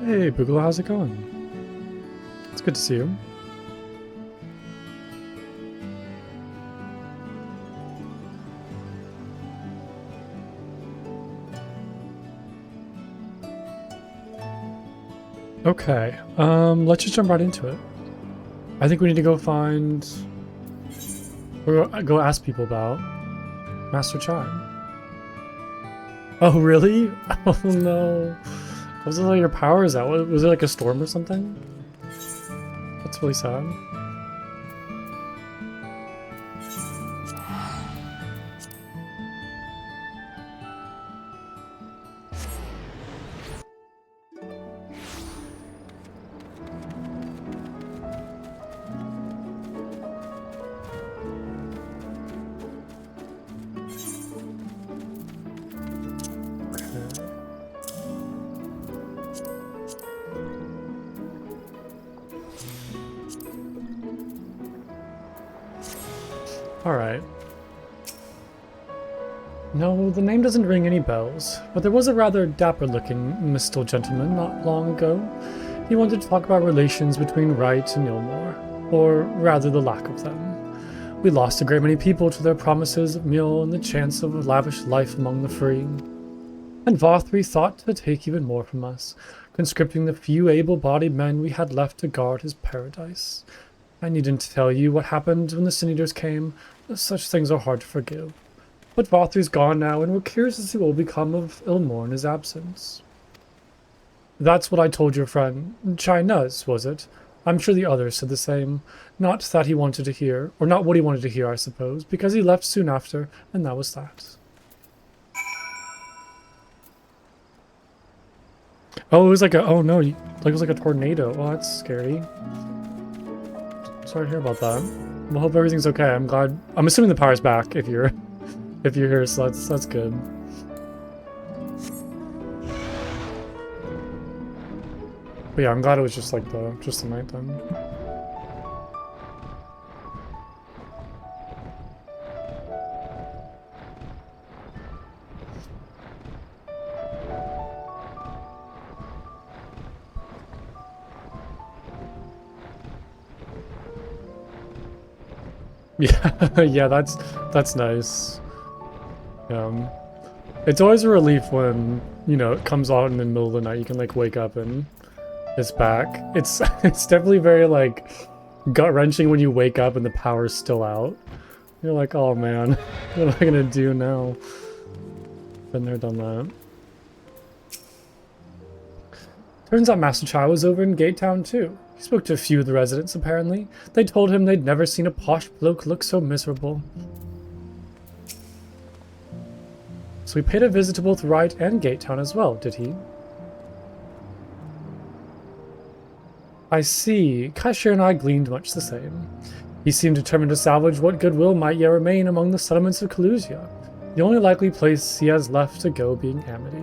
Hey, Boogle, how's it going? It's good to see you. Okay, let's just jump right into it. I think we need to go find... or go ask people about Master Chime. Oh, really? Oh, no. Was it like your powers out? Was it like a storm or something? That's really sad. Alright. No, the name doesn't ring any bells, but there was a rather dapper-looking Mistle gentleman not long ago. He wanted to talk about relations between Wright and Ilmore, or rather the lack of them. We lost a great many people to their promises of meal and the chance of a lavish life among the free. And Vothri thought to take even more from us, conscripting the few able-bodied men we had left to guard his paradise. I needn't tell you what happened when the Sin Eaters came. Such things are hard to forgive. But Vothri's gone now, and we're curious to see what will become of Ilmore in his absence. That's what I told your friend Chinuz, was it? I'm sure the others said the same. Not that he wanted to hear, or not what he wanted to hear, I suppose, because he left soon after, and that was that. Oh, it was like a, oh no, like it was like a tornado. Oh, that's scary. Sorry to hear about that. Well, hope everything's okay. I'm glad. I'm assuming the power's back if you're here, so that's good. But yeah, I'm glad it was just like the night then. Yeah, yeah, that's nice. It's always a relief when, you know, it comes out in the middle of the night. You can like wake up and it's back. It's definitely very like gut-wrenching when you wake up and the power's still out. You're like, oh man, what am I gonna do now? Been there, done that. Turns out Master Chai was over in Gatetown too. He spoke to a few of the residents, apparently. They told him they'd never seen a posh bloke look so miserable. So he paid a visit to both Wright and Gatetown as well, did he? I see. Kaishir and I gleaned much the same. He seemed determined to salvage what goodwill might yet remain among the settlements of Kalusia, the only likely place he has left to go being Amity.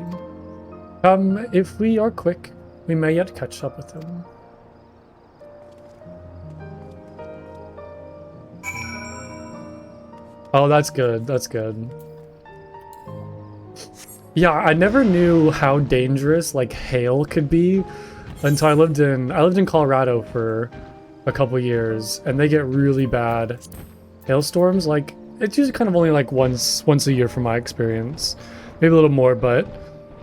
If we are quick, we may yet catch up with him. Oh, that's good. That's good. Yeah, I never knew how dangerous like hail could be until I lived in Colorado for a couple years, and they get really bad hailstorms. Like it's usually kind of only like once a year from my experience, maybe a little more, but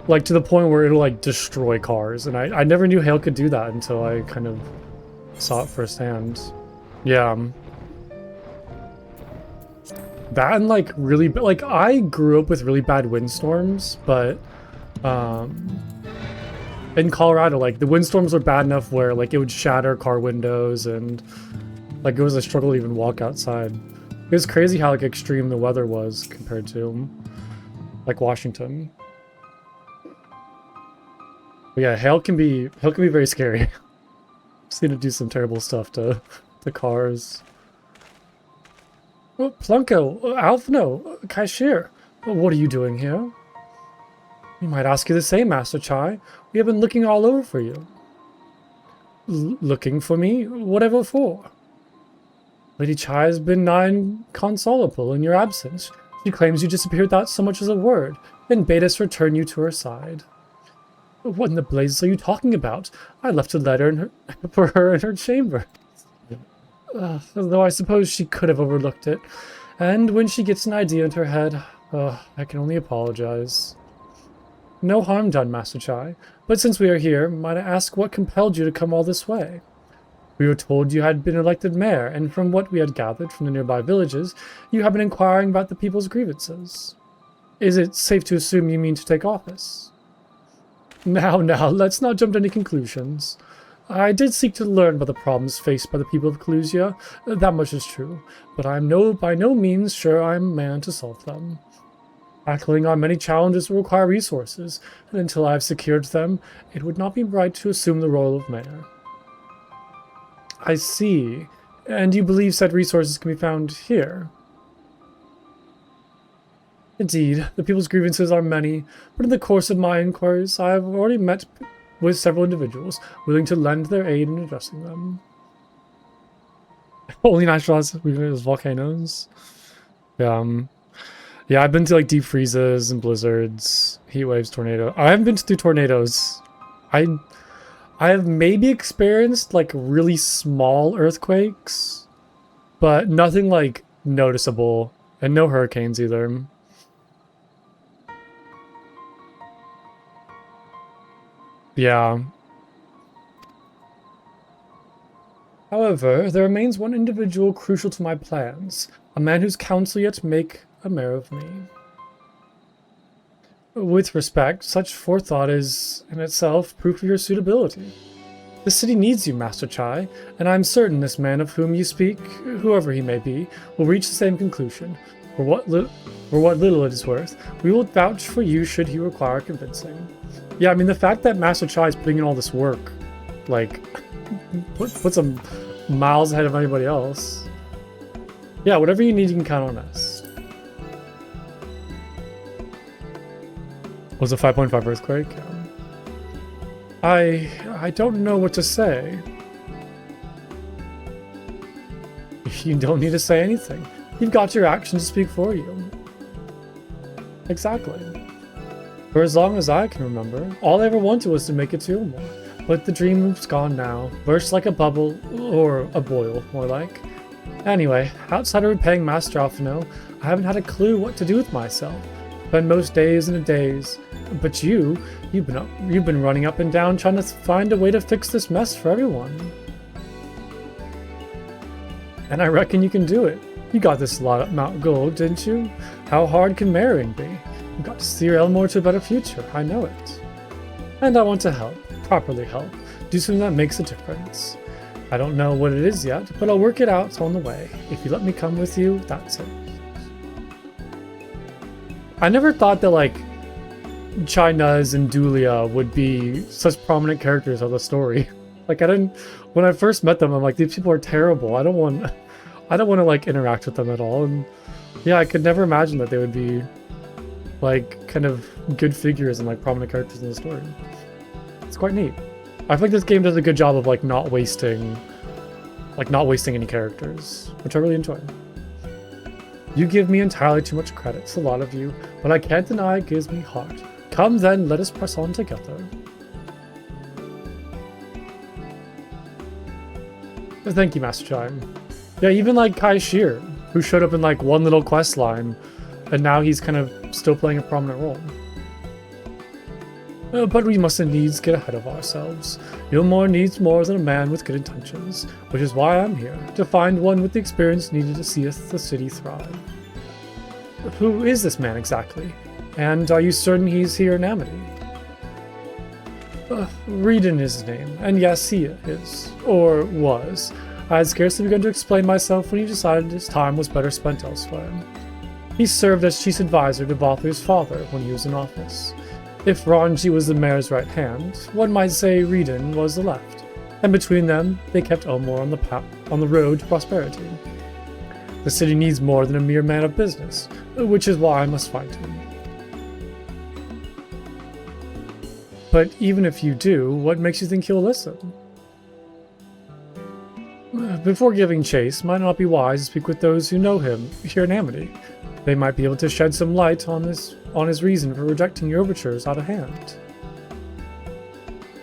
like to the point where it'll like destroy cars. And I never knew hail could do that until I kind of saw it firsthand. Yeah. That and like really, like I grew up with really bad windstorms, but in Colorado, like the windstorms were bad enough where like it would shatter car windows and like it was a struggle to even walk outside. It was crazy how like extreme the weather was compared to like Washington. But yeah, hail can be very scary. Just need to do some terrible stuff to cars. Oh, Plunko, Alphno, Kaishir, what are you doing here? We might ask you the same, Master Chai. We have been looking all over for you. Looking for me? Whatever for? Lady Chai has been nigh inconsolable in your absence. She claims you disappeared without so much as a word, then bade us return you to her side. What in the blazes are you talking about? I left a letter for her in her chamber. Though I suppose she could have overlooked it. And when she gets an idea into her head, I can only apologize. No harm done, Master Chai. But since we are here, might I ask what compelled you to come all this way? We were told you had been elected mayor, and from what we had gathered from the nearby villages, you have been inquiring about the people's grievances. Is it safe to assume you mean to take office? Now, let's not jump to any conclusions. I did seek to learn about the problems faced by the people of Clusia, that much is true, but I am by no means sure I am man to solve them. Tackling our many challenges will require resources, and until I have secured them, it would not be right to assume the role of mayor. I see. And you believe said resources can be found here? Indeed, the people's grievances are many, but in the course of my inquiries, I have already met with several individuals willing to lend their aid in addressing them. Only natural as volcanoes. Yeah, I've been to like deep freezes and blizzards, heat waves, tornadoes. I haven't been through tornadoes. I have maybe experienced like really small earthquakes, but nothing like noticeable, and no hurricanes either. Yeah. However, there remains one individual crucial to my plans, a man whose counsel yet make a mayor of me. With respect, such forethought is, in itself, proof of your suitability. The city needs you, Master Chai, and I am certain this man of whom you speak, whoever he may be, will reach the same conclusion. For what little it is worth, we will vouch for you should he require convincing. Yeah, I mean, the fact that Master Chai is putting in all this work, like, puts him miles ahead of anybody else. Yeah, whatever you need, you can count on us. Was a 5.5 earthquake? I don't know what to say. You don't need to say anything. You've got your actions to speak for you. Exactly. For as long as I can remember, all I ever wanted was to make it to Ilmore. But the dream's gone now, burst like a bubble, or a boil, more like. Anyway, outside of repaying Master Alphino, I haven't had a clue what to do with myself. Spend most days in a daze. But you've been running up and down trying to find a way to fix this mess for everyone. And I reckon you can do it. You got this lot at Mount Gold, didn't you? How hard can marrying be? You got to steer Elmore to a better future, I know it. And I want to help, properly help, do something that makes a difference. I don't know what it is yet, but I'll work it out on the way. If you let me come with you, that's it. I never thought that, like, Chynuz and Dulia would be such prominent characters of the story. Like, when I first met them, I'm like, these people are terrible. I don't want to like interact with them at all. And yeah, I could never imagine that they would be like kind of good figures and like prominent characters in the story. It's quite neat. I feel like this game does a good job of like not wasting any characters, which I really enjoy. You give me entirely too much credit, it's a lot of you, but I can't deny it gives me heart. Come then, let us press on together. Thank you, Master Chime. Yeah, even like Kai Shear, who showed up in like one little quest line, and now he's kind of still playing a prominent role. But we mustn't needs get ahead of ourselves. Ilmore needs more than a man with good intentions, which is why I'm here, to find one with the experience needed to see the city thrive. Who is this man exactly? And are you certain he's here in Amity? Reedon is his name, and yes, he is. Or was. I had scarcely begun to explain myself when he decided his time was better spent elsewhere. He served as chief advisor to Valthyr's father when he was in office. If Ranji was the mayor's right hand, one might say Reedon was the left, and between them, they kept Elmore on the road to prosperity. The city needs more than a mere man of business, which is why I must fight him. But even if you do, what makes you think he'll listen? Before giving chase, might not be wise to speak with those who know him here in Amity. They might be able to shed some light on his reason for rejecting your overtures out of hand.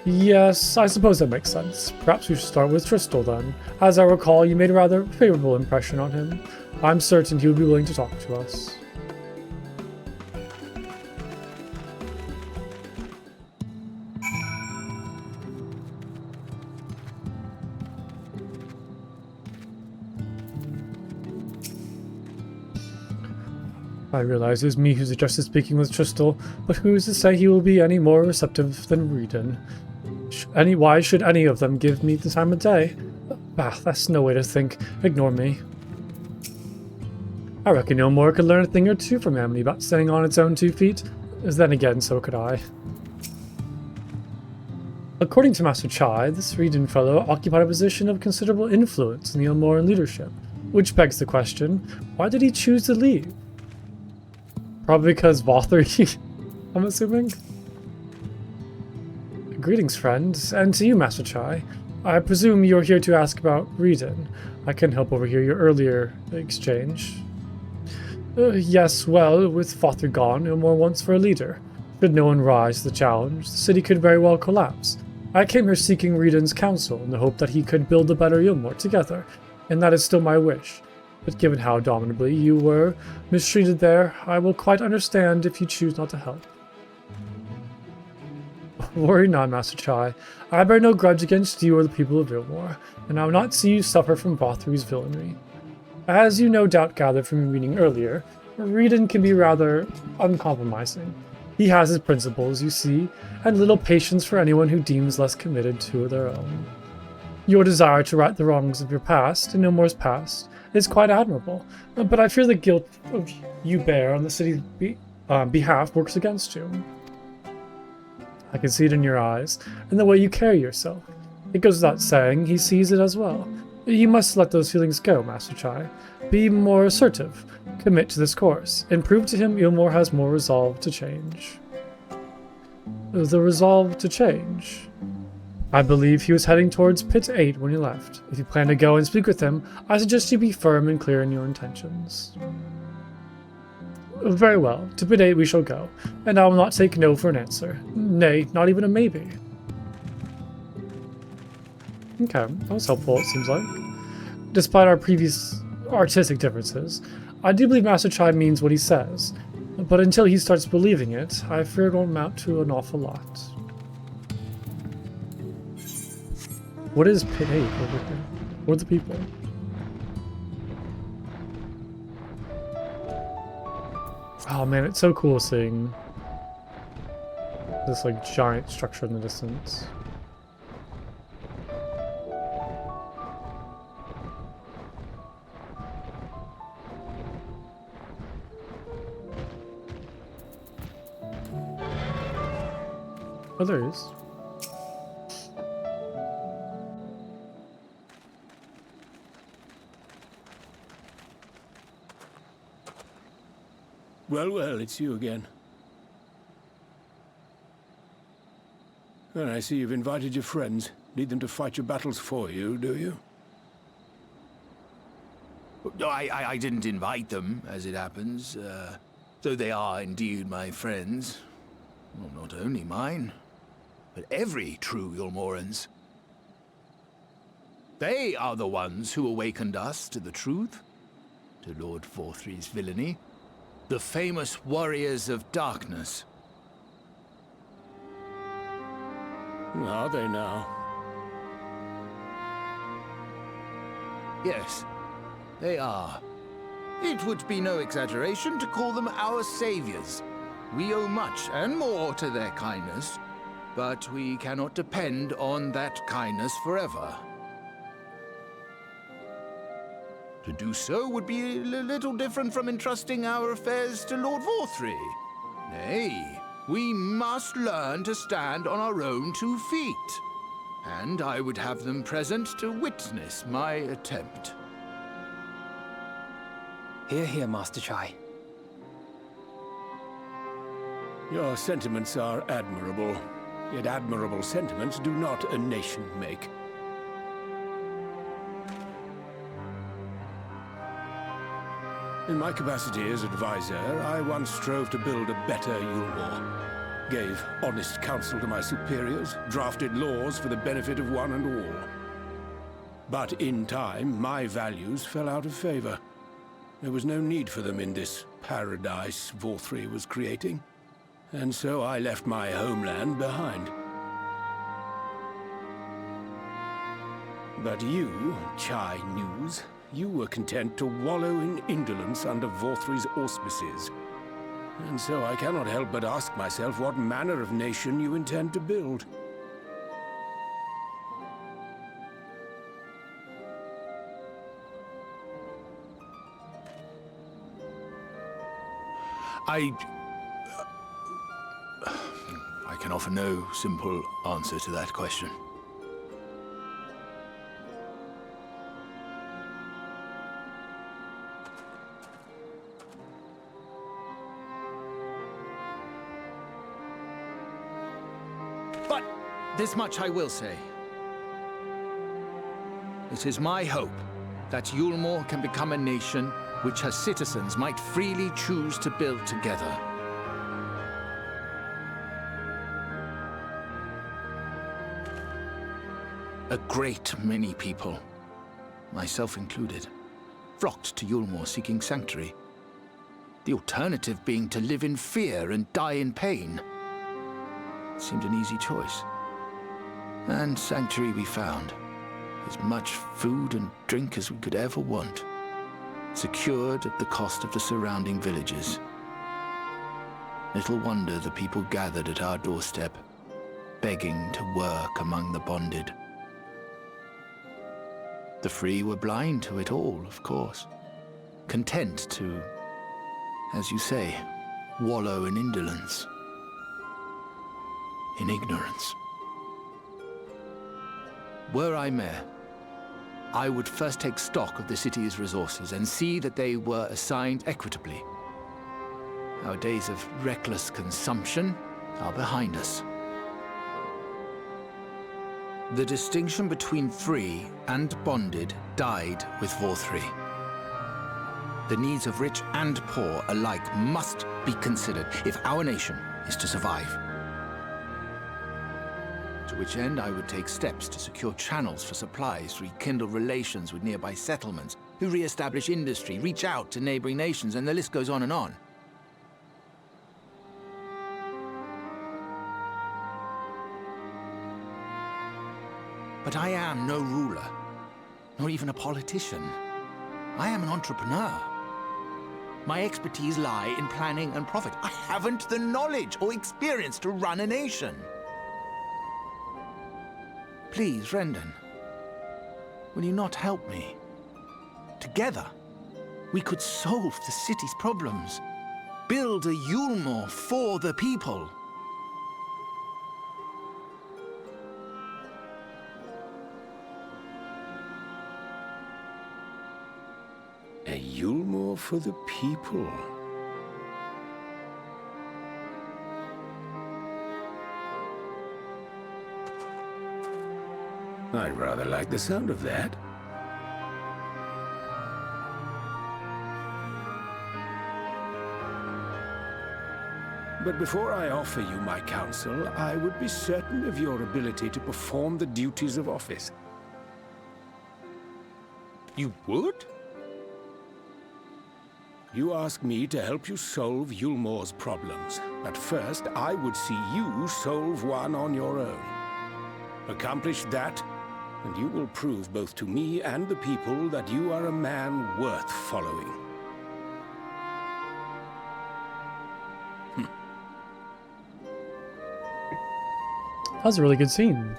Yes, I suppose that makes sense. Perhaps we should start with Tristal then. As I recall, you made a rather favorable impression on him. I'm certain he would be willing to talk to us. I realize it was me who suggested speaking with Tristal, but who's to say he will be any more receptive than Reedon? Why should any of them give me the time of day? Bah, that's no way to think. Ignore me. I reckon Ilmore could learn a thing or two from Emily about standing on its own 2 feet. Then again, so could I. According to Master Chai, this Reedon fellow occupied a position of considerable influence in the Ilmoran leadership, which begs the question, why did he choose to leave? Probably because Vothri, I'm assuming? Greetings, friend, and to you, Master Chai. I presume you're here to ask about Reedon. I can help overhear your earlier exchange. Yes, well, with Vothri gone, Ilmore wants for a leader. Should no one rise to the challenge, the city could very well collapse. I came here seeking Reedon's counsel in the hope that he could build a better Ilmore together, and that is still my wish. But given how dominably you were mistreated there, I will quite understand if you choose not to help. Worry not, Master Chai. I bear no grudge against you or the people of Ilmore, and I will not see you suffer from Vothri's villainy. As you no doubt gathered from your reading earlier, Reedon can be rather uncompromising. He has his principles, you see, and little patience for anyone who deems less committed to their own. Your desire to right the wrongs of your past, and Ilmore's past, is quite admirable, but I fear the guilt of you bear on the city's behalf works against you. I can see it in your eyes, and the way you carry yourself. It goes without saying, he sees it as well. You must let those feelings go, Master Chai. Be more assertive, commit to this course, and prove to him Ilmore has more resolve to change. The resolve to change? I believe he was heading towards Pit 8 when he left. If you plan to go and speak with him, I suggest you be firm and clear in your intentions. Very well, to Pit 8 we shall go, and I will not take no for an answer. Nay, not even a maybe. Okay, that was helpful, it seems like. Despite our previous artistic differences, I do believe Master Chai means what he says, but until he starts believing it, I fear it won't amount to an awful lot. What is Pit 8 over here? What are the people? Oh man, it's so cool seeing this like giant structure in the distance. Oh, there he is. Well, well, it's you again. Well, I see you've invited your friends. Need them to fight your battles for you, do you? No, I didn't invite them, as it happens, though they are indeed my friends. Well, not only mine, but every true Ilmoran's. They are the ones who awakened us to the truth, to Lord Vothri's villainy, the famous warriors of darkness. Are they now? Yes, they are. It would be no exaggeration to call them our saviors. We owe much and more to their kindness, but we cannot depend on that kindness forever. To do so would be a little different from entrusting our affairs to Lord Vothri. Nay, we must learn to stand on our own 2 feet. And I would have them present to witness my attempt. Hear, hear, Master Chai. Your sentiments are admirable. Yet admirable sentiments do not a nation make. In my capacity as advisor, I once strove to build a better Ilmore. gave honest counsel to my superiors, drafted laws for the benefit of one and all. But in time, my values fell out of favor. There was no need for them in this paradise Vorthri was creating. And so I left my homeland behind. But you, Chai News, you were content to wallow in indolence under Vorthri's auspices. And so I cannot help but ask myself what manner of nation you intend to build. I can offer no simple answer to that question. But this much I will say. It is my hope that Yulmore can become a nation which her citizens might freely choose to build together. A great many people, myself included, flocked to Yulmore seeking sanctuary. The alternative being to live in fear and die in pain. It seemed an easy choice. And sanctuary we found. As much food and drink as we could ever want. Secured at the cost of the surrounding villages. Little wonder the people gathered at our doorstep, begging to work among the bonded. The free were blind to it all, of course. Content to, as you say, wallow in indolence. In ignorance. Were I mayor, I would first take stock of the city's resources and see that they were assigned equitably. Our days of reckless consumption are behind us. The distinction between free and bonded died with Vorthri. The needs of rich and poor alike must be considered if our nation is to survive. To which end I would take steps to secure channels for supplies, rekindle relations with nearby settlements, who re-establish industry, reach out to neighboring nations, and the list goes on and on. But I am no ruler, nor even a politician. I am an entrepreneur. My expertise lie in planning and profit. I haven't the knowledge or experience to run a nation. Please, Rendon, will you not help me? Together, we could solve the city's problems. Build a Yulmore for the people. A Yulmore for the people. I rather like the sound of that. But before I offer you my counsel, I would be certain of your ability to perform the duties of office. You would? You ask me to help you solve Yulmore's problems, but first I would see you solve one on your own. Accomplish that, and you will prove both to me and the people that you are a man worth following. That was a really good scene.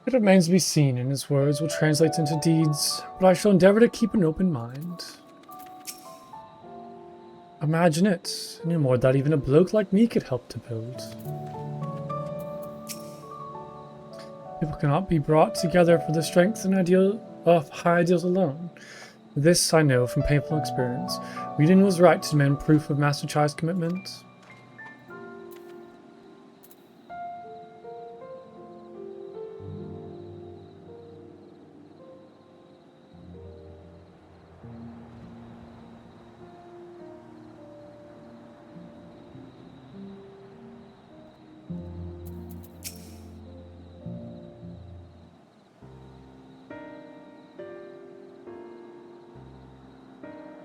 It remains to be seen if his words will translate into deeds, but I shall endeavor to keep an open mind. Imagine it, no more that even a bloke like me could help to build. People cannot be brought together for the strength and ideal of high ideals alone. This I know from painful experience. Reading was right to demand proof of Master Chai's commitment.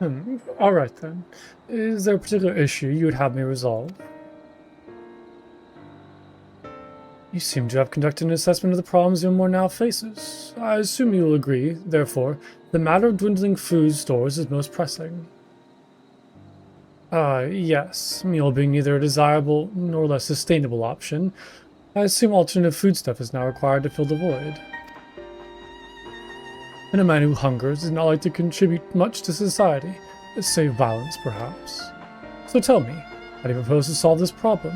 Alright then. Is there a particular issue you would have me resolve? You seem to have conducted an assessment of the problems Ilmore now faces. I assume you will agree, therefore, the matter of dwindling food stores is most pressing. Yes. Meal being neither a desirable nor less sustainable option, I assume alternative foodstuff is now required to fill the void. And a man who hungers is not likely to contribute much to society, save violence perhaps. So tell me, how do you propose to solve this problem?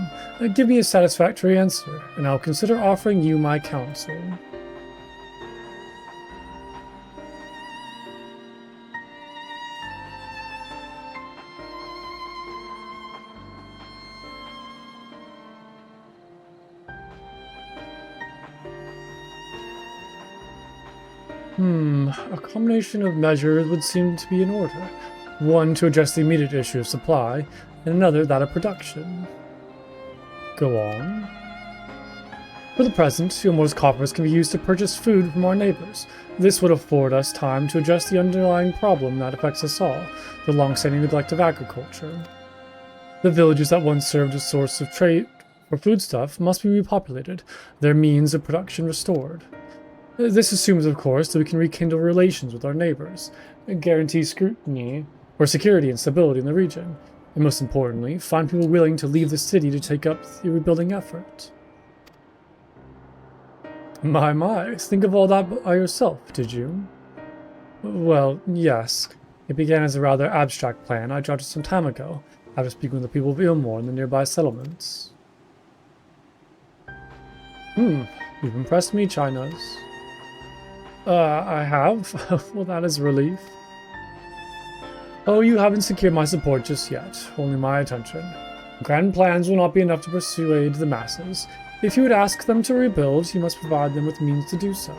Give me a satisfactory answer, and I'll consider offering you my counsel. A combination of measures would seem to be in order. One to address the immediate issue of supply, and another that of production. Go on. For the present, Ilmore's coffers can be used to purchase food from our neighbors. This would afford us time to address the underlying problem that affects us all, the long-standing neglect of agriculture. The villages that once served as a source of trade for foodstuff must be repopulated, their means of production restored. This assumes, of course, that we can rekindle relations with our neighbors, and guarantee security and stability in the region, and most importantly, find people willing to leave the city to take up the rebuilding effort. My, think of all that by yourself, did you? Well, yes. It began as a rather abstract plan I drafted some time ago, after speaking with the people of Ilmore and the nearby settlements. You've impressed me, Chinas. I have? Well, that is a relief. Oh, you haven't secured my support just yet, only my attention. Grand plans will not be enough to persuade the masses. If you would ask them to rebuild, you must provide them with means to do so.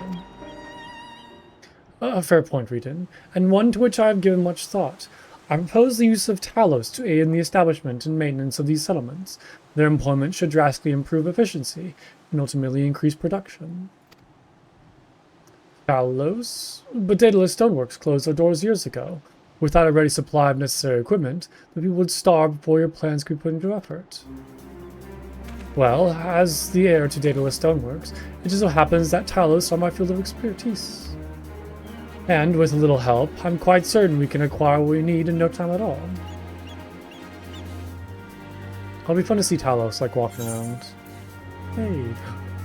A fair point, Reedon, and one to which I have given much thought. I propose the use of Talos to aid in the establishment and maintenance of these settlements. Their employment should drastically improve efficiency, and ultimately increase production. Talos? But Daedalus Stoneworks closed their doors years ago. Without a ready supply of necessary equipment, the people would starve before your plans could be put into effort. Well, as the heir to Daedalus Stoneworks, it just so happens that Talos are my field of expertise. And with a little help, I'm quite certain we can acquire what we need in no time at all. It'll be fun to see Talos, like, walking around. Hey,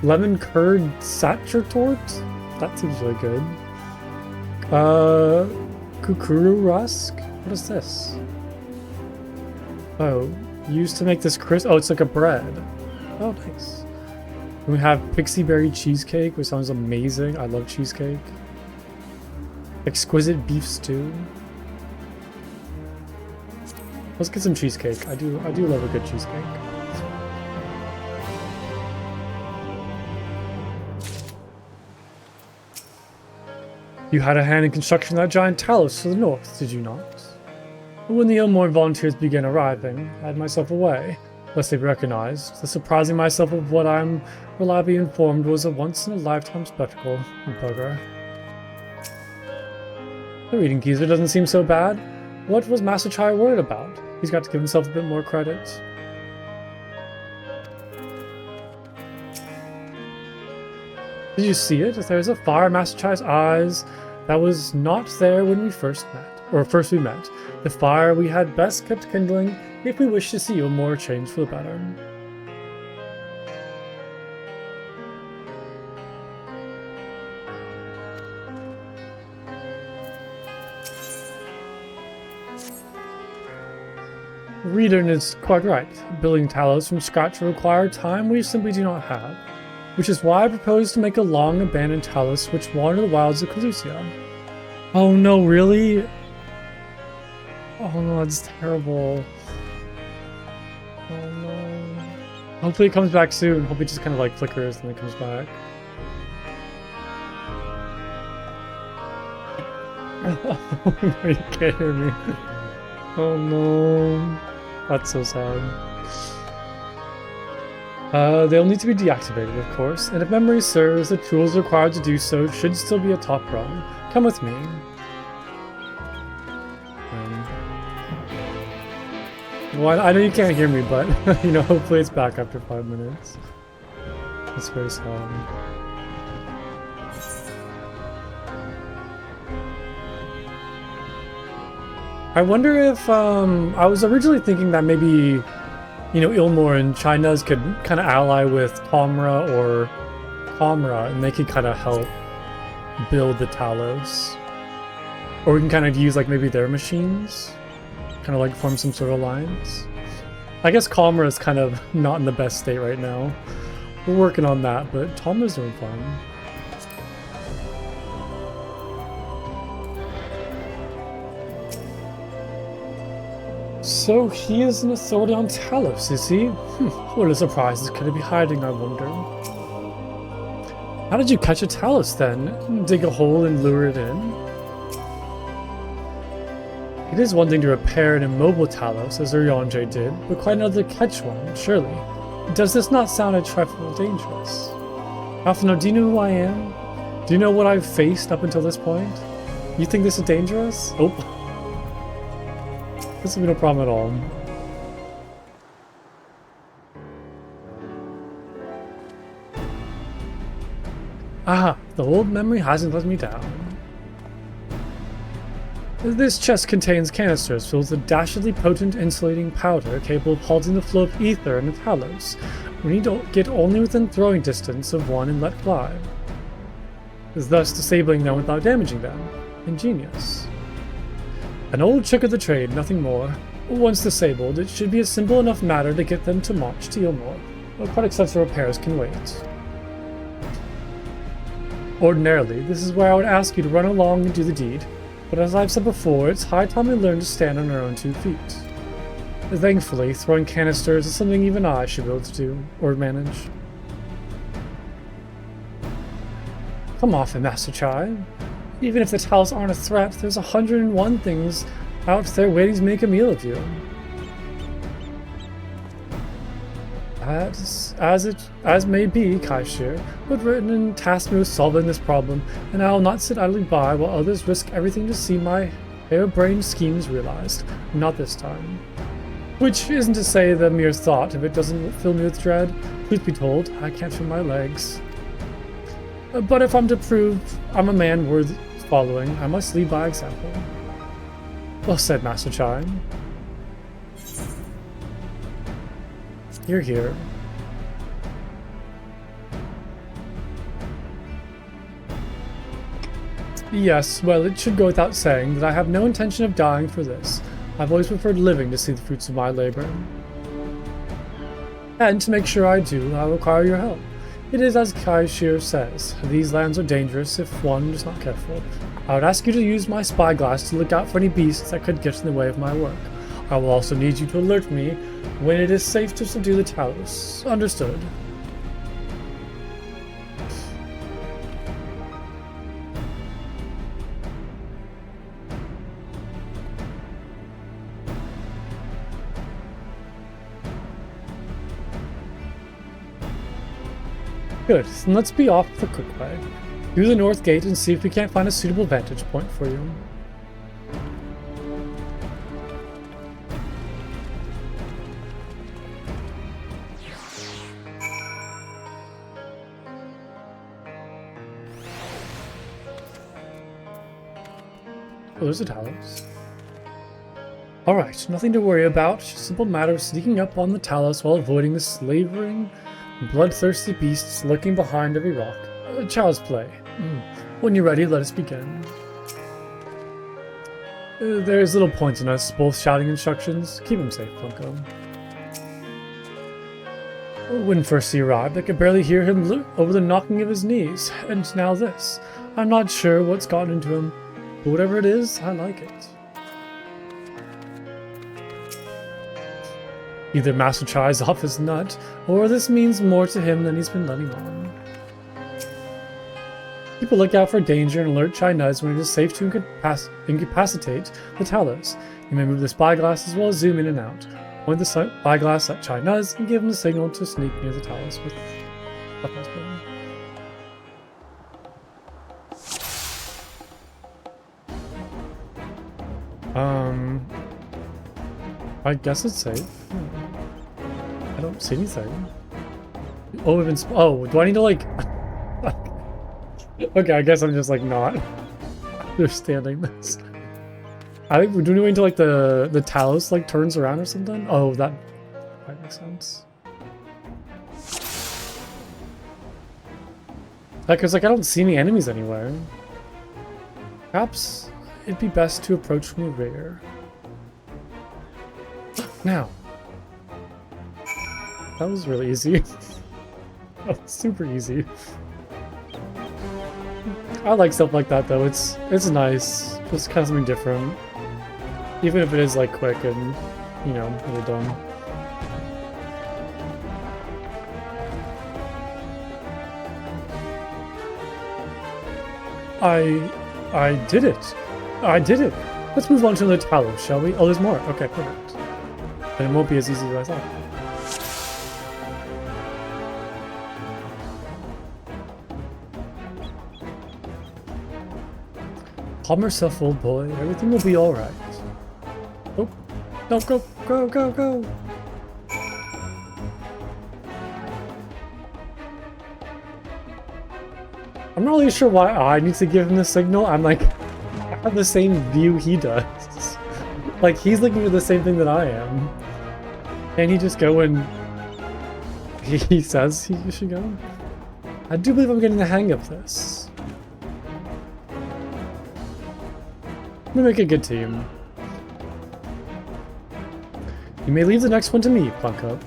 lemon curd satcher tort? That seems really good. Kukuru Rusk? What is this? Oh, used to make this crisp. Oh, it's like a bread. Oh, nice. And we have Pixie Berry Cheesecake, which sounds amazing. I love cheesecake. Exquisite Beef Stew. Let's get some cheesecake. I do love a good cheesecake. You had a hand in constructing that giant Talos to the north, did you not? But when the Ilmore volunteers began arriving, I had myself away, lest they be recognized, thus surprising myself of what I'm reliably informed was a once-in-a-lifetime spectacle. Bugger. The reading geezer doesn't seem so bad. What was Master Chai worried about? He's got to give himself a bit more credit. Did you see it? There's a fire in Master Chai's eyes that was not there when we first met. The fire we had best kept kindling if we wish to see a more change for the better. Reader is quite right. Building Talos from scratch will require time we simply do not have. Which is why I propose to make a long-abandoned Talos which wander the wilds of Calusia. Oh no, really? Oh no, that's terrible. Oh no. Hopefully it comes back soon. Hopefully it just kind of like flickers and then comes back. Are you kidding me? Oh no. That's so sad. They'll need to be deactivated, of course, and if memory serves, the tools required to do so should still be a top rung. Come with me. Well, I know you can't hear me, but, you know, hopefully it's back after 5 minutes. That's very sad. I wonder if, I was originally thinking that maybe, you know, Ilmor and Chinez could kind of ally with Tomra or Kamra, and they could kind of help build the Talos. Or we can kind of use, like, maybe their machines. Kind of, like, form some sort of alliance. I guess Kamra is kind of not in the best state right now. We're working on that, but Tomra's doing fine. So he is an authority on Talos, is he? What a surprise could it be hiding, I wonder. How did you catch a Talos then? Dig a hole and lure it in? It is one thing to repair an immobile Talos, as Uryonje did, but quite another to catch one, surely. Does this not sound a trifle dangerous? Alphino, do you know who I am? Do you know what I've faced up until this point? You think this is dangerous? Oh. This will be no problem at all. Ah, the old memory hasn't let me down. This chest contains canisters filled with dastardly potent insulating powder capable of halting the flow of ether in the Talos. We need to get only within throwing distance of one and let fly, thus disabling them without damaging them. Ingenious. An old trick of the trade, nothing more. Once disabled, it should be a simple enough matter to get them to march to Ilmor. Quite extensive repairs can wait. Ordinarily, this is where I would ask you to run along and do the deed, but as I've said before, it's high time we learn to stand on our own 2 feet. Thankfully, throwing canisters is something even I should be able to do, or manage. Come off it, Master Chai. Even if the Talos aren't a threat, there's 101 things out there waiting to make a meal of you. As may be, Kaishir, but written and tasked me with solving this problem, and I will not sit idly by while others risk everything to see my harebrained schemes realized. Not this time. Which isn't to say the mere thought if it doesn't fill me with dread. Truth be told, I can't feel my legs. But if I'm to prove I'm a man worth following, I must lead by example. Well said, Master Chai. You're here. Yes, well, it should go without saying that I have no intention of dying for this. I've always preferred living to see the fruits of my labor. And to make sure I do, I require your help. It is as Kaishir says, these lands are dangerous if one is not careful. I would ask you to use my spyglass to look out for any beasts that could get in the way of my work. I will also need you to alert me when it is safe to subdue the Talos. Understood. Good, then let's be off the quick way. Through the north gate and see if we can't find a suitable vantage point for you. Oh, there's a Talos. Alright, nothing to worry about. Just a simple matter of sneaking up on the Talos while avoiding the slavering, bloodthirsty beasts lurking behind every rock. Child's play. When you're ready, let us begin. There is little point in us both shouting instructions. Keep him safe, Funko. When first he arrived, I could barely hear him over the knocking of his knees, and now this. I'm not sure what's gotten into him, but whatever it is, I like it. Either Master Chai's off his nut, or this means more to him than he's been letting on. Keep a lookout for danger and alert Chinez when it is safe to incapacitate the Talos. You may move the spyglass as well as zoom in and out. Point the spyglass at Chinez and give him the signal to sneak near the Talos with a crossbow. I guess it's safe. I don't see anything. Oh, we've been. Oh, do I need to like? Okay, I guess I'm just like not understanding this. I think we're doing it until like the Talos like turns around or something. Oh, that might make sense. Like, cause like I don't see any enemies anywhere. Perhaps it'd be best to approach from the rear. Now. That was really easy. That was super easy. I like stuff like that though. It's nice. Just kind of something different. Even if it is like quick and, you know, really dumb. I did it. I did it. Let's move on to the Talos, shall we? Oh, there's more. Okay, perfect. And it won't be as easy as I thought. Calm yourself, old boy. Everything will be alright. Oh. No, go, go, go, go. I'm not really sure why I need to give him the signal. I'm like, I have the same view he does. Like, he's looking at the same thing that I am. Can he just go and he says he should go? I do believe I'm getting the hang of this. We make a good team. You may leave the next one to me, Plunko.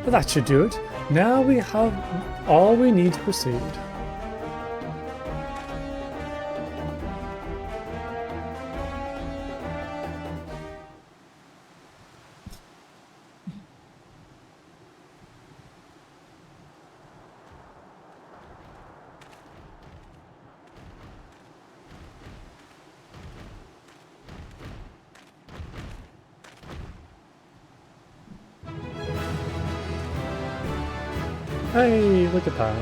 That should do it. Now we have all we need to proceed. Hey, look at that.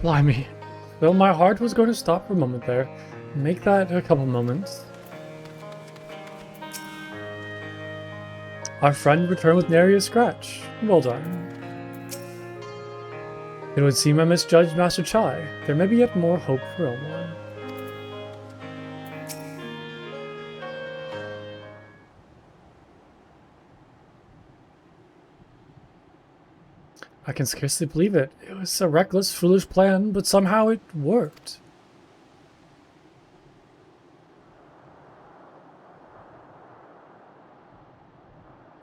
Blimey. Though my heart was going to stop for a moment there. Make that a couple moments. Our friend returned with nary a scratch. Well done. It would seem I misjudged Master Chai. There may be yet more hope for Elmore. I can scarcely believe it. It was a reckless, foolish plan, but somehow it worked.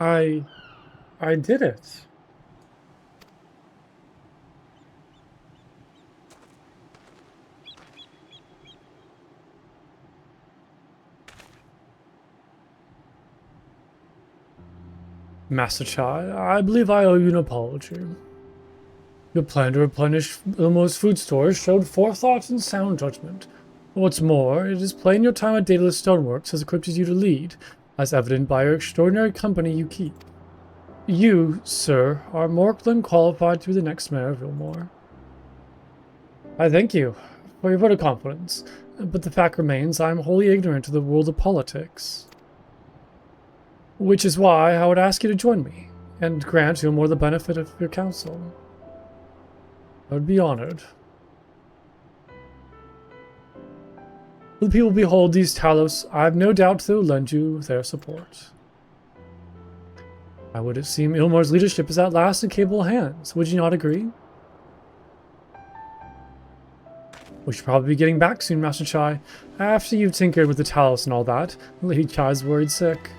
I did it. Master Chai, I believe I owe you an apology. Your plan to replenish Ilmo's food stores showed forethought and sound judgment. What's more, it is plain your time at Daedalus Stoneworks has equipped you to lead, as evident by your extraordinary company you keep. You, sir, are more than qualified to be the next mayor of Ilmore. I thank you for your vote of confidence, but the fact remains I am wholly ignorant of the world of politics. Which is why I would ask you to join me, and grant you more the benefit of your counsel. I would be honored. When people behold these Talos, I have no doubt they will lend you their support. I would seem Ilmore's leadership is at last in capable hands. Would you not agree? We should probably be getting back soon, Master Chai. After you've tinkered with the Talos and all that, Lady Chai's worried sick.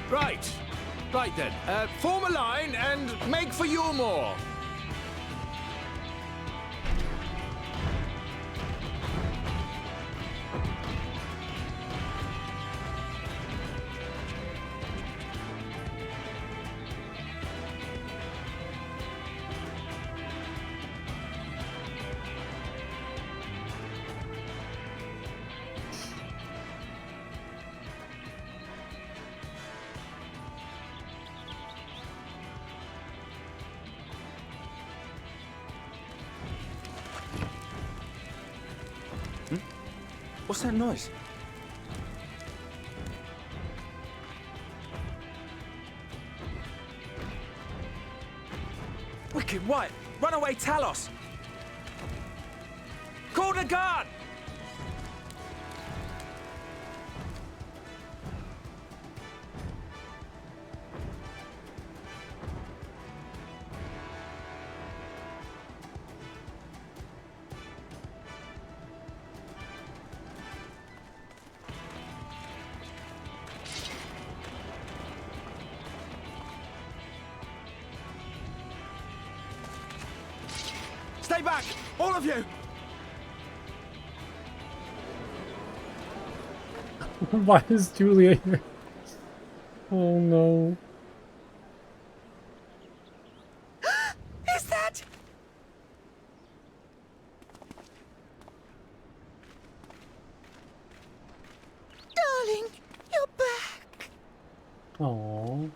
Right. Right then. Form a line and make for Yulmore. What's that noise? Wicked White! Runaway Talos! Call the guard! Stay back! All of you! Why is Julia here? Oh no. Is that... Darling, you're back. Aww.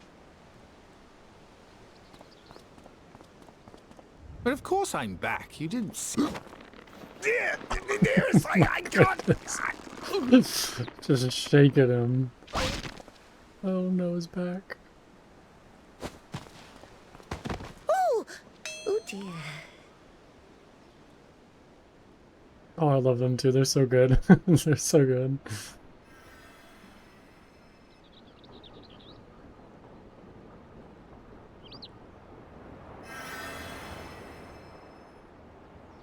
But of course I'm back. You didn't see. Dearest, I can't. Just shake at him. Oh no, he's back. Oh, oh dear. Oh, I love them too. They're so good. They're so good.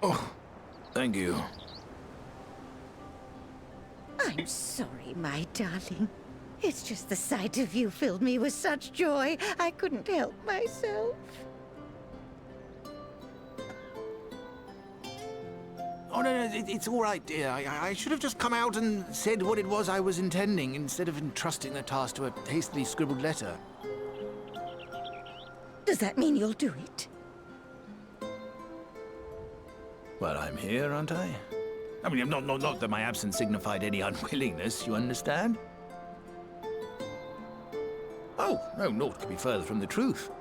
Oh, thank you. I'm sorry, my darling. It's just the sight of you filled me with such joy, I couldn't help myself. Oh, no, it's all right, dear. I should have just come out and said what it was I was intending instead of entrusting the task to a hastily scribbled letter. Does that mean you'll do it? Well, I'm here, aren't I? I mean, not that my absence signified any unwillingness, you understand? Oh, no, naught could be further from the truth.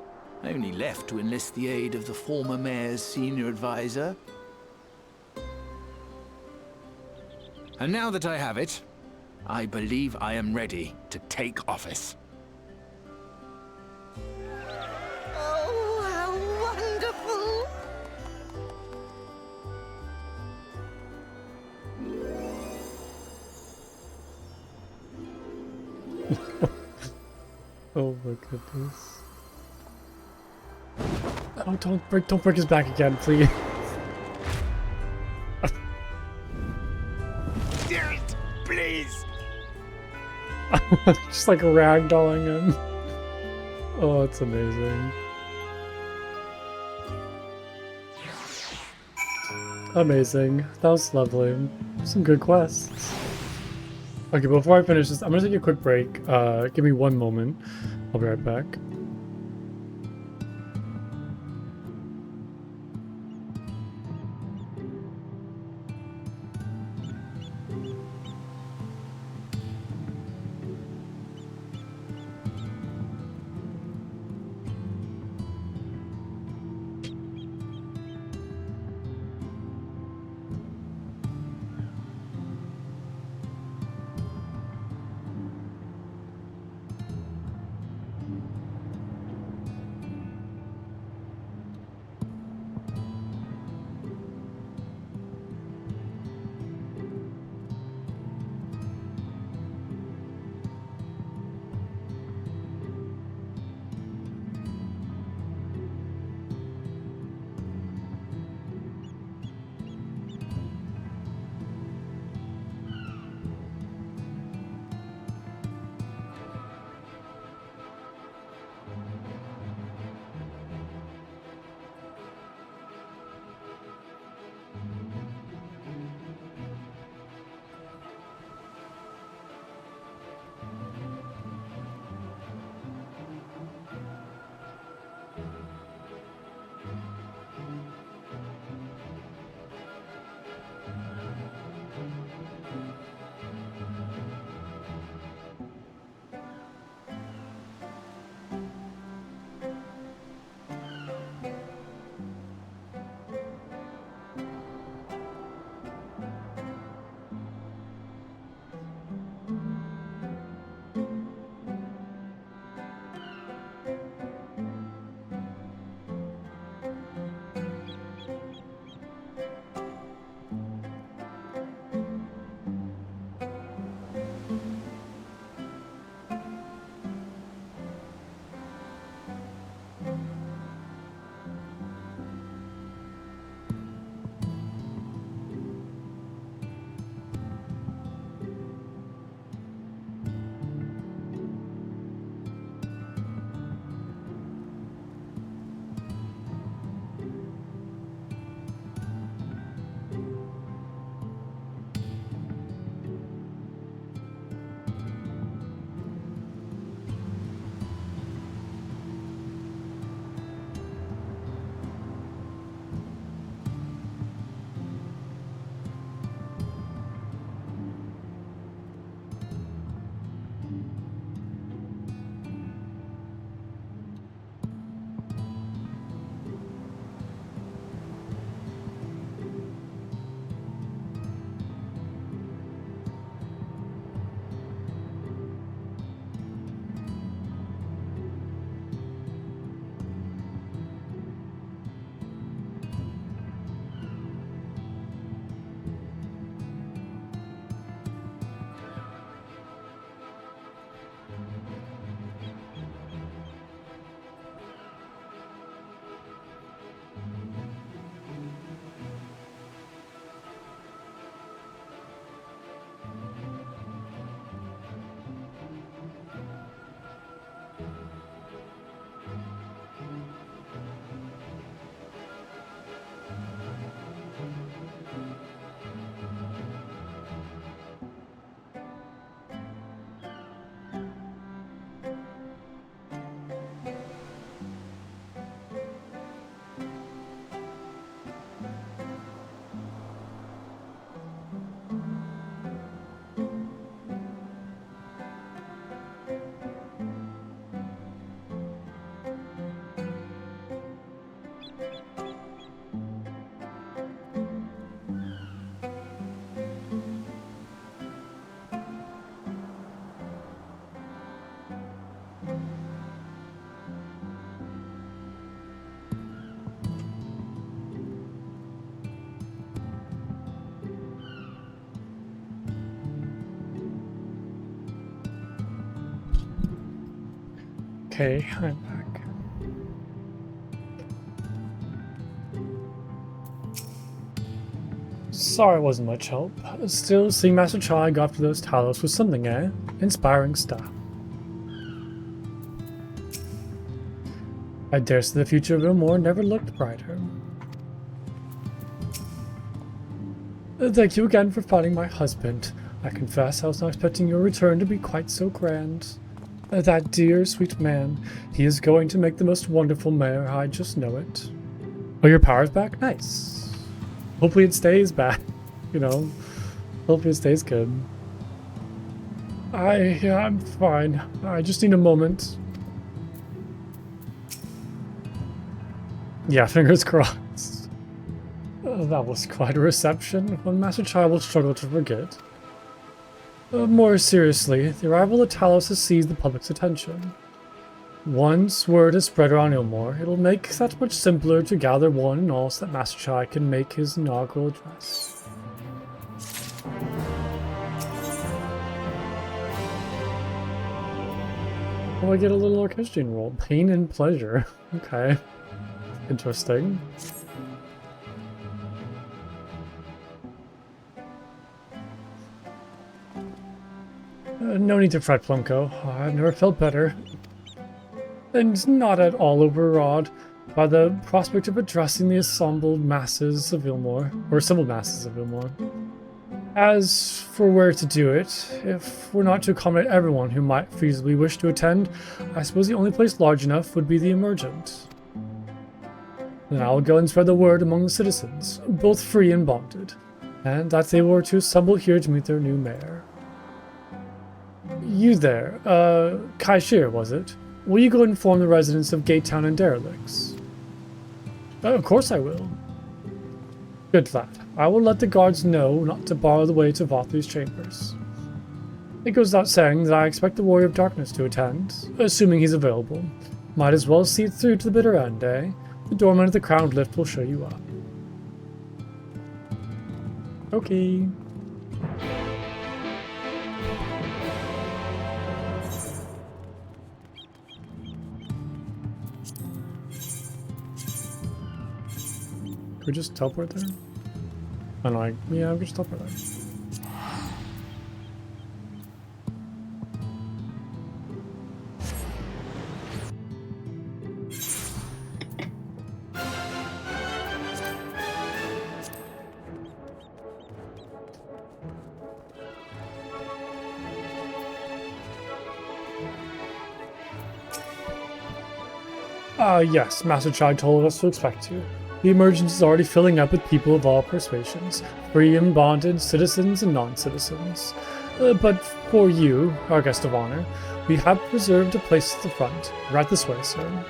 I only left to enlist the aid of the former mayor's senior advisor. And now that I have it, I believe I am ready to take office. Oh, how wonderful! Oh my goodness. Oh, don't break his back again, please. Dearest, please! Just like ragdolling him. Oh, it's amazing. Amazing. That was lovely. Some good quests. Okay, before I finish this, I'm gonna take a quick break. Give me one moment. I'll be right back. Okay, I'm back. Sorry it wasn't much help. Still, seeing Master Chai go after those Talos was something, eh? Inspiring stuff. I dare say the future of Ilmore never looked brighter. Thank you again for finding my husband. I confess I was not expecting your return to be quite so grand. That dear, sweet man, he is going to make the most wonderful mayor, I just know it. Oh, your power's back? Nice. Hopefully it stays back, you know. Hopefully it stays good. Yeah, I'm fine. I just need a moment. Yeah, fingers crossed. That was quite a reception, one Master Chai will struggle to forget. More seriously, the arrival of Talos has seized the public's attention. Once word is spread around Ilmore, it'll make that much simpler to gather one and all so that Master Chai can make his inaugural address. Oh, I get a little orchestrion roll. Pain and pleasure. Okay. Interesting. No need to fret, Plumko. I've never felt better. And not at all overawed by the prospect of addressing the assembled masses of Ilmore. As for where to do it, if we're not to accommodate everyone who might feasibly wish to attend, I suppose the only place large enough would be the Emergent. Then I'll go and spread the word among the citizens, both free and bonded, and that they were to assemble here to meet their new mayor. You there, Kaishir, was it? Will you go inform the residents of Gatetown and Derelicts? Of course I will. Good lad. I will let the guards know not to bar the way to Vothri's chambers. It goes without saying that I expect the Warrior of Darkness to attend, assuming he's available. Might as well see it through to the bitter end, eh? The doorman at the Crowned Lift will show you up. Okay. Could we just teleport there? Oh no, yeah, we can just teleport there. Yes, Master Chai told us to expect you. The Emergent is already filling up with people of all persuasions, free and bonded, citizens and non-citizens. But for you, our guest of honor, we have reserved a place at the front. Right this way, sir.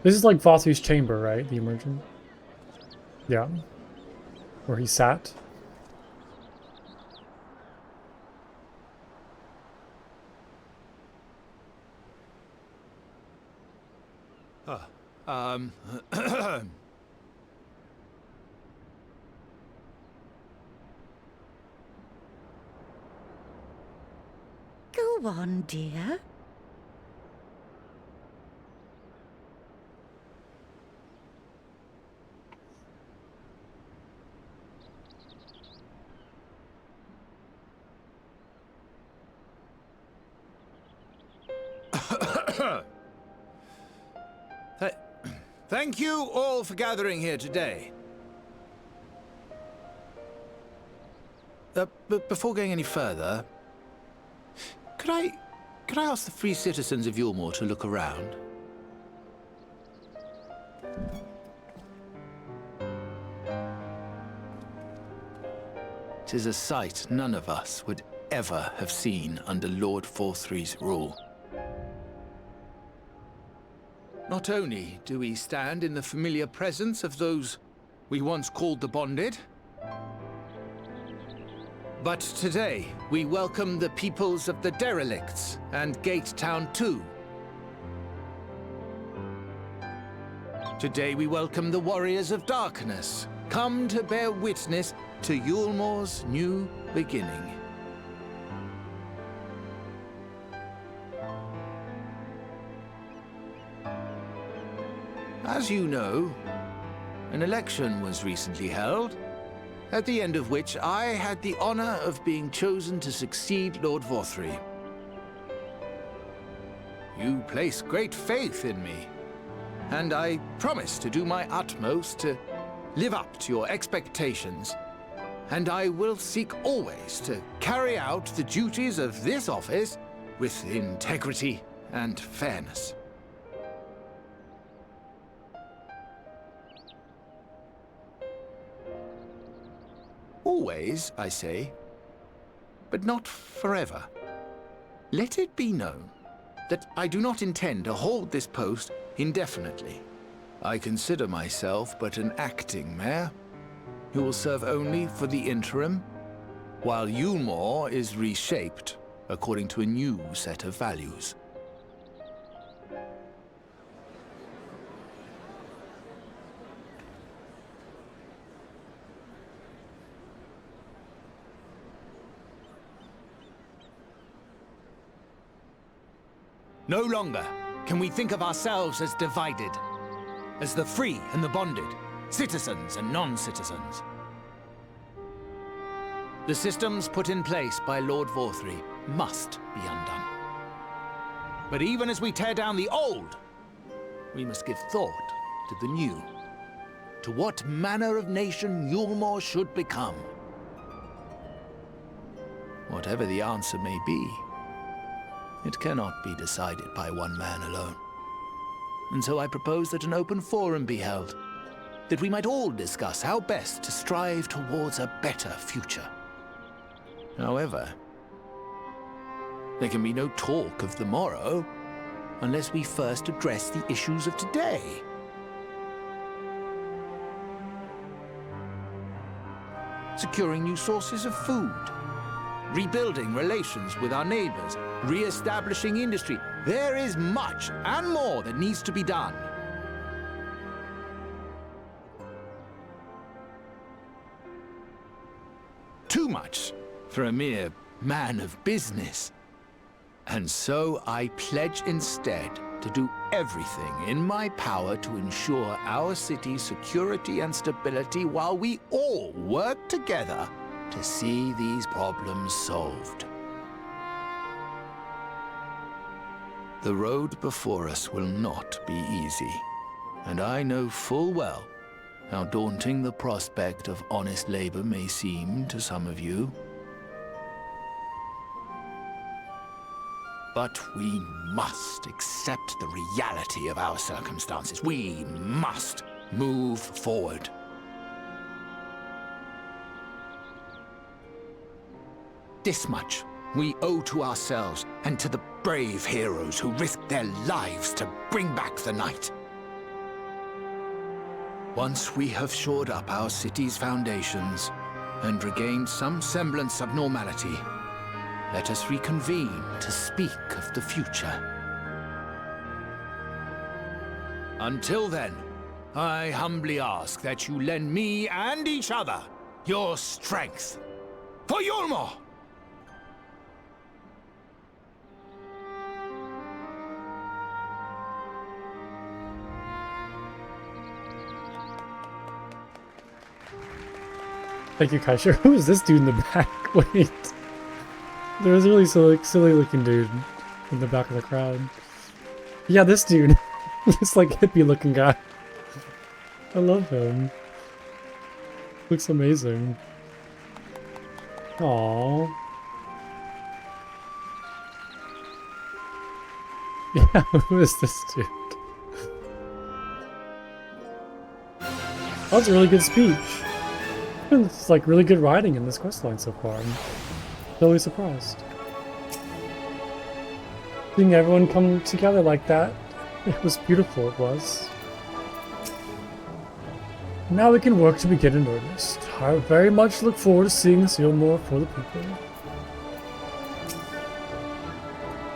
This is like Vothri's chamber, right? The Emergent? Yeah. Where he sat. Go on, dear. Thank you all for gathering here today. But before going any further, could I ask the free citizens of Yulmore to look around? Tis a sight none of us would ever have seen under Lord Forthry's rule. Not only do we stand in the familiar presence of those we once called the Bonded, but today we welcome the peoples of the Derelicts and Gatetown too. Today we welcome the Warriors of Darkness, come to bear witness to Yulmore's new beginning. As you know, an election was recently held, at the end of which I had the honor of being chosen to succeed Lord Vorthry. You place great faith in me, and I promise to do my utmost to live up to your expectations, and I will seek always to carry out the duties of this office with integrity and fairness. Always, I say, but not forever. Let it be known that I do not intend to hold this post indefinitely. I consider myself but an acting mayor who will serve only for the interim, while Yulmore is reshaped according to a new set of values. No longer can we think of ourselves as divided, as the free and the bonded, citizens and non-citizens. The systems put in place by Lord Vorthry must be undone. But even as we tear down the old, we must give thought to the new, to what manner of nation Yulmore should become. Whatever the answer may be, it cannot be decided by one man alone. And so I propose that an open forum be held, that we might all discuss how best to strive towards a better future. However, there can be no talk of the morrow unless we first address the issues of today. Securing new sources of food, rebuilding relations with our neighbors, re-establishing industry. There is much and more that needs to be done. Too much for a mere man of business. And so I pledge instead to do everything in my power to ensure our city's security and stability while we all work together to see these problems solved. The road before us will not be easy, and I know full well how daunting the prospect of honest labor may seem to some of you. But we must accept the reality of our circumstances. We must move forward. This much we owe to ourselves and to the brave heroes who risked their lives to bring back the night. Once we have shored up our city's foundations and regained some semblance of normality, let us reconvene to speak of the future. Until then, I humbly ask that you lend me and each other your strength for Yulmore! Thank you, Kaisha. Who is this dude in the back? Wait. There was a really silly looking dude in the back of the crowd. Yeah, this dude. This like hippie looking guy. I love him. Looks amazing. Aww. Yeah, who is this dude? That was a really good speech. It's like really good writing in this questline so far. I'm totally surprised. Seeing everyone come together like that, it was beautiful, it was. Now we can work to begin in earnest. I very much look forward to seeing this Yulmore for the people.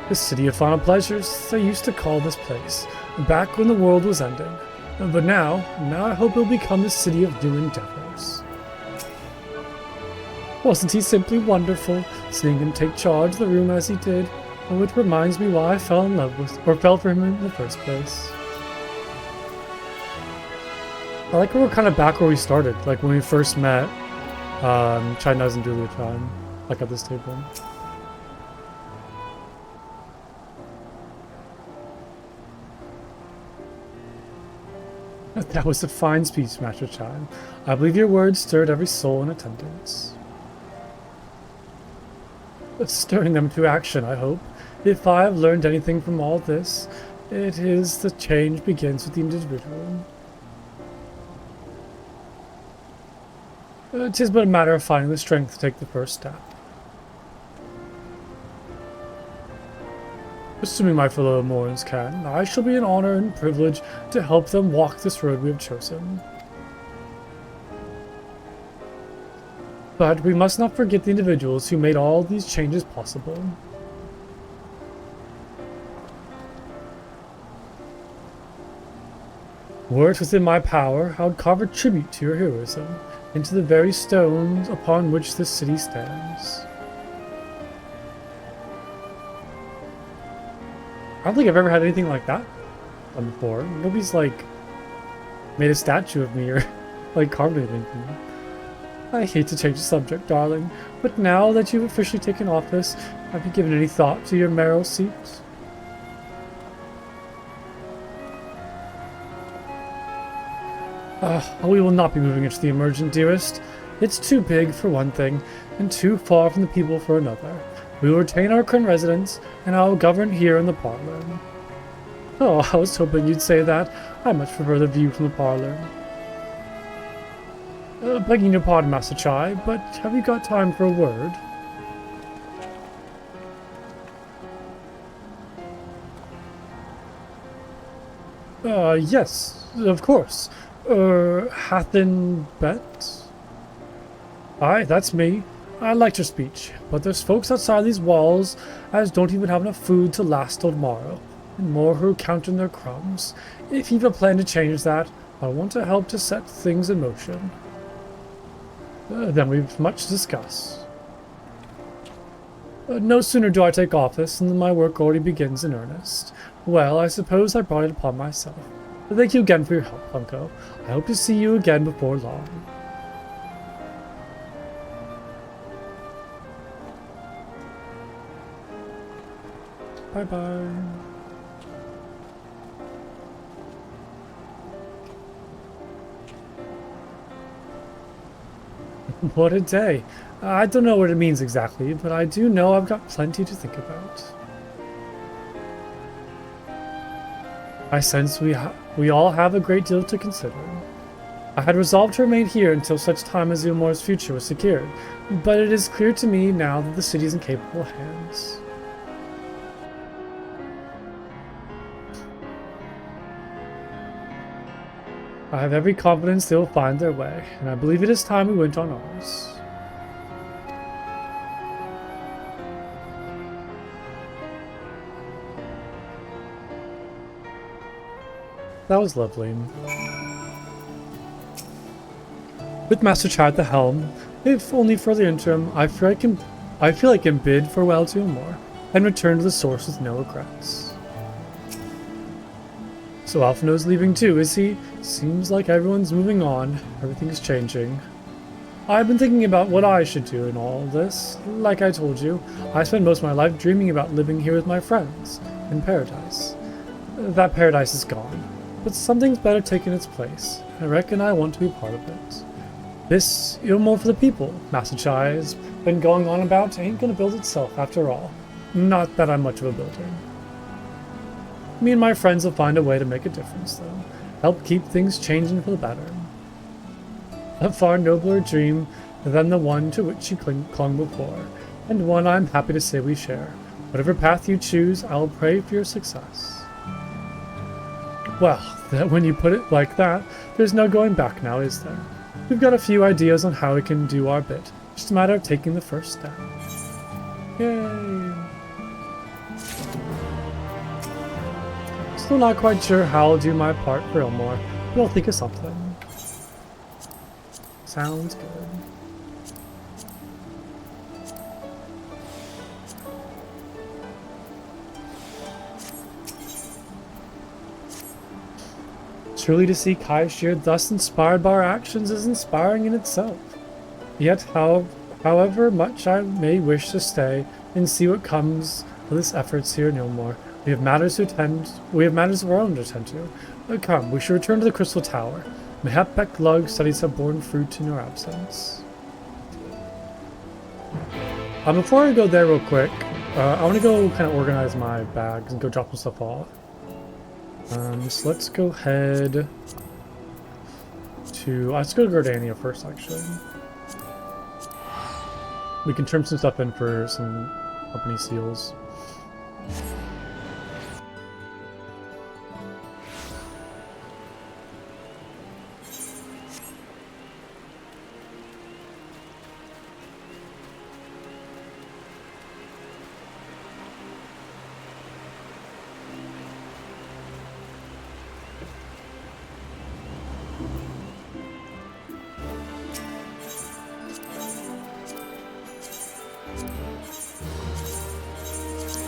The City of Final Pleasures, they used to call this place, back when the world was ending. But now I hope it'll become the City of New Endeavors. Wasn't he simply wonderful, seeing him take charge of the room as he did, which reminds me why I fell in love with, or fell for him in the first place. I like we're kind of back where we started, like when we first met China and Duluchan, like at this table. That was a fine speech, Master Chan. I believe your words stirred every soul in attendance. Stirring them to action, I hope. If I have learned anything from all this, it is the change begins with the individual. It is but a matter of finding the strength to take the first step. Assuming my fellow Morans can, I shall be an honor and privilege to help them walk this road we have chosen. But we must not forget the individuals who made all these changes possible. Were it within my power, I would carve a tribute to your heroism into the very stones upon which this city stands. I don't think I've ever had anything like that done before. Nobody's like made a statue of me or like carved anything for me. I hate to change the subject, darling, but now that you've officially taken office, have you given any thought to your mayoral seat? We will not be moving into the emergent, dearest. It's too big for one thing, and too far from the people for another. We will retain our current residence, and I will govern here in the parlor. Oh, I was hoping you'd say that. I much prefer the view from the parlor. Begging your pardon, Master Chai, but have you got time for a word? Yes, of course. Hathin Bet? Aye, that's me. I liked your speech, but there's folks outside these walls as don't even have enough food to last till tomorrow, and more who are counting their crumbs. If you've a plan to change that, I want to help to set things in motion. Then we've much to discuss. No sooner do I take office than my work already begins in earnest. Well, I suppose I brought it upon myself. Thank you again for your help, Funko. I hope to see you again before long. Bye-bye. What a day. I don't know what it means exactly, but I do know I've got plenty to think about. I sense we all have a great deal to consider. I had resolved to remain here until such time as Ilmore's future was secured, but it is clear to me now that the city is in capable hands. I have every confidence they will find their way, and I believe it is time we went on ours. That was lovely. With Master Chai at the helm, if only for the interim, I feel I can bid farewell to Ilmore and return to the source with no regrets. So Alphino's leaving too, is he? Seems like everyone's moving on. Everything's changing. I've been thinking about what I should do in all this. Like I told you, I spend most of my life dreaming about living here with my friends, in paradise. That paradise is gone, but something's better taken its place. I reckon I want to be part of it. This Ilmore for the people Master Chai has been going on about ain't gonna build itself after all. Not that I'm much of a builder. Me and my friends will find a way to make a difference, though. Help keep things changing for the better. A far nobler dream than the one to which you clung before, and one I'm happy to say we share. Whatever path you choose, I'll pray for your success. Well, when you put it like that, there's no going back now, is there? We've got a few ideas on how we can do our bit. Just a matter of taking the first step. Yay! Still not quite sure how I'll do my part for Ilmore, but I'll think of something. Sounds good. Truly to see Kai's Sheard thus inspired by our actions is inspiring in itself. Yet, however much I may wish to stay and see what comes of this efforts here no more, we have matters of our own to attend to. But come, we should return to the Crystal Tower. Mayhap Lug studies have borne fruit in our absence. Before I go there real quick, I want to go kind of organize my bags and go drop some stuff off. So let's go ahead to... let's go to Gordania first, actually. We can turn some stuff in for some company seals.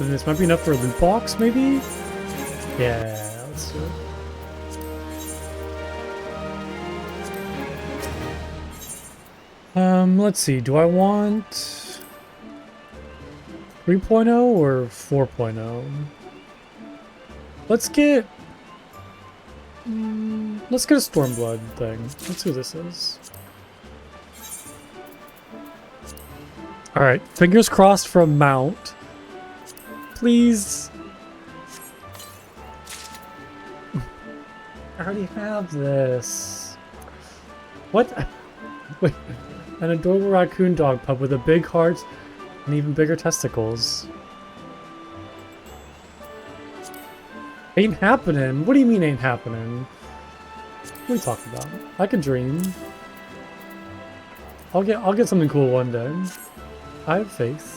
And this might be enough for a loot box, maybe? Yeah, let's do it. Let's see. Do I want 3.0 or 4.0? Let's get a Stormblood thing. Let's see what this is. Alright, fingers crossed for a mount. Please. I already have this. What? Wait. An adorable raccoon dog pup with a big heart and even bigger testicles. Ain't happening. What do you mean ain't happening? What are you talking about? I could dream. I'll get something cool one day. I have faith.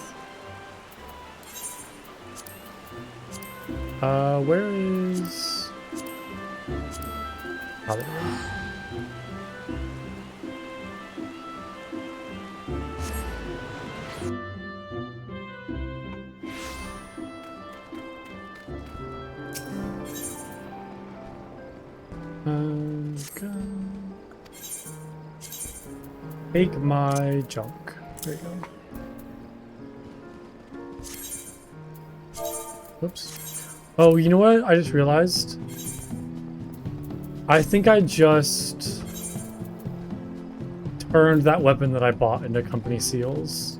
Where is... oh, there we go. Take my junk. There you go. Whoops. Oh, you know what? I just realized. I think I just turned that weapon that I bought into company seals.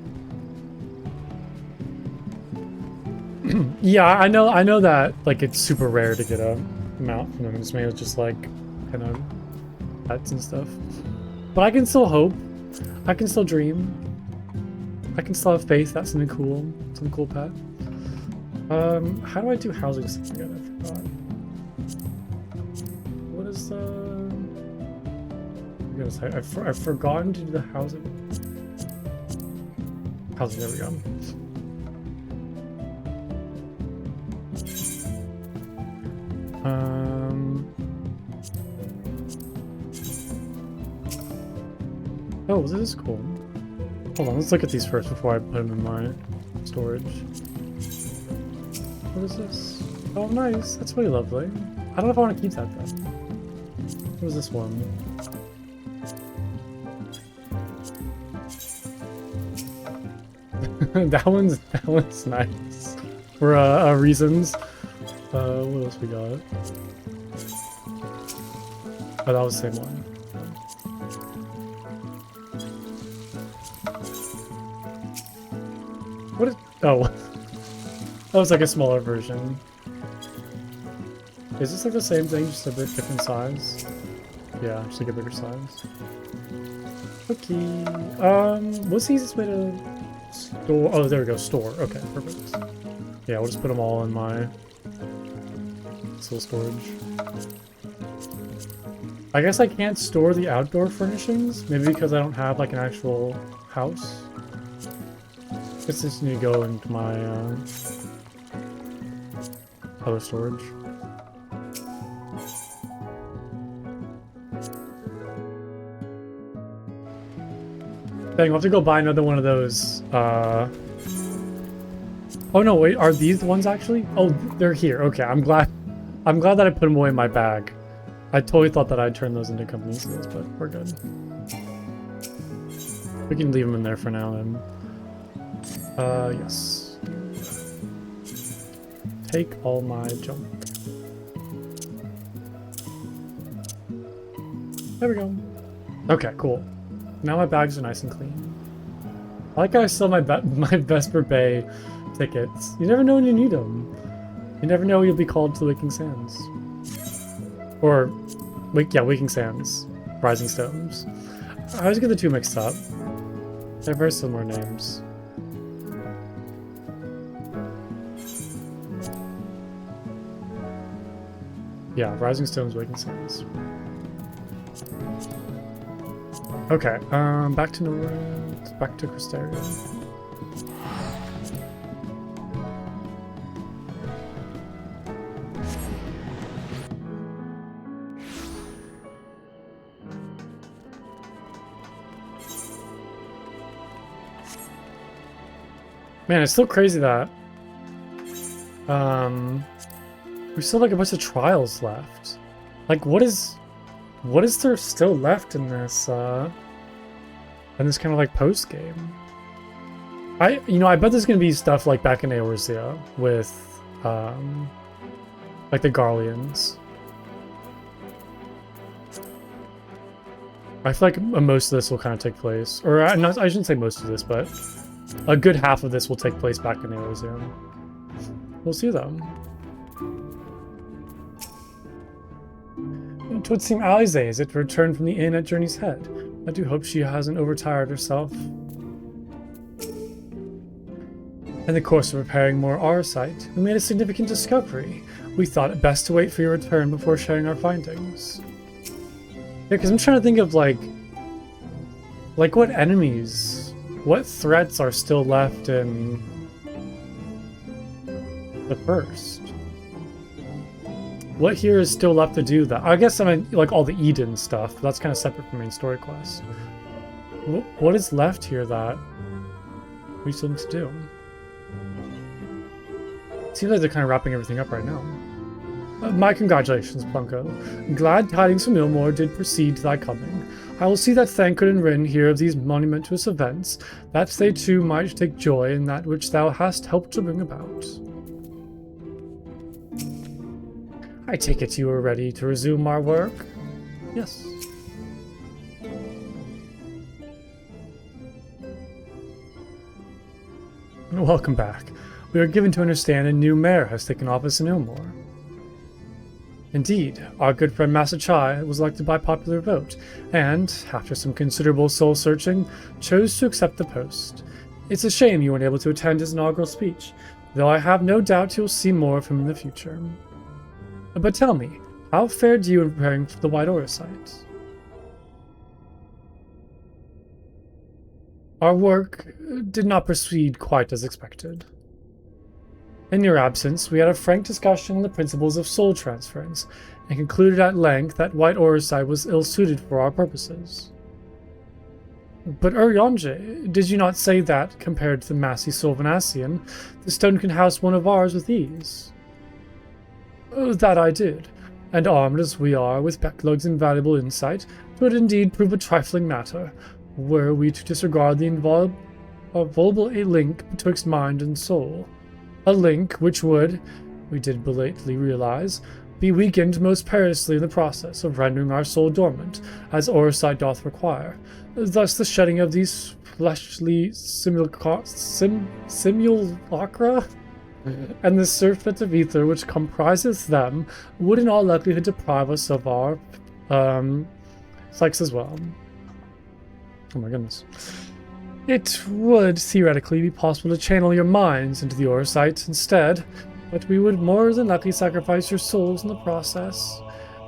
Yeah, I know that like it's super rare to get a mount from them. It's maybe just like kind of pets and stuff. But I can still hope. I can still dream. I can still have faith. That's something cool. Some cool pet. How do I do housing stuff again? I forgot. What is the... I'm gonna say, I've forgotten to do the housing. Housing, there we go. Oh, this is cool. Hold on, let's look at these first before I put them in my storage. What is this? Oh, nice. That's really lovely. I don't know if I want to keep that though. What is this one? that one's nice. For reasons. What else we got? Oh, that was the same one. What is... oh. That was like a smaller version. Is this like the same thing, just a bit different size? Yeah, just like a bigger size. Okay. What's the easiest way to store? Oh, there we go. Store. Okay, perfect. Yeah, we'll just put them all in my little storage. I guess I can't store the outdoor furnishings. Maybe because I don't have like an actual house. I guess I just need to go into my other storage. Dang, we'll have to go buy another one of those. Oh no, wait, are these the ones actually? Oh, they're here. Okay, I'm glad that I put them away in my bag. I totally thought that I'd turn those into company seals, but we're good. We can leave them in there for now then. Yes. Take all my junk. There we go. Okay, cool. Now my bags are nice and clean. I like how I still have my Vesper Bay tickets. You never know when you need them. You never know you'll be called to Waking Sands. Or, Waking Sands. Rising Stones. I always get the two mixed up. They're very similar names. Yeah, Rising Stones, Waking Sands. Okay, back to Norwood, back to Cristeria. Man, it's still crazy that we still have like a bunch of trials left. Like, what is there still left in this kind of like post game? I bet there's gonna be stuff like back in Eorzea with like the Garleans. I feel like most of this will kind of take place, or I shouldn't say most of this, but a good half of this will take place back in Eorzea. We'll see though. It would seem Alize is it returned from the inn at Journey's Head. I do hope she hasn't overtired herself. In the course of preparing more Auracite, we made a significant discovery. We thought it best to wait for your return before sharing our findings. Yeah, because I'm trying to think of like what enemies, what threats are still left in the first. What here is still left to do that? I guess I mean like all the Eden stuff, but that's kind of separate from main story quests. What is left here that we still need to do? Seems like they're kind of wrapping everything up right now. My congratulations, Plunko. Glad tidings from Ilmore did precede thy coming. I will see that Thancred and Rin hear of these monumentous events, that they too might take joy in that which thou hast helped to bring about. I take it you are ready to resume our work? Yes. Welcome back. We are given to understand a new mayor has taken office in Ilmore. Indeed, our good friend Master Chai was elected by popular vote, and, after some considerable soul-searching, chose to accept the post. It's a shame you weren't able to attend his inaugural speech, though I have no doubt you'll see more of him in the future. But tell me, how fared you in preparing for the White Auracite? Our work did not proceed quite as expected. In your absence, we had a frank discussion on the principles of soul transference, and concluded at length that White Auracite was ill-suited for our purposes. But Urianger, did you not say that, compared to the massy Sylvanasian, the stone can house one of ours with ease? That I did, and armed as we are with Becklog's invaluable insight, it would indeed prove a trifling matter, were we to disregard the inviolable link betwixt mind and soul. A link which would, we did belatedly realize, be weakened most perilously in the process of rendering our soul dormant, as Auracite doth require. Thus the shedding of these fleshly simulacra and the surfeit of ether which comprises them would in all likelihood deprive us of our psyches as well. Oh my goodness. It would theoretically be possible to channel your minds into the Auracite instead, but we would more than likely sacrifice your souls in the process,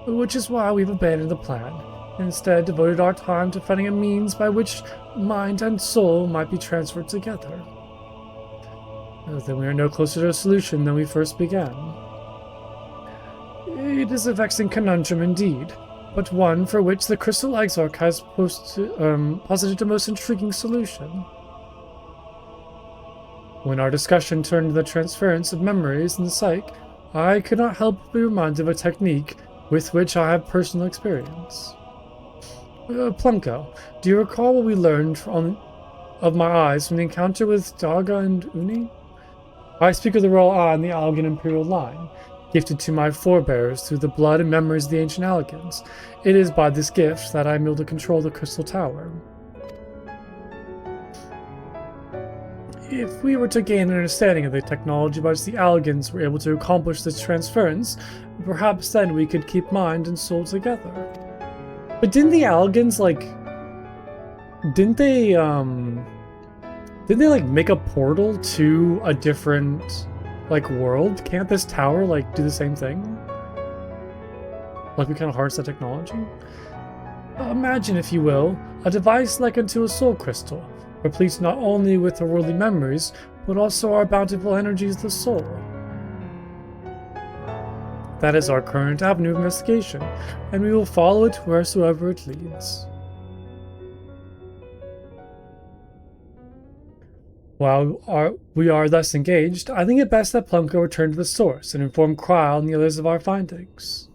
which is why we've abandoned the plan, and instead devoted our time to finding a means by which mind and soul might be transferred together. Then we are no closer to a solution than we first began. It is a vexing conundrum indeed, but one for which the Crystal Exarch has posited a most intriguing solution. When our discussion turned to the transference of memories in the psyche, I could not help but be reminded of a technique with which I have personal experience. Plumko, do you recall what we learned of my eyes from the encounter with Daga and Uni? I speak of the royal eye and the Algan imperial line, gifted to my forebears through the blood and memories of the ancient Algans. It is by this gift that I am able to control the Crystal Tower. If we were to gain an understanding of the technology by which the Algans were able to accomplish this transference, perhaps then we could keep mind and soul together. But didn't the Algans, like... Didn't they like make a portal to a different like world? Can't this tower like do the same thing? Like we kind of harness that technology? Imagine, if you will, a device like unto a soul crystal, replete not only with our worldly memories, but also our bountiful energies of the soul. That is our current avenue of investigation, and we will follow it wheresoever it leads. While we are thus engaged, I think it best that Plumko return to the source and inform Kryle and the others of our findings.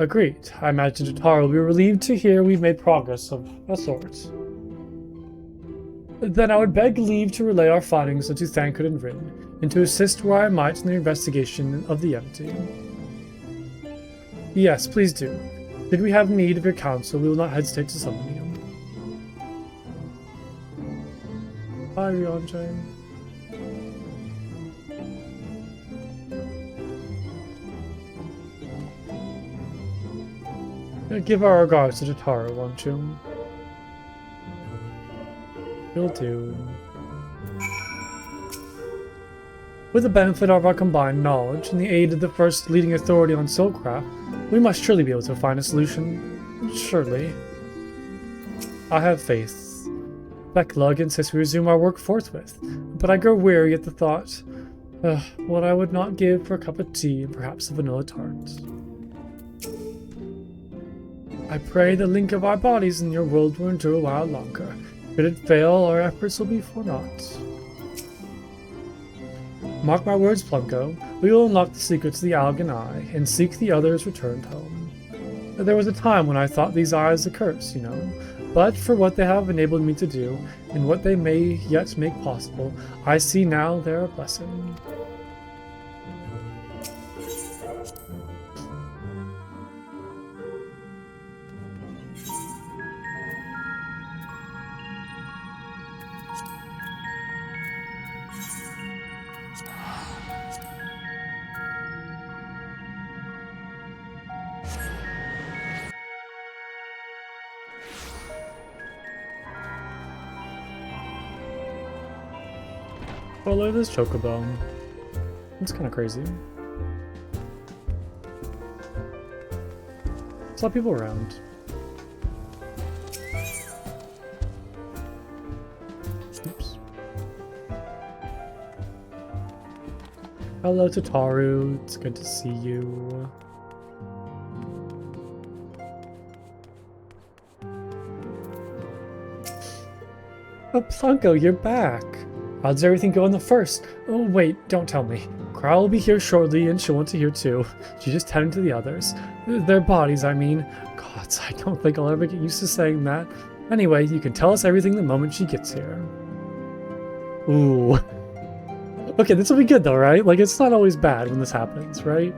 Agreed. I imagine Jotaro will be relieved to hear we've made progress of a sort. Then I would beg leave to relay our findings unto Thancred and Rin, and to assist where I might in the investigation of the entity. Yes, please do. Should we have need of your counsel, we will not hesitate to summon you. Bye, Ryonjay. Give our regards to Jotaro, won't you? Will do. With the benefit of our combined knowledge and the aid of the first leading authority on Soulcraft, we must surely be able to find a solution. Surely. I have faith. Becklug insists we resume our work forthwith, but I grow weary at the thought. What I would not give for a cup of tea and perhaps a vanilla tart. I pray the link of our bodies in your world will endure a while longer. Should it fail, our efforts will be for naught. Mark my words, Plumko, we will unlock the secrets of the Algan Eye and seek the others returned home. There was a time when I thought these eyes a curse, you know. But for what they have enabled me to do, and what they may yet make possible, I see now they're a blessing. Follow this chocobo. It's kind of crazy. There's a lot of people around. Oops. Hello, Tataru. It's good to see you. Oh, Plunko, you're back. How does everything go in the first? Oh, wait, don't tell me. Kryle will be here shortly, and she'll want to hear too. She's just heading to the others. Their bodies, I mean. Gods, I don't think I'll ever get used to saying that. Anyway, you can tell us everything the moment she gets here. Ooh. Okay, this will be good though, right? Like, it's not always bad when this happens, right?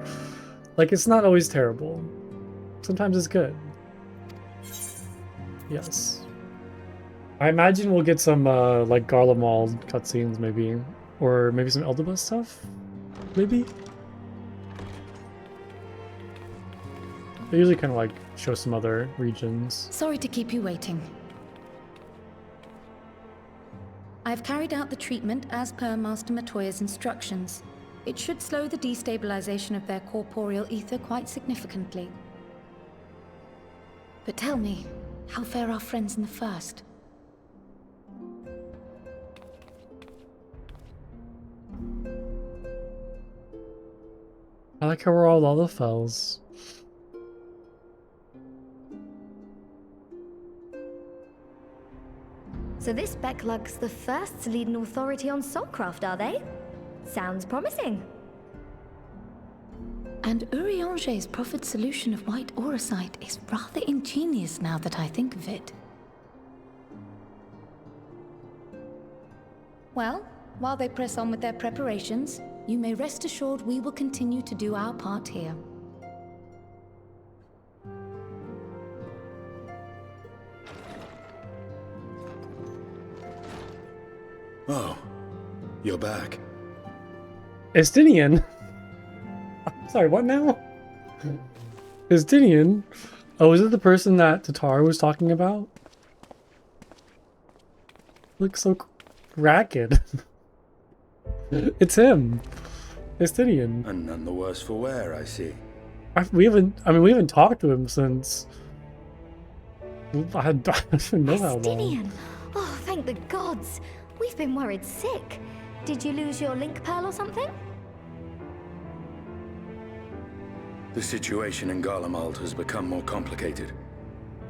Like, it's not always terrible. Sometimes it's good. Yes. I imagine we'll get some, like, Garlemald cutscenes, maybe. Or maybe some Eldebus stuff? Maybe? They usually kind of, like, show some other regions. Sorry to keep you waiting. I've carried out the treatment as per Master Matoya's instructions. It should slow the destabilization of their corporeal ether quite significantly. But tell me, how fare our friends in the first? I like how we're all the fells. So this Becklug's the first to lead an authority on Soulcraft, are they? Sounds promising. And Urianger's proffered solution of white auracite is rather ingenious now that I think of it. Well, while they press on with their preparations, you may rest assured we will continue to do our part here. Oh, you're back. Estinian? Sorry, what now? Estinian? Oh, is it the person that Tatar was talking about? Looks so ragged. It's him. Estinian. And none the worse for wear, I see. We haven't talked to him since... I don't know how long. Estinian! Oh, thank the gods! We've been worried sick. Did you lose your link pearl or something? The situation in Garlemald has become more complicated.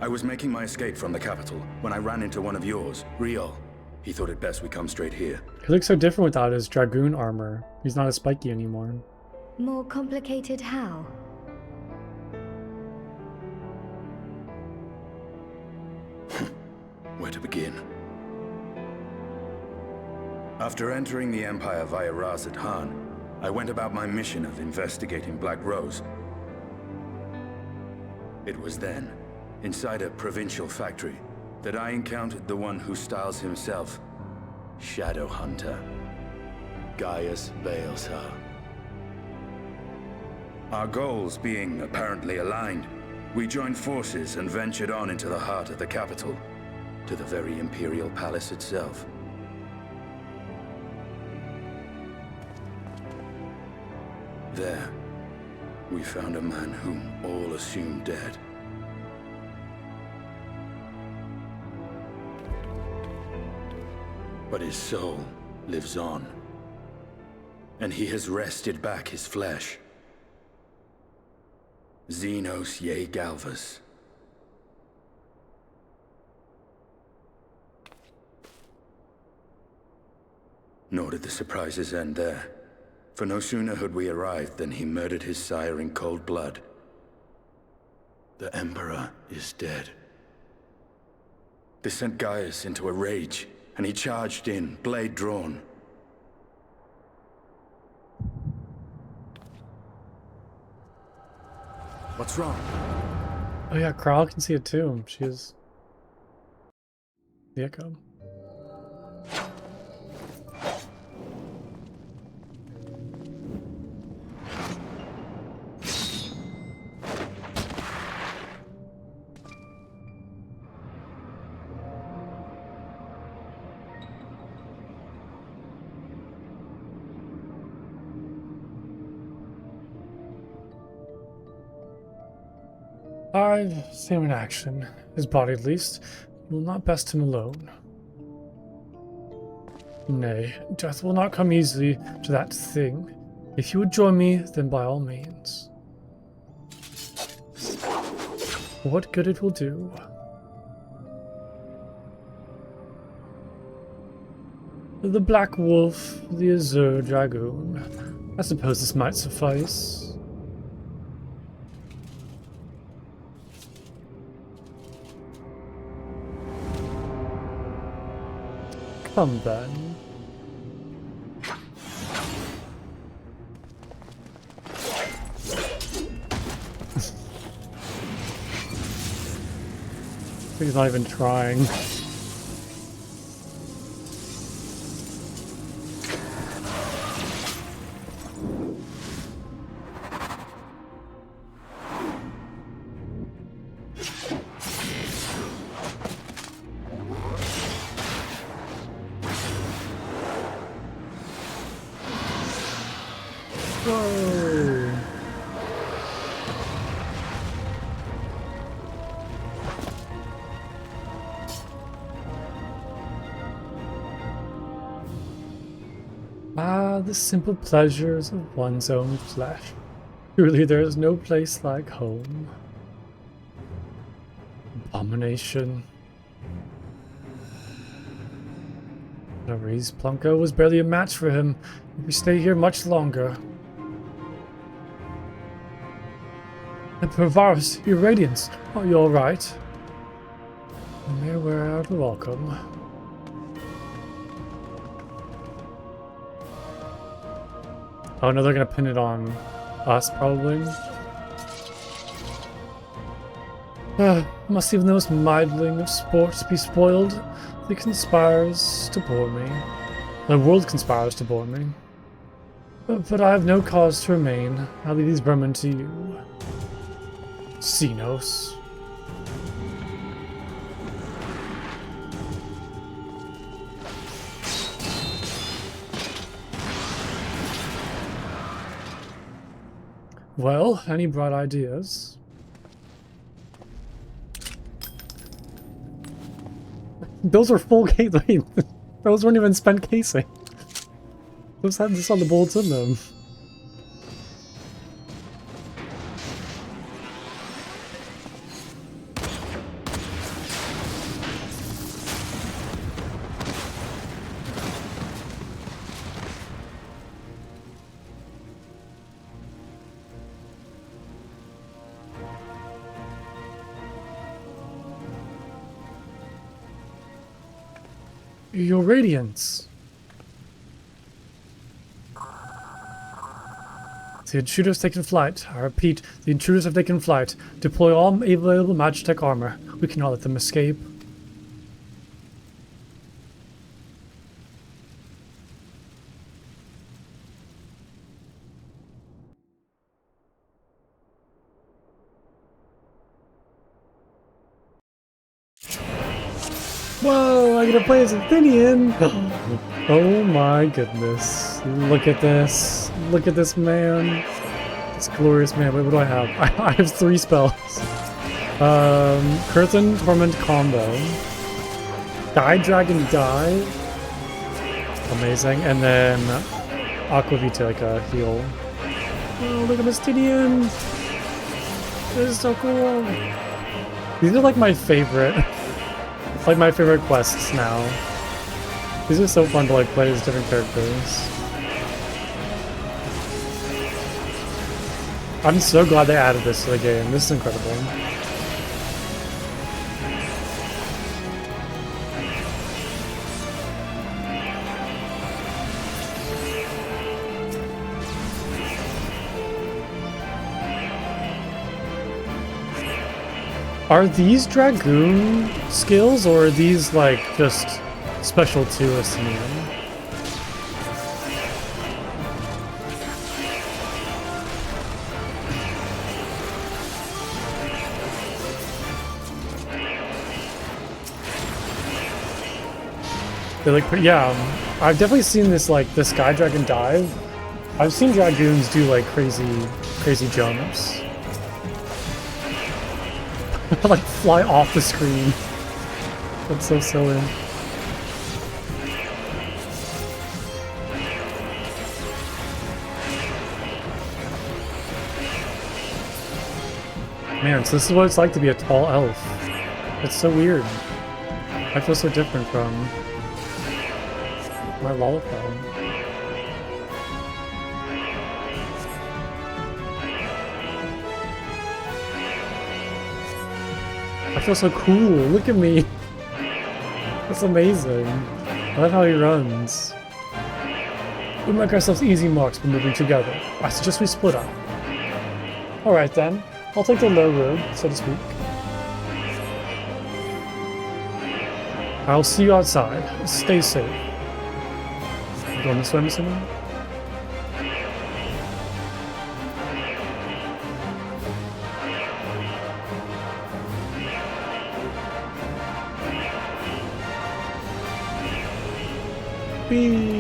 I was making my escape from the capital when I ran into one of yours, Riol. He thought it best we come straight here. He looks so different without his dragoon armor. He's not as spiky anymore. More complicated how? Where to begin? After entering the Empire via Razat Han, I went about my mission of investigating Black Rose. It was then, inside a provincial factory, that I encountered the one who styles himself Shadow Hunter, Gaius Baelsar. Our goals being apparently aligned, we joined forces and ventured on into the heart of the capital, to the very Imperial Palace itself. There, we found a man whom all assumed dead. But his soul lives on, and he has wrested back his flesh. Xenos Ye Galvas. Nor did the surprises end there. For no sooner had we arrived than he murdered his sire in cold blood. The Emperor is dead. This sent Gaius into a rage, and he charged in, blade drawn. What's wrong? Oh yeah, Kral can see it too. She is the Echo. I've seen him in action. His body, at least, will not best him alone. Nay, death will not come easily to that thing. If you would join me, then by all means. What good it will do. The Black Wolf, the Azure Dragoon. I suppose this might suffice. Come then. He's not even trying. Whoa. Ah, the simple pleasures of one's own flesh. Truly there is no place like home. Abomination. Maurice Plunko was barely a match for him if we stay here much longer. Emperor Varus, your radiance. Oh, you alright? You may wear out the welcome. Oh, no, they're gonna pin it on us, probably. Must even the most middling of sports be spoiled? He conspires to bore me. The world conspires to bore me. But I have no cause to remain. I'll leave these vermin to you. Xenos. Well, any bright ideas? Those are full case. Wait, those weren't even spent casing. Those had this on the bullets in them. Your radiance. The intruders have taken flight. I repeat, the intruders have taken flight. Deploy all available Magitech armor. We cannot let them escape. Whoa, I get to play as Athenian! Oh my goodness. Look at this. Look at this man. This glorious man. Wait, what do I have? I have 3 spells. Curtain Torment combo. Die Dragon Die. Amazing. And then Aquavita, like a heal. Oh, look at Athenian! This is so cool. These are like my favorite. Like my favorite quests now. These are so fun to like play as different characters. I'm so glad they added this to the game. This is incredible. Are these Dragoon skills, or are these, like, just special to Asinian? They're like, yeah, I've definitely seen this, like, the Sky Dragon dive. I've seen Dragoons do, like, crazy jumps. Like fly off the screen. That's so silly. Man, so this is what it's like to be a tall elf. It's so weird. I feel so different from my Lollipop. I feel so cool. Look at me. That's amazing. I love how he runs. We make ourselves easy marks by moving together. I suggest we split up. Alright then. I'll take the low road, so to speak. I'll see you outside. Stay safe. You going this way, I'm assuming? Whee!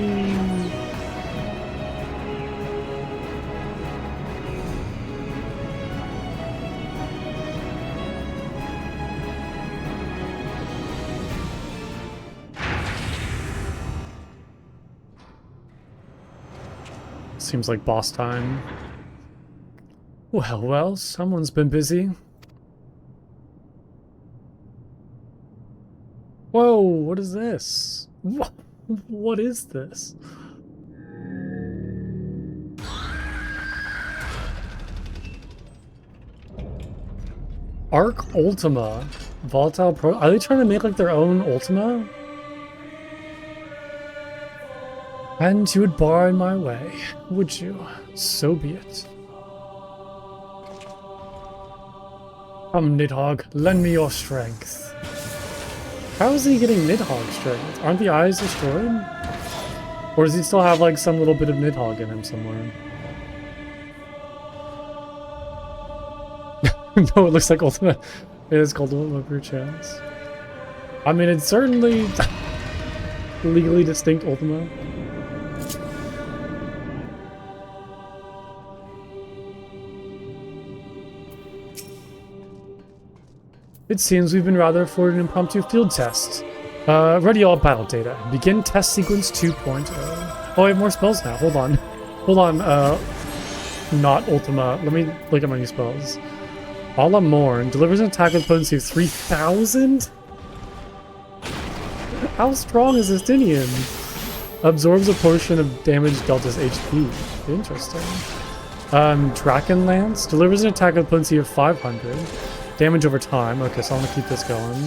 Seems like boss time. Well, someone's been busy. Whoa, what is this? What is this? Arc Ultima. Volatile Pro. Are they trying to make like their own Ultima? And you would bar in my way, would you? So be it. Come, Nidhogg, lend me your strength. How is he getting Nidhogg strength? Aren't the eyes destroyed? Or does he still have like some little bit of Nidhogg in him somewhere? No, it looks like Ultima. It is called Ultima per chance. I mean, it's certainly legally distinct Ultima. It seems we've been rather afforded an impromptu field test. Ready all battle data. Begin test sequence 2.0. Oh, I have more spells now. Hold on. Hold on, not Ultima. Let me look at my new spells. Ala Morn delivers an attack with potency of 3000? How strong is this Dinian? Absorbs a portion of damage dealt as HP. Interesting. Draken Lance delivers an attack with potency of 500. Damage over time. Okay, so I'm gonna keep this going.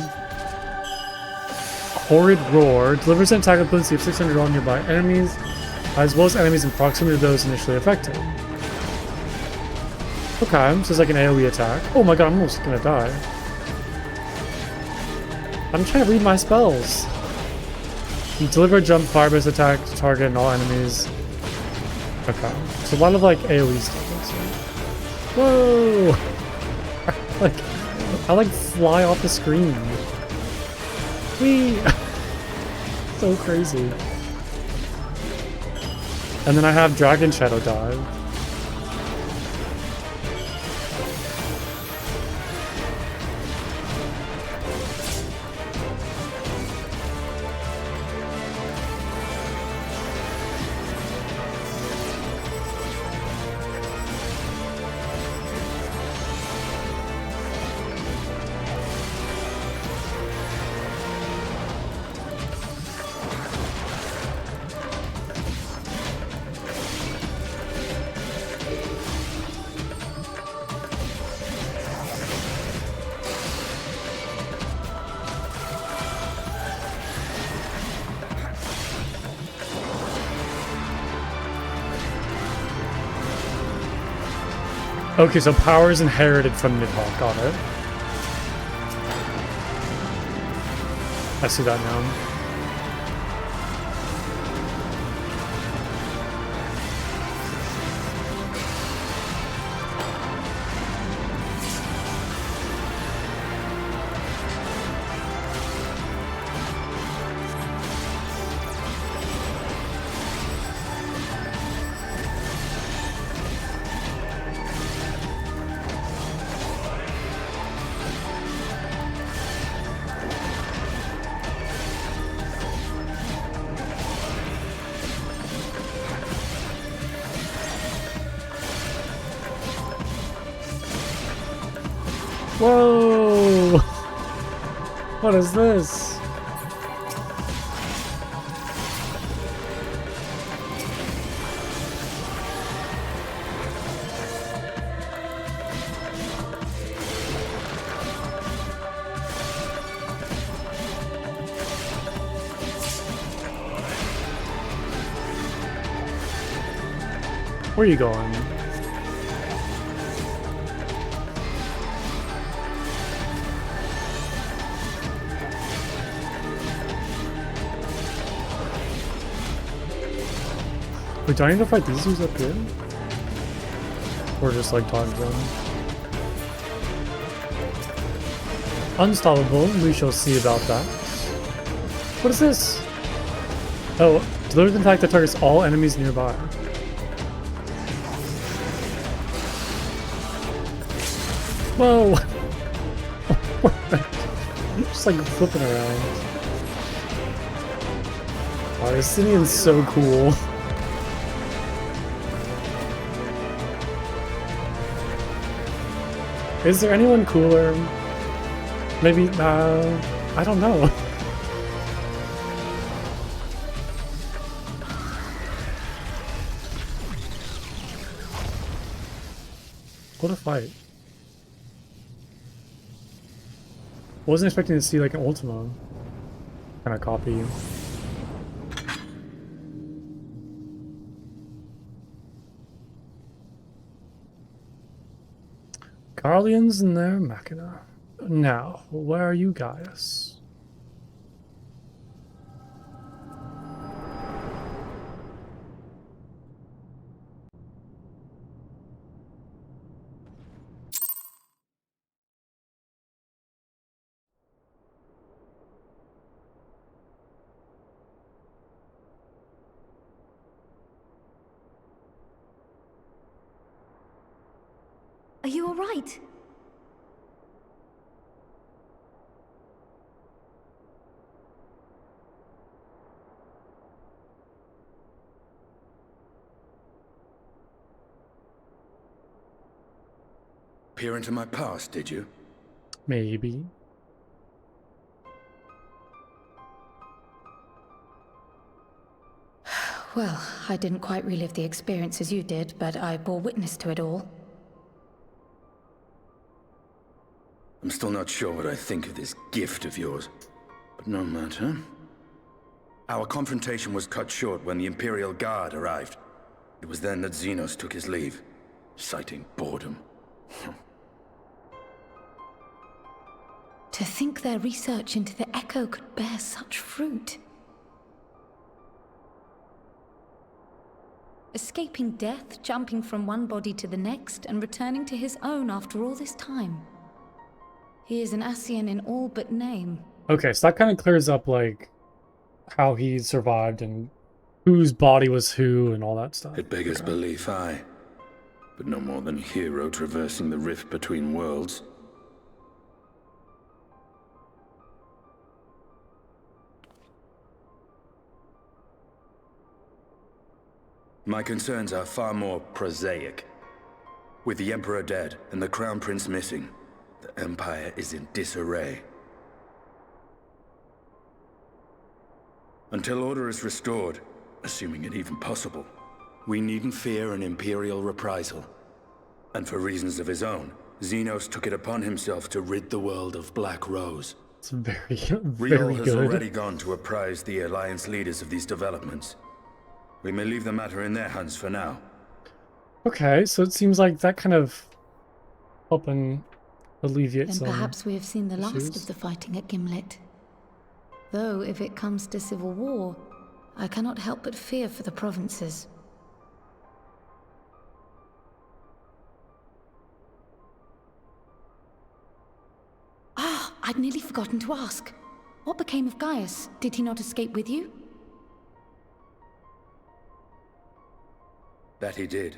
Horrid Roar delivers an attack with potency of 600 on nearby enemies, as well as enemies in proximity to those initially affected. Okay, so it's like an AoE attack. Oh my god, I'm almost gonna die. I'm trying to read my spells. You deliver a jump fire-based attack to target and all enemies. Okay, so a lot of like AoE stuff. Whoa! I like fly off the screen. Whee! So crazy. And then I have Dragon Shadow Dive. Okay, so power is inherited from Nidhogg. Got it. I see that now. Whoa! What is this? Where are you going? Wait, do I need to fight these dudes up here? Or just like dodge them? Unstoppable, we shall see about that. What is this? Oh, deliver the attack that targets all enemies nearby. Whoa! Just like flipping around. Wow, this Sinian's so cool. Is there anyone cooler? Maybe, I don't know. What a fight. Wasn't expecting to see like an Ultima kind of copy. Guardians and their Machina. Now, where are you guys? Are you all right? Peer into my past, did you? Maybe. Well, I didn't quite relive the experience as you did, but I bore witness to it all. I'm still not sure what I think of this gift of yours, but no matter. Our confrontation was cut short when the Imperial Guard arrived. It was then that Xenos took his leave, citing boredom. To think their research into the Echo could bear such fruit. Escaping death, jumping from one body to the next, and returning to his own after all this time. He is an Ascian in all but name. Okay, so that kind of clears up like how he survived and whose body was who and all that stuff. It beggars belief, aye. But no more than a hero traversing the rift between worlds. My concerns are far more prosaic. With the Emperor dead and the Crown Prince missing, the Empire is in disarray. Until order is restored, assuming it even possible, we needn't fear an Imperial reprisal. And for reasons of his own, Xenos took it upon himself to rid the world of Black Rose. It's very, Riol very has good. already gone to apprise the Alliance leaders of these developments. We may leave the matter in their hands for now. Okay, so it seems like that kind of helping alleviate Then some perhaps we have seen the last issues. of the fighting at Gimlet. Though, if it comes to civil war, I cannot help but fear for the provinces. Ah, I'd nearly forgotten to ask. What became of Gaius? Did he not escape with you? That he did,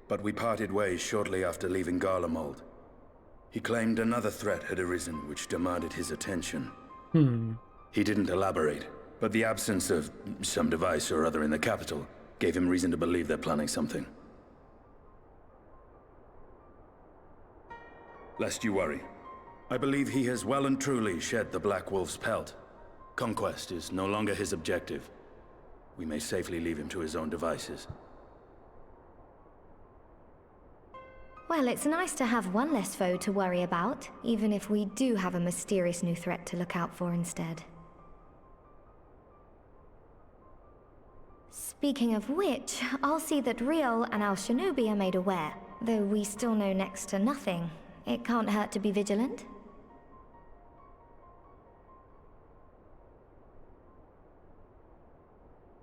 but we parted ways shortly after leaving Garlemald. He claimed another threat had arisen which demanded his attention. He didn't elaborate, but the absence of some device or other in the capital gave him reason to believe they're planning something. Lest you worry, I believe he has well and truly shed the Black Wolf's pelt. Conquest is no longer his objective. We may safely leave him to his own devices. Well, it's nice to have one less foe to worry about, even if we do have a mysterious new threat to look out for instead. Speaking of which, I'll see that Riol and Al Shinobi are made aware. Though we still know next to nothing, it can't hurt to be vigilant.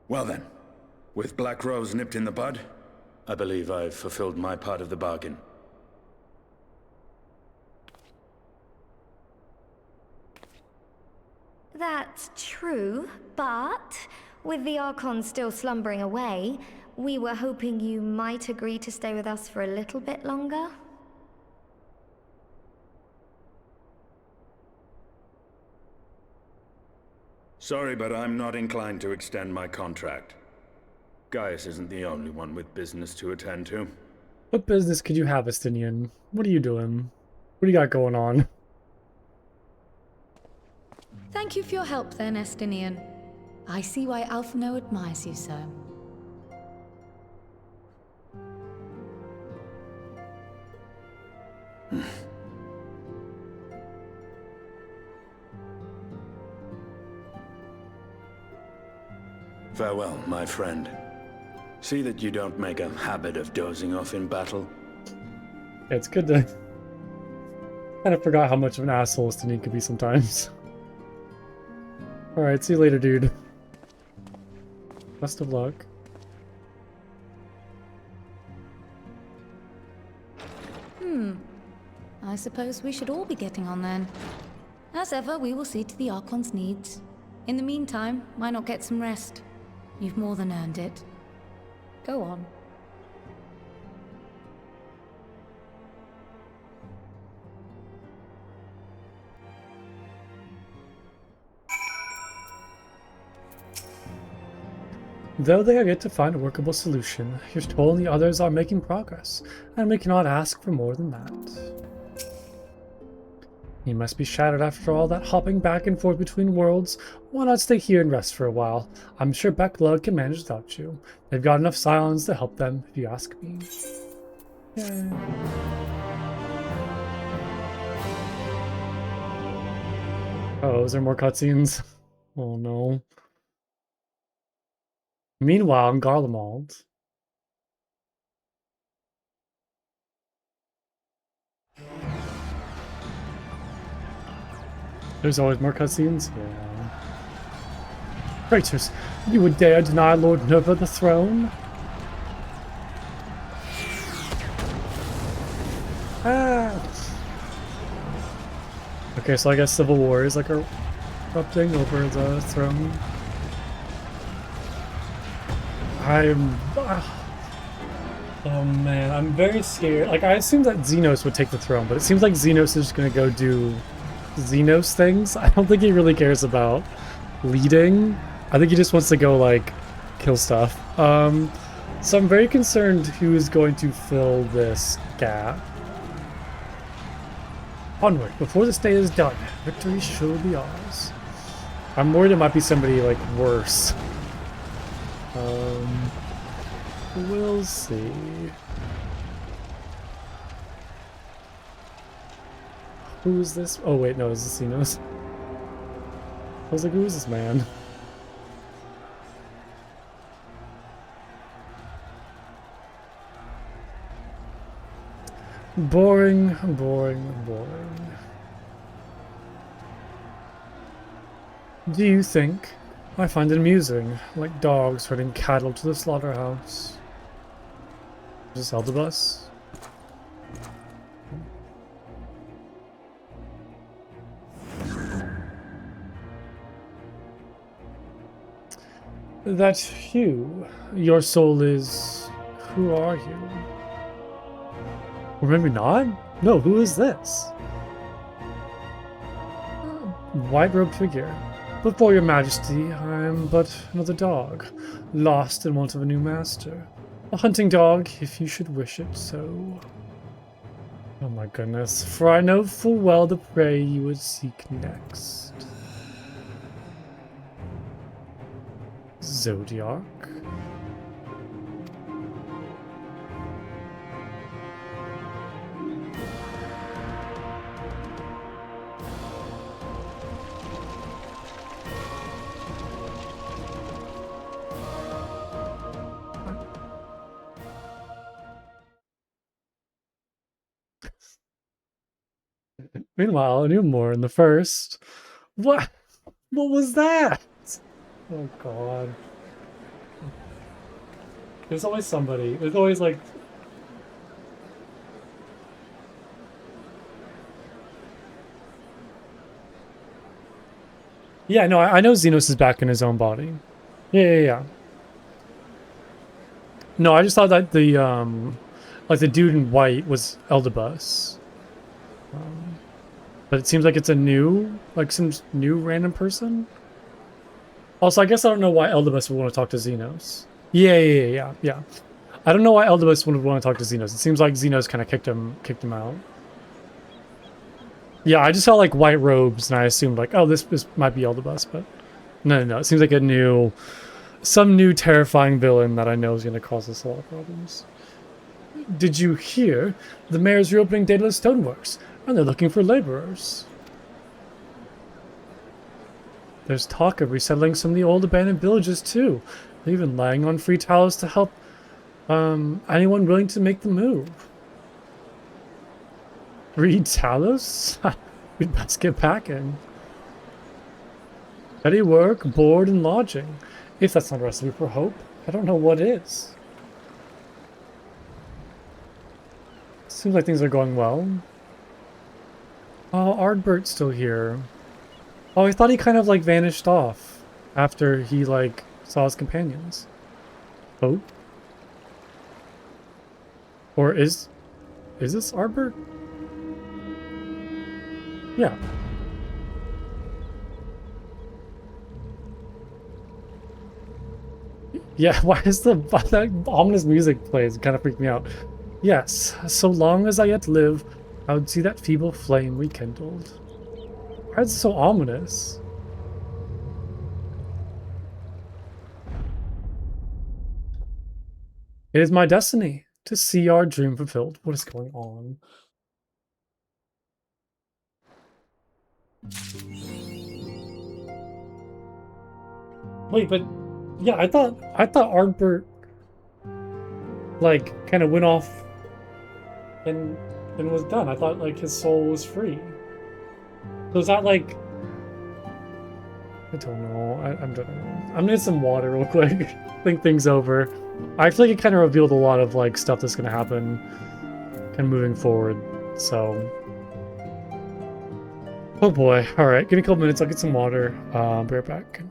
Well then, with Black Rose nipped in the bud, I believe I've fulfilled my part of the bargain. That's true, but with the Archon still slumbering away, we were hoping you might agree to stay with us for a little bit longer. Sorry, but I'm not inclined to extend my contract. Gaius isn't the only one with business to attend to. What business could you have, Estinian? What are you doing? What do you got going on? Thank you for your help then, Estinian. I see why Alphino admires you so. Farewell, my friend. See that you don't make a habit of dozing off in battle. It's good to... kind of forgot how much of an asshole Stanine could be sometimes. Alright, see you later, dude. Best of luck. I suppose we should all be getting on then. As ever, we will see to the Archon's needs. In the meantime, why not get some rest? You've more than earned it. Go on. Though they have yet to find a workable solution, you're told the others are making progress, and we cannot ask for more than that. You must be shattered after all that hopping back and forth between worlds. Why not stay here and rest for a while? I'm sure Becklug can manage without you. They've got enough Scions to help them, if you ask me. Yay. Oh, is there more cutscenes? Oh no. Meanwhile, in Garlemald. There's always more cutscenes? Yeah. Traitors, you would dare deny Lord Nova the throne? Ah! Okay, so I guess civil war is like erupting over the throne. Oh man, I'm very scared. Like, I assumed that Xenos would take the throne, but it seems like Xenos is just gonna go do Xenos things. I don't think he really cares about leading. I think he just wants to go, like, kill stuff. So I'm very concerned who is going to fill this gap. Onward, before this day is done, victory shall be ours. I'm worried it might be somebody, like, worse. We'll see. Who's this? Oh wait, no, this is Xenos. I was like, who is this man? Boring, boring, boring. Do you think? I find it amusing, like dogs herding cattle to the slaughterhouse. Is this Eldebus? That you, your soul is... Who are you? Or maybe not? No, who is this? White-robed figure. Before your majesty, I am but another dog, lost in want of a new master. A hunting dog, if you should wish it so. Oh my goodness, for I know full well the prey you would seek next. Zodiac? Meanwhile, I knew more in the first. What? What was that? Oh god. There's always somebody. There's always like... Yeah, no, I know Xenos is back in his own body. Yeah. No, I just thought that the, like the dude in white was Eldebus. But it seems like it's a new, like some new random person. Also, I guess I don't know why Eldebus would want to talk to Xenos. Yeah. I don't know why Eldebus would want to talk to Xenos. It seems like Xenos kind of kicked him out. Yeah, I just saw like white robes and I assumed like, oh, this might be Eldebus, but no. It seems like some new terrifying villain that I know is going to cause us a lot of problems. Did you hear? The mayor's reopening Daedalus Stoneworks, and they're looking for laborers. There's talk of resettling some of the old abandoned villages too. They're even laying on free tallows to help anyone willing to make the move. Free tallows? We'd best get packing. Steady work, board, and lodging. If that's not a recipe for hope, I don't know what is. Seems like things are going well. Oh, Ardbert's still here. Oh, I thought he kind of like vanished off after he like saw his companions. Oh? Or is this Ardbert? Yeah. Yeah, why is that ominous music plays? It kind of freaked me out. Yes, so long as I yet live, I would see that feeble flame rekindled. Why is it so ominous? It is my destiny to see our dream fulfilled. What is going on? Wait, but yeah, I thought Ardbert like kind of went off and was done. I thought like his soul was free. So is that like I don't know. I'm don't know. I'm gonna get some water real quick. Think things over. I feel like it kind of revealed a lot of like stuff that's gonna happen kind of moving forward. So oh boy. Alright, give me a couple minutes, I'll get some water. Be right back.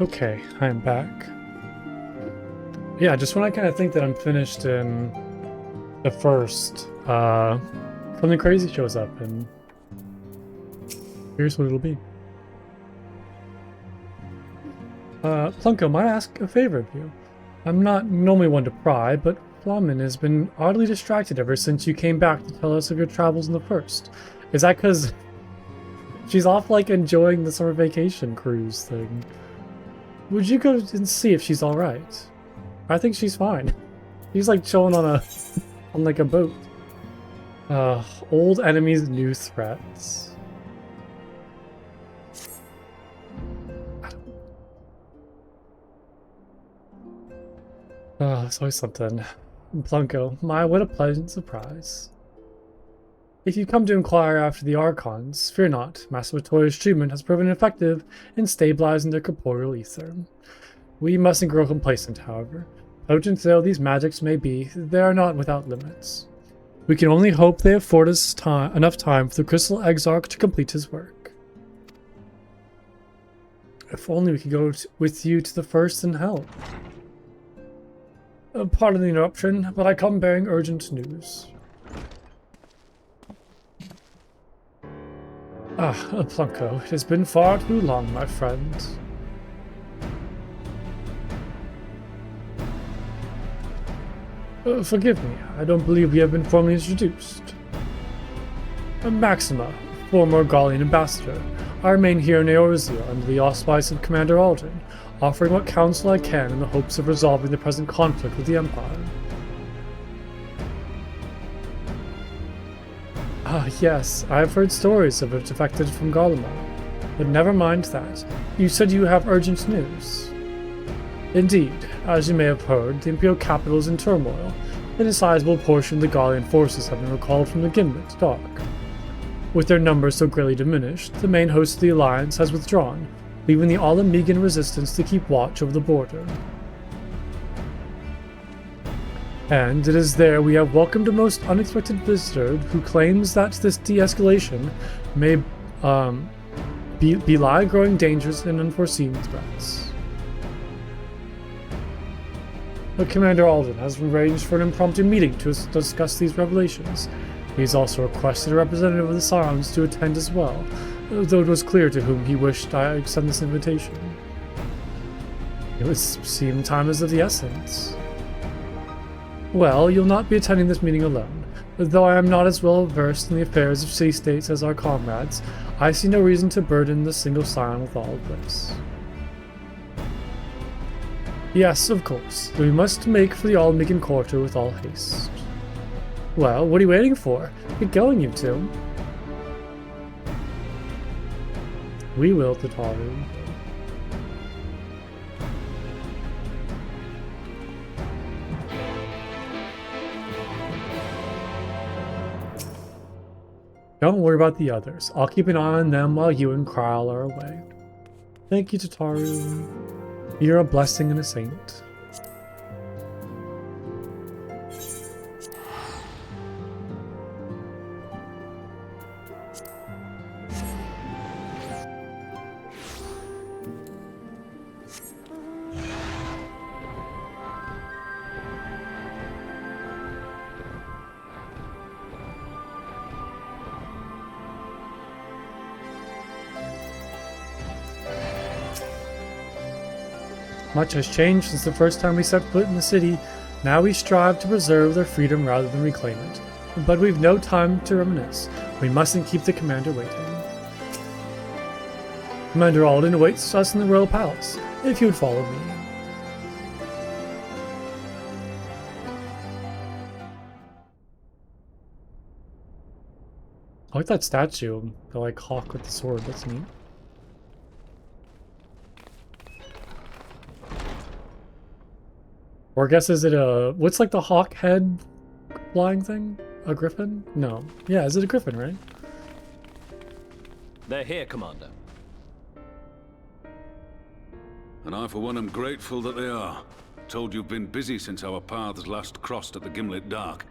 Okay, I am back. Yeah, just when I kind of think that I'm finished in the first, something crazy shows up, and here's what it'll be. Plunko, might I ask a favor of you? I'm not normally one to pry, but Flamin has been oddly distracted ever since you came back to tell us of your travels in the first. Is that because she's off, like, enjoying the summer vacation cruise thing? Would you go and see if she's alright? I think she's fine. She's, like, chilling on a on, like, a boat. Old enemies, new threats. It's always something. Plunko, my, what a pleasant surprise. If you come to inquire after the Archons, fear not. Master Vittoria's treatment has proven effective in stabilizing their corporeal ether. We mustn't grow complacent, however. Potent though these magics may be, they are not without limits. We can only hope they afford us enough time for the Crystal Exarch to complete his work. If only we could go with you to the first and help. Pardon the interruption, but I come bearing urgent news. Plunko, it has been far too long, my friend. Forgive me, I don't believe we have been formally introduced. Maxima, former Gallian ambassador. I remain here in Eorzea under the auspice of Commander Aldrin, offering what counsel I can in the hopes of resolving the present conflict with the Empire. Yes, I have heard stories of a defected from Garlemald, but never mind that. You said you have urgent news. Indeed, as you may have heard, the Imperial capital is in turmoil, and a sizable portion of the Gallian forces have been recalled from the Gimlet Dock. With their numbers so greatly diminished, the main host of the Alliance has withdrawn, leaving the All-Amigan resistance to keep watch over the border. And it is there we have welcomed a most unexpected visitor who claims that this de-escalation may belie growing dangers and unforeseen threats. But Commander Aldrin has arranged for an impromptu meeting to discuss these revelations. He has also requested a representative of the Scions to attend as well, though it was clear to whom he wished I extend this invitation. It would seem time is of the essence. Well, you'll not be attending this meeting alone. Though I am not as well versed in the affairs of city-states as our comrades, I see no reason to burden the single Scion with all of this. Yes, of course. We must make for the All-Amigan Quarter with all haste. Well, what are you waiting for? Get going, you two. We will, Tataru. Don't worry about the others. I'll keep an eye on them while you and Krile are away. Thank you, Tataru. You're a blessing and a saint. Much has changed since the first time we set foot in the city. Now we strive to preserve their freedom rather than reclaim it. But we've no time to reminisce. We mustn't keep the commander waiting. Commander Aldrin awaits us in the Royal Palace, if you would follow me. I like that statue, the like hawk with the sword, that's neat. Or I guess is it a, what's like the hawk head flying thing? A griffin? No. Yeah, is it a griffin, right? They're here, Commander. And I for one am grateful that they are. Told you've been busy since our paths last crossed at the Gimlet Dark.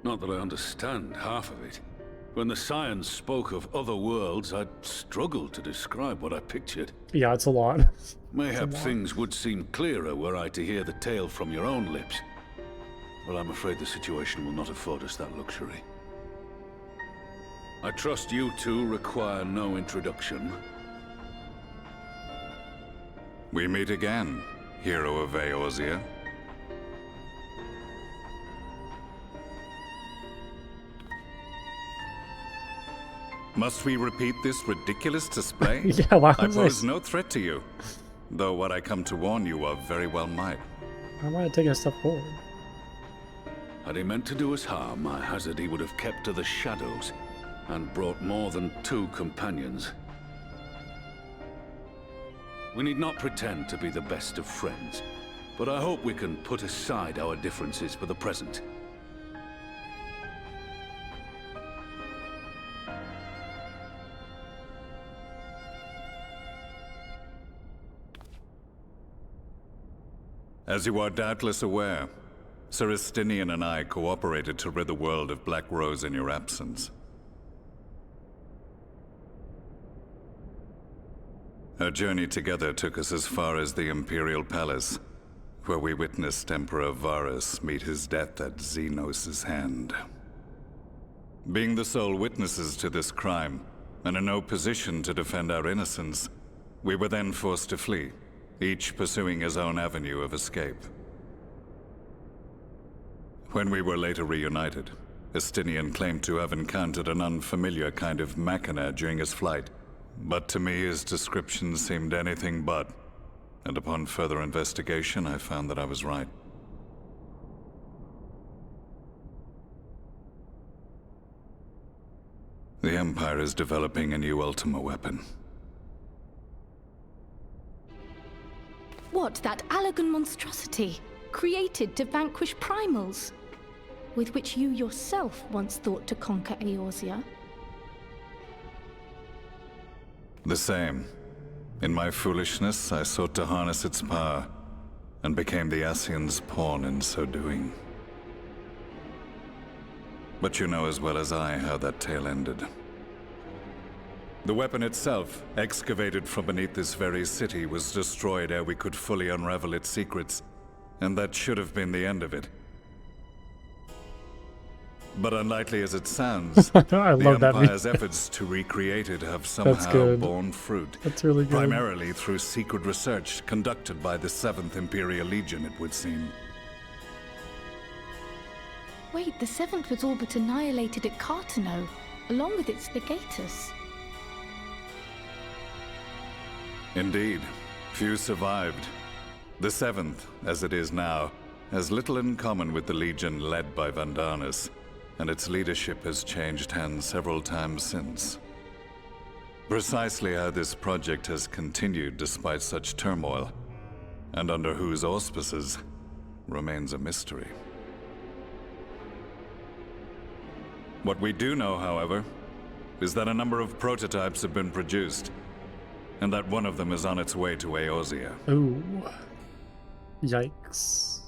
Not that I understand half of it. When the science spoke of other worlds, I'd struggled to describe what I pictured. Yeah, it's a lot. Mayhap things would seem clearer were I to hear the tale from your own lips. But I'm afraid the situation will not afford us that luxury. I trust you two require no introduction. We meet again, hero of Eorzea. Must we repeat this ridiculous display? Yeah, why I was pose I... no threat to you, though what I come to warn you of very well might. Why am I taking a step forward? Had he meant to do us harm, I hazard he would have kept to the shadows, and brought more than 2 companions. We need not pretend to be the best of friends, but I hope we can put aside our differences for the present. As you are doubtless aware, Sir Estinian and I cooperated to rid the world of Black Rose in your absence. Our journey together took us as far as the Imperial Palace, where we witnessed Emperor Varus meet his death at Xenos' hand. Being the sole witnesses to this crime, and in no position to defend our innocence, we were then forced to flee, each pursuing his own avenue of escape. When we were later reunited, Estinian claimed to have encountered an unfamiliar kind of machina during his flight, but to me his description seemed anything but, and upon further investigation I found that I was right. The Empire is developing a new Ultima weapon. What, that Allagan monstrosity, created to vanquish primals, with which you yourself once thought to conquer Eorzea? The same. In my foolishness, I sought to harness its power, and became the Ascian's pawn in so doing. But you know as well as I how that tale ended. The weapon itself, excavated from beneath this very city, was destroyed ere we could fully unravel its secrets, and that should have been the end of it. But unlikely as it sounds, I love the that Empire's efforts to recreate it have somehow borne fruit. That's really good. Primarily through secret research conducted by the 7th Imperial Legion, it would seem. Wait, the 7th was all but annihilated at Cartano, along with its legatus. Indeed, few survived. The 7th, as it is now, has little in common with the Legion led by Vandarnus, and its leadership has changed hands several times since. Precisely how this project has continued despite such turmoil, and under whose auspices, remains a mystery. What we do know, however, is that a number of prototypes have been produced, and that one of them is on its way to Eorzea. Ooh. Yikes.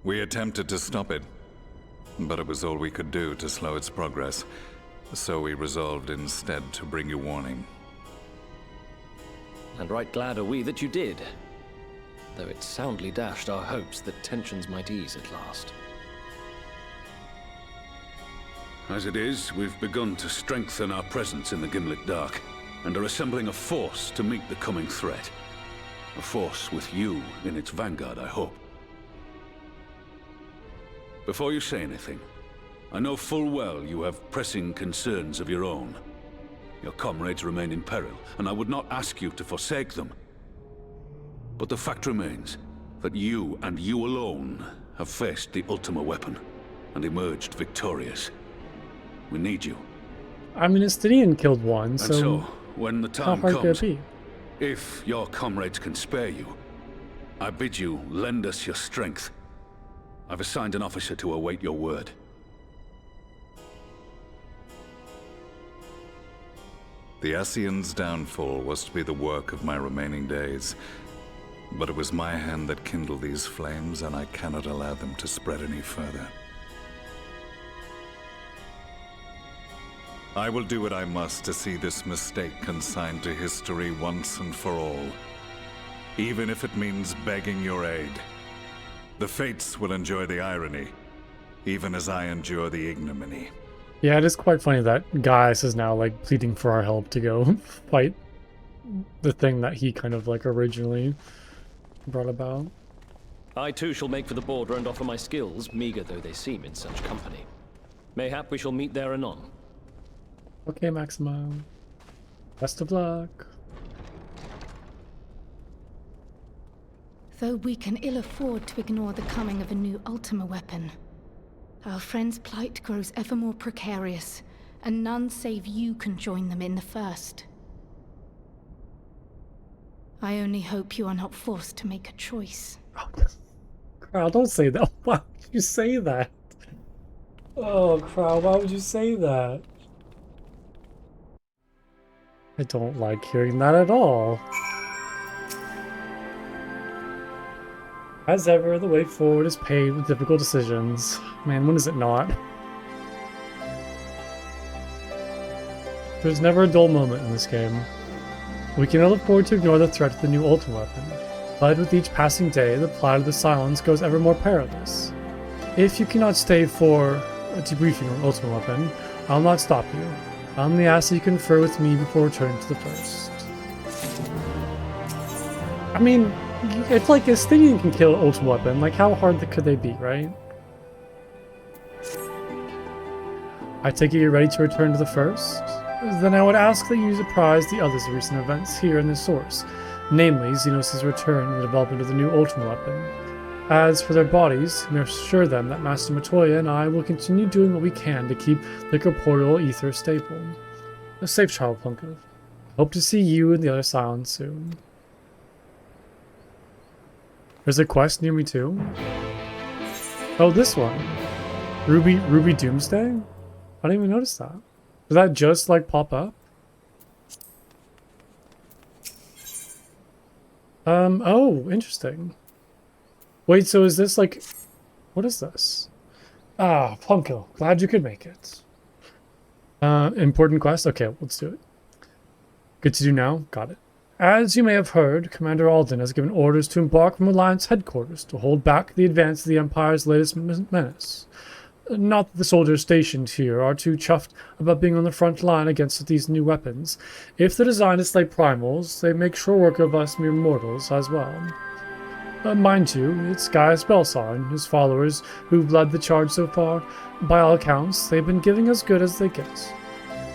We attempted to stop it, but it was all we could do to slow its progress, so we resolved instead to bring you warning. And right glad are we that you did, though it soundly dashed our hopes that tensions might ease at last. As it is, we've begun to strengthen our presence in the Gimlet Dark, and are assembling a force to meet the coming threat. A force with you in its vanguard, I hope. Before you say anything, I know full well you have pressing concerns of your own. Your comrades remain in peril, and I would not ask you to forsake them. But the fact remains that you, and you alone, have faced the Ultima weapon, and emerged victorious. We need you. I mean, Estinian killed one, And so, when the how time hard could comes, it be? if your comrades can spare you, I bid you lend us your strength. I've assigned an officer to await your word. The Ascian's downfall was to be the work of my remaining days, but it was my hand that kindled these flames, and I cannot allow them to spread any further. I will do what I must to see this mistake consigned to history once and for all. Even if it means begging your aid. The Fates will enjoy the irony, even as I endure the ignominy. Yeah, it is quite funny that Gaius is now, like, pleading for our help to go fight the thing that he kind of, like, originally brought about. I too shall make for the border and offer my skills, meager though they seem in such company. Mayhap we shall meet there anon. Okay, Maximo. Best of luck. Though we can ill afford to ignore the coming of a new Ultima weapon, our friend's plight grows ever more precarious, and none save you can join them in the first. I only hope you are not forced to make a choice. Crow, don't say that. Why would you say that? Oh, Crow, why would you say that? I don't like hearing that at all. As ever, the way forward is paved with difficult decisions. Man, when is it not? There's never a dull moment in this game. We can ill afford to ignore the threat of the new Ultima weapon, but with each passing day, the plight of the Silence grows ever more perilous. If you cannot stay for a debriefing on Ultima weapon, I'll not stop you. I'll only ask that you confer with me before returning to the first. I mean, it's like a Stygian can kill an Ultima weapon, like how hard could they be, right? I take it you're ready to return to the first? Then I would ask that you apprise the others of recent events here in this source, namely Xenos' return and the development of the new Ultima weapon. As for their bodies, we assure them that Master Matoya and I will continue doing what we can to keep the corporeal ether stable. A safe travel, Plunkov. Hope to see you and the other Silence soon. There's a quest near me too. Oh, this one. Ruby Doomsday? I didn't even notice that. Did that just like pop up? Oh, interesting. Wait, so is this like... What is this? Ah, Plumkill. Glad you could make it. Important quest? Okay, let's do it. Good to do now? Got it. As you may have heard, Commander Alden has given orders to embark from Alliance headquarters to hold back the advance of the Empire's latest menace. Not that the soldiers stationed here are too chuffed about being on the front line against these new weapons. If they're designed to slay primals, they make short work of us mere mortals as well. Mind you, it's Gaius Belsar and his followers who've led the charge so far. By all accounts, they've been giving as good as they get.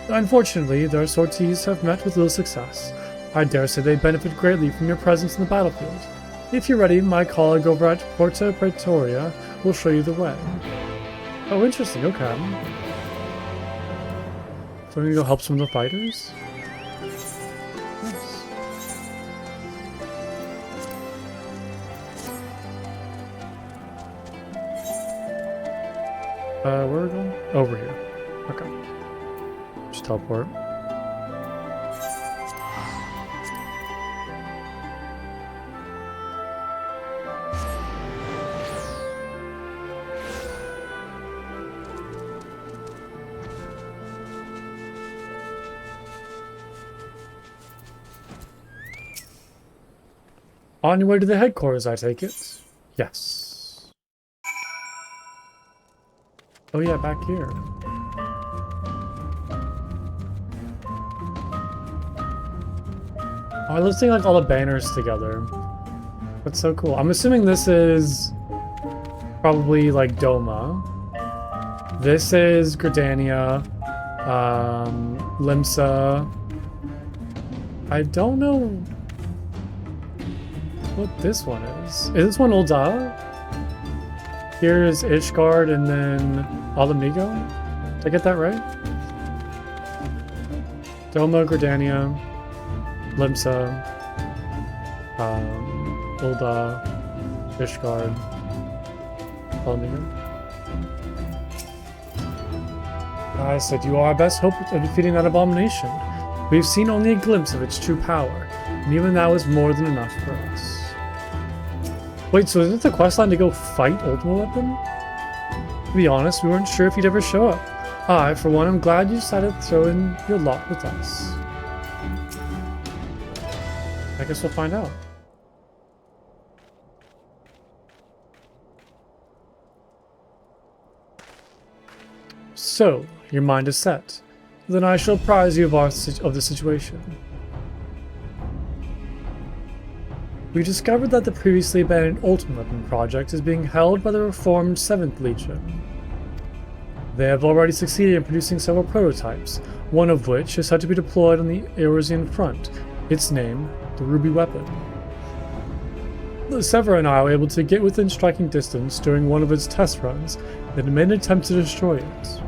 Unfortunately, their sorties have met with little success. I dare say they benefit greatly from your presence in the battlefield. If you're ready, my colleague over at Porta Praetoria will show you the way. Oh, interesting, okay. So I'm gonna go help some of the fighters? Nice. Where are we going? Over here. Okay. Just teleport. On your way to the headquarters, I take it? Yes. Oh yeah, back here. Oh, let's see like all the banners together. That's so cool. I'm assuming this is probably like Doma. This is Gridania. Limsa. I don't know what this one is. Is this one Ul'dah? Here's Ishgard and then Alamigo? Did I get that right? Doma, Gridania, Limsa, Ul'dah, Ishgard, Alamigo. I said you are our best hope of defeating that abomination. We've seen only a glimpse of its true power, and even that was more than enough for us. Wait, so is it the questline to go fight Ultima Weapon? To be honest, we weren't sure if he'd ever show up. I, for one, am glad you decided to throw in your lot with us. I guess we'll find out. So, your mind is set. Then I shall apprise you of the situation. We discovered that the previously abandoned Ultimate Weapon project is being held by the reformed 7th Legion. They have already succeeded in producing several prototypes, one of which is said to be deployed on the Eorzean front, its name, the Ruby Weapon. Sever and I were able to get within striking distance during one of its test runs, then made an attempt to destroy it.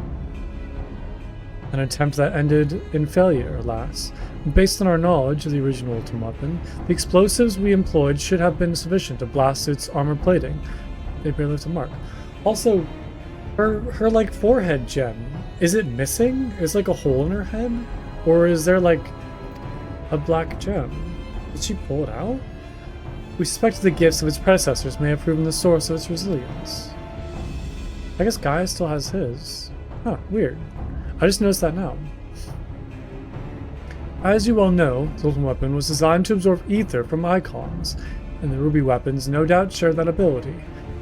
An attempt that ended in failure, alas. Based on our knowledge of the original Ultimate Weapon, the explosives we employed should have been sufficient to blast its armor plating. They barely left a mark. Also, her like forehead gem, is it missing? Is like a hole in her head? Or is there like a black gem? Did she pull it out? We suspect the gifts of its predecessors may have proven the source of its resilience. I guess Gaia still has his. Huh, weird. I just noticed that now. As you well know, the Ultimate Weapon was designed to absorb ether from icons, and the Ruby weapons no doubt share that ability.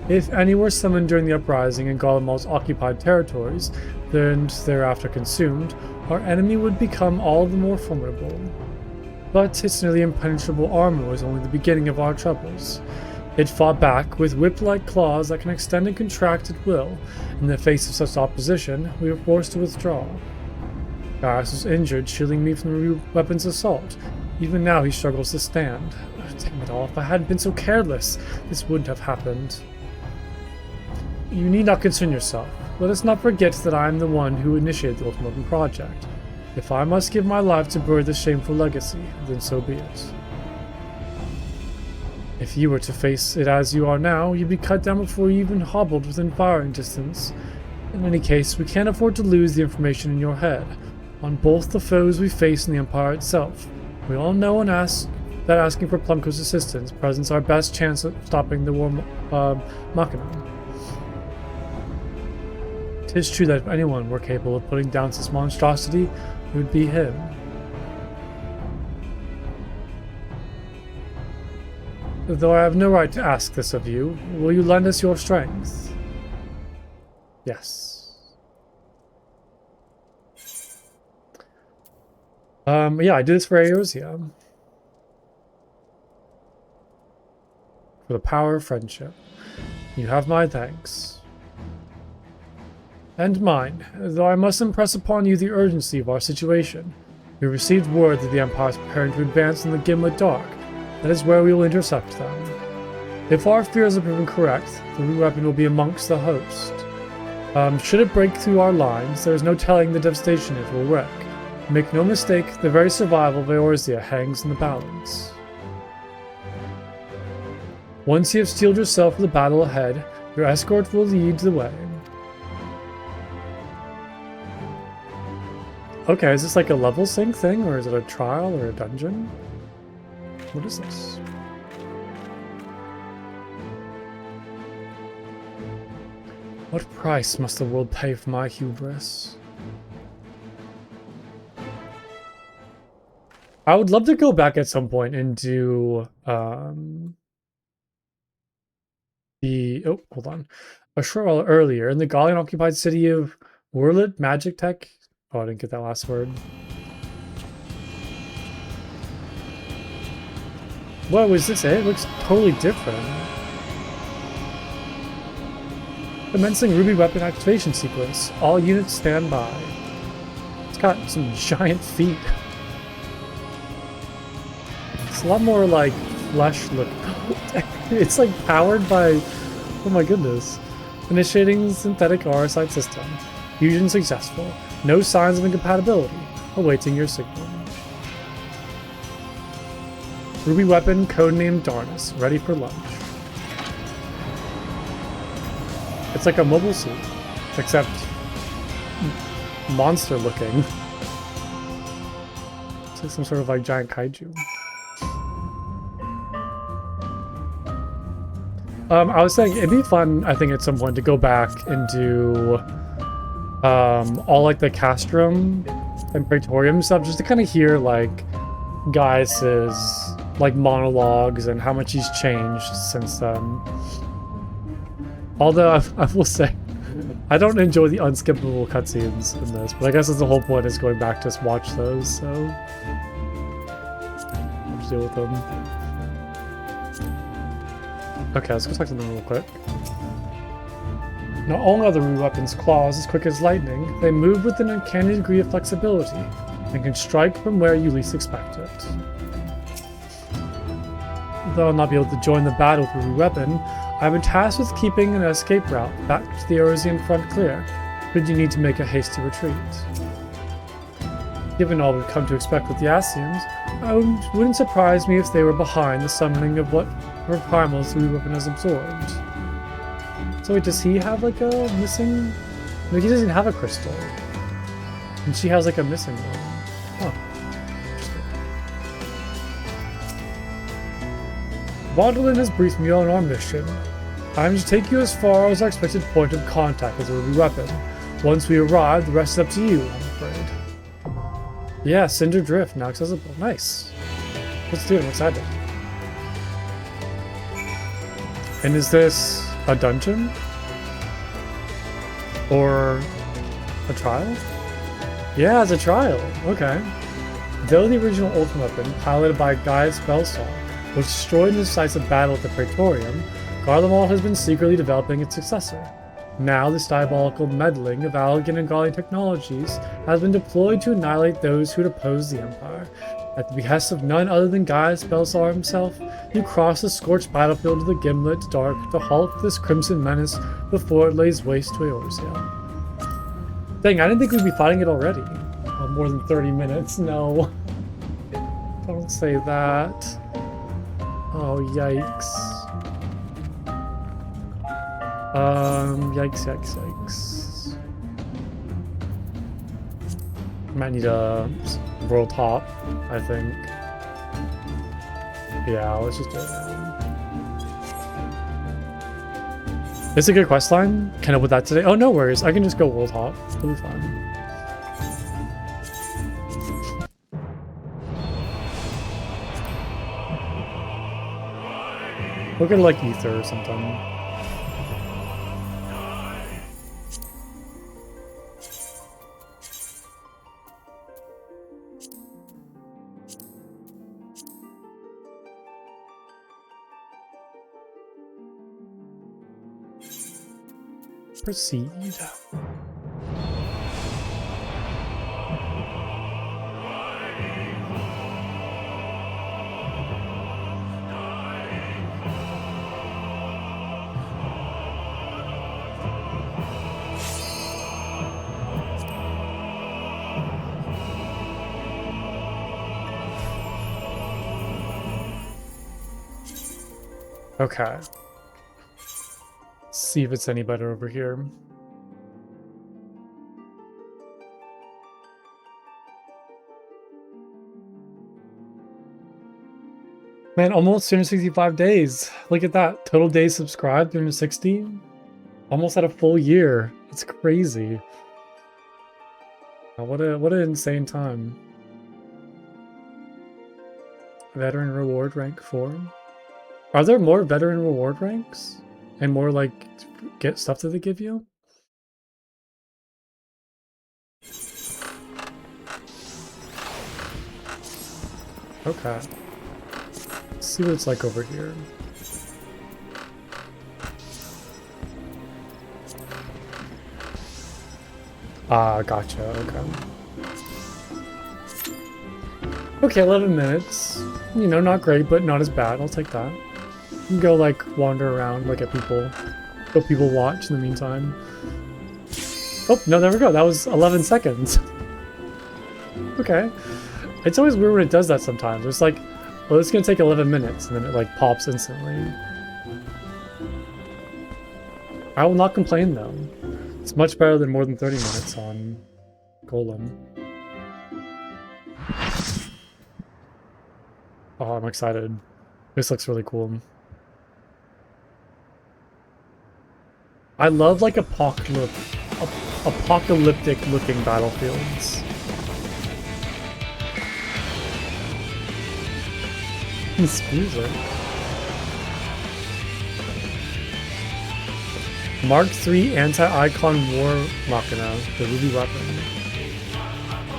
If any were summoned during the uprising in Garlemald's occupied territories, then thereafter consumed, our enemy would become all the more formidable. But its nearly impenetrable armor was only the beginning of our troubles. It fought back with whip-like claws that can extend and contract at will. In the face of such opposition, we were forced to withdraw. Gaius was injured, shielding me from the Ruby weapon's assault. Even now he struggles to stand. Damn it all, if I hadn't been so careless, this wouldn't have happened. You need not concern yourself. Let us not forget that I am the one who initiated the Ultimate Weapon project. If I must give my life to bury this shameful legacy, then so be it. If you were to face it as you are now, you'd be cut down before you even hobbled within firing distance. In any case, we can't afford to lose the information in your head, on both the foes we face and the Empire itself. We all know that asking for Plumco's assistance presents our best chance of stopping the war Machina. 'Tis true that if anyone were capable of putting down this monstrosity, it would be him. Though I have no right to ask this of you, will you lend us your strength? Yes. Yeah, I do this for Eorzea. For the power of friendship. You have my thanks. And mine, though I must impress upon you the urgency of our situation. We received word that the Empire is preparing to advance in the Gimlet Dark. That is where we will intercept them. If our fears are proven correct, the Ruby weapon will be amongst the host. Should it break through our lines, there is no telling the devastation it will wreak. Make no mistake, the very survival of Eorzea hangs in the balance. Once you have steeled yourself for the battle ahead, your escort will lead the way. Okay, is this like a level sync thing, or is it a trial or a dungeon? What is this? What price must the world pay for my hubris? I would love to go back at some point and do hold on. A short while earlier, in the Gallian occupied city of Wurlit Magic Tech. Oh, I didn't get that last word. What was this? It looks totally different. Commencing Ruby weapon activation sequence. All units stand by. It's got some giant feet. It's a lot more like flesh look. It's like powered by, oh my goodness. Initiating synthetic RSI system. Fusion successful. No signs of incompatibility. Awaiting your signal. Ruby weapon codenamed Darnus. Ready for launch. It's like a mobile suit, except monster looking. It's like some sort of like giant kaiju. I was saying it'd be fun, I think, at some point to go back and do all like the castrum and praetorium stuff, just to kind of hear like Gaius's like monologues and how much he's changed since then. Although I will say, I don't enjoy the unskippable cutscenes in this, but I guess that's the whole point, is going back to watch those, so I'll just deal with them. Okay, let's go talk to them real quick. Not only are the Rue weapons' claws as quick as lightning, they move with an uncanny degree of flexibility and can strike from where you least expect it. Though I'll not be able to join the battle with a Rue weapon, I've been tasked with keeping an escape route back to the Eorzean front clear, should you need to make a hasty retreat. Given all we've come to expect with the Ascians, it wouldn't surprise me if they were behind the summoning of what her primals the Rue weapon has absorbed. So wait, does he have like a missing... No, he doesn't have a crystal. And she has like a missing one. Huh. Vaudelin has briefed me on our mission. I'm to take you as far as our expected point of contact with the Rue weapon. Once we arrive, the rest is up to you, I'm afraid. Yeah, Cinder Drift, now accessible. Nice. Let's do it, I'm excited. And is this a dungeon? Or a trial? Yeah, it's a trial. Okay. Though the original ultimate weapon, piloted by Gaius Belsong, was destroyed in the decisive battle at the Praetorium, Garlemald has been secretly developing its successor. Now, this diabolical meddling of Allagan and Gallian technologies has been deployed to annihilate those who would oppose the Empire. At the behest of none other than Gaius Belsar himself, you cross the scorched battlefield of the Gimlet Dark to halt this crimson menace before it lays waste to Eorzea. Dang, I didn't think we'd be fighting it already. Oh, more than 30 minutes, no. Don't say that. Oh, yikes. Yikes. Might need a world hop, I think. Yeah, let's just do it now. It's a good quest line. Can I put that today? Oh, no worries. I can just go world hop. It'll be fine. We'll go to like Ether or something. Proceed. Okay. See if it's any better over here. Man, almost 265 days. Look at that. Total days subscribed, 360. Almost at a full year. It's crazy. What an insane time. Veteran reward rank 4. Are there more veteran reward ranks? And more like get stuff that they give you? Okay. Let's see what it's like over here. Ah, gotcha, okay. Okay, 11 minutes. You know, not great, but not as bad. I'll take that. You can go, like, wander around, like, at people. Go people watch in the meantime. Oh, no, there we go. That was 11 seconds. Okay. It's always weird when it does that sometimes. It's like, well, it's gonna take 11 minutes, and then it, like, pops instantly. I will not complain, though. It's much better than more than 30 minutes on Golem. Oh, I'm excited. This looks really cool. I love, like, apocalypse apocalyptic looking battlefields. This music. Mark III anti-icon war machina, the ruby weapon.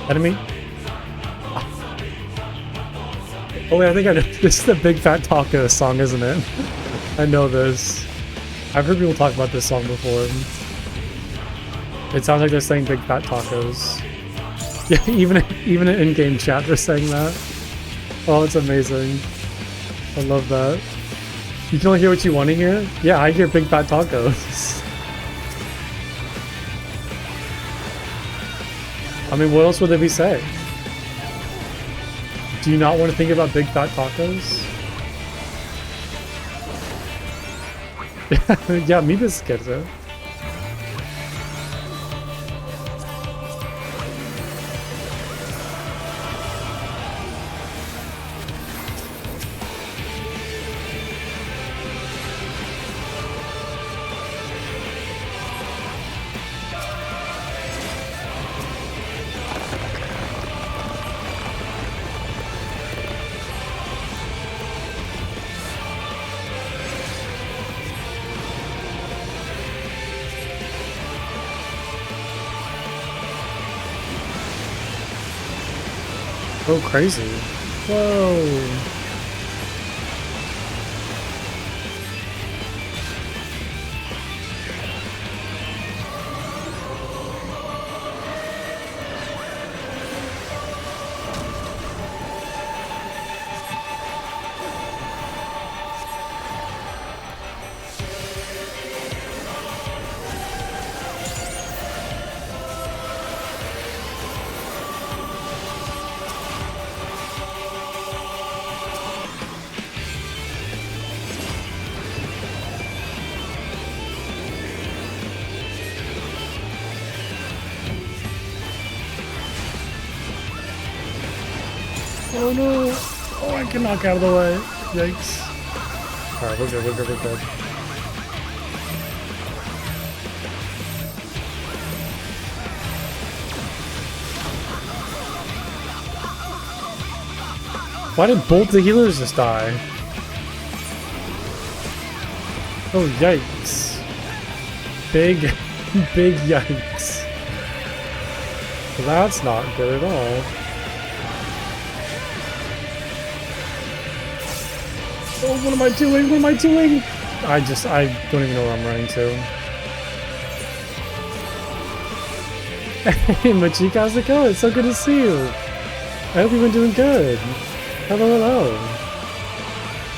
Enemy. Oh wait, I think I know. This is the Big Fat Taco song, isn't it? I know this. I've heard people talk about this song before. It sounds like they're saying Big Fat Tacos. Yeah, even in in-game chat they're saying that. Oh, it's amazing. I love that. You can only hear what you want to hear? Yeah, I hear Big Fat Tacos. I mean, what else would they be saying? Do you not want to think about Big Fat Tacos? Yeah, me this gets it. Oh, crazy. Whoa. Oh no! Oh, I can knock out of the way. Yikes. Alright, we're good, we're good, we're good. Why did both the healers just die? Oh, yikes. Big yikes. That's not good at all. Oh, what am I doing? What am I doing? I don't even know where I'm running to. Hey, Machika, how's it going? It's so good to see you. I hope you've been doing good. Hello, hello.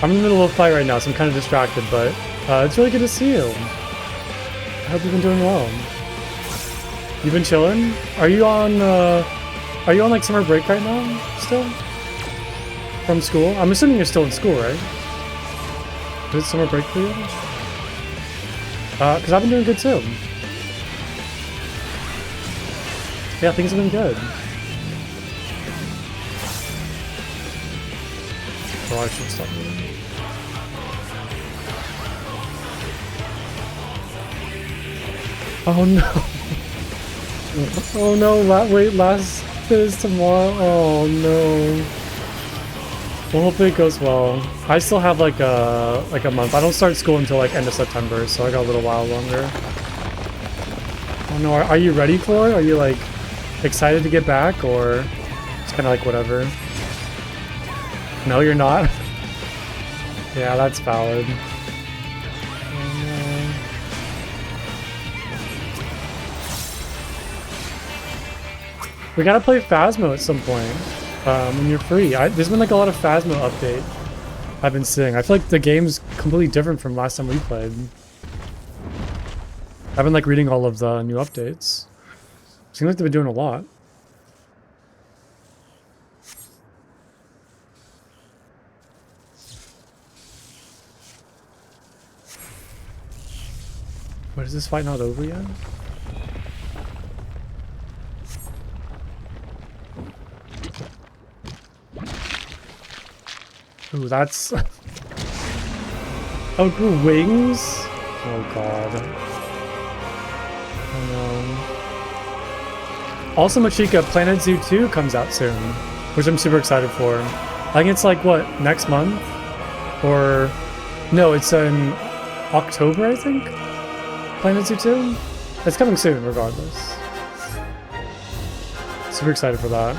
I'm in the middle of a fight right now, so I'm kind of distracted, but it's really good to see you. I hope you've been doing well. You've been chilling? Are you on like summer break right now still? From school? I'm assuming you're still in school, right? Is it summer break for you? Because I've been doing good too. Yeah, things have been good. Oh, I should stop moving. Oh no. Oh no, wait, last is tomorrow. Oh no. Well, hopefully it goes well. I still have like a month. I don't start school until like end of September, so I got a little while longer. Oh no, are you ready for it? Are you like excited to get back, or it's kind of like whatever? No, you're not? Yeah, that's valid. Oh, no. We gotta play Phasmo at some point. When you're free. There's been like a lot of Phasmo update I've been seeing. I feel like the game's completely different from last time we played. I've been like reading all of the new updates. Seems like they've been doing a lot. What, is this fight not over yet? Ooh, that's... Oh, grew wings? Oh god. I know. Also, Machika, Planet Zoo 2 comes out soon, which I'm super excited for. I think it's like, what, next month? Or, no, it's in October, I think? Planet Zoo 2? It's coming soon, regardless. Super excited for that.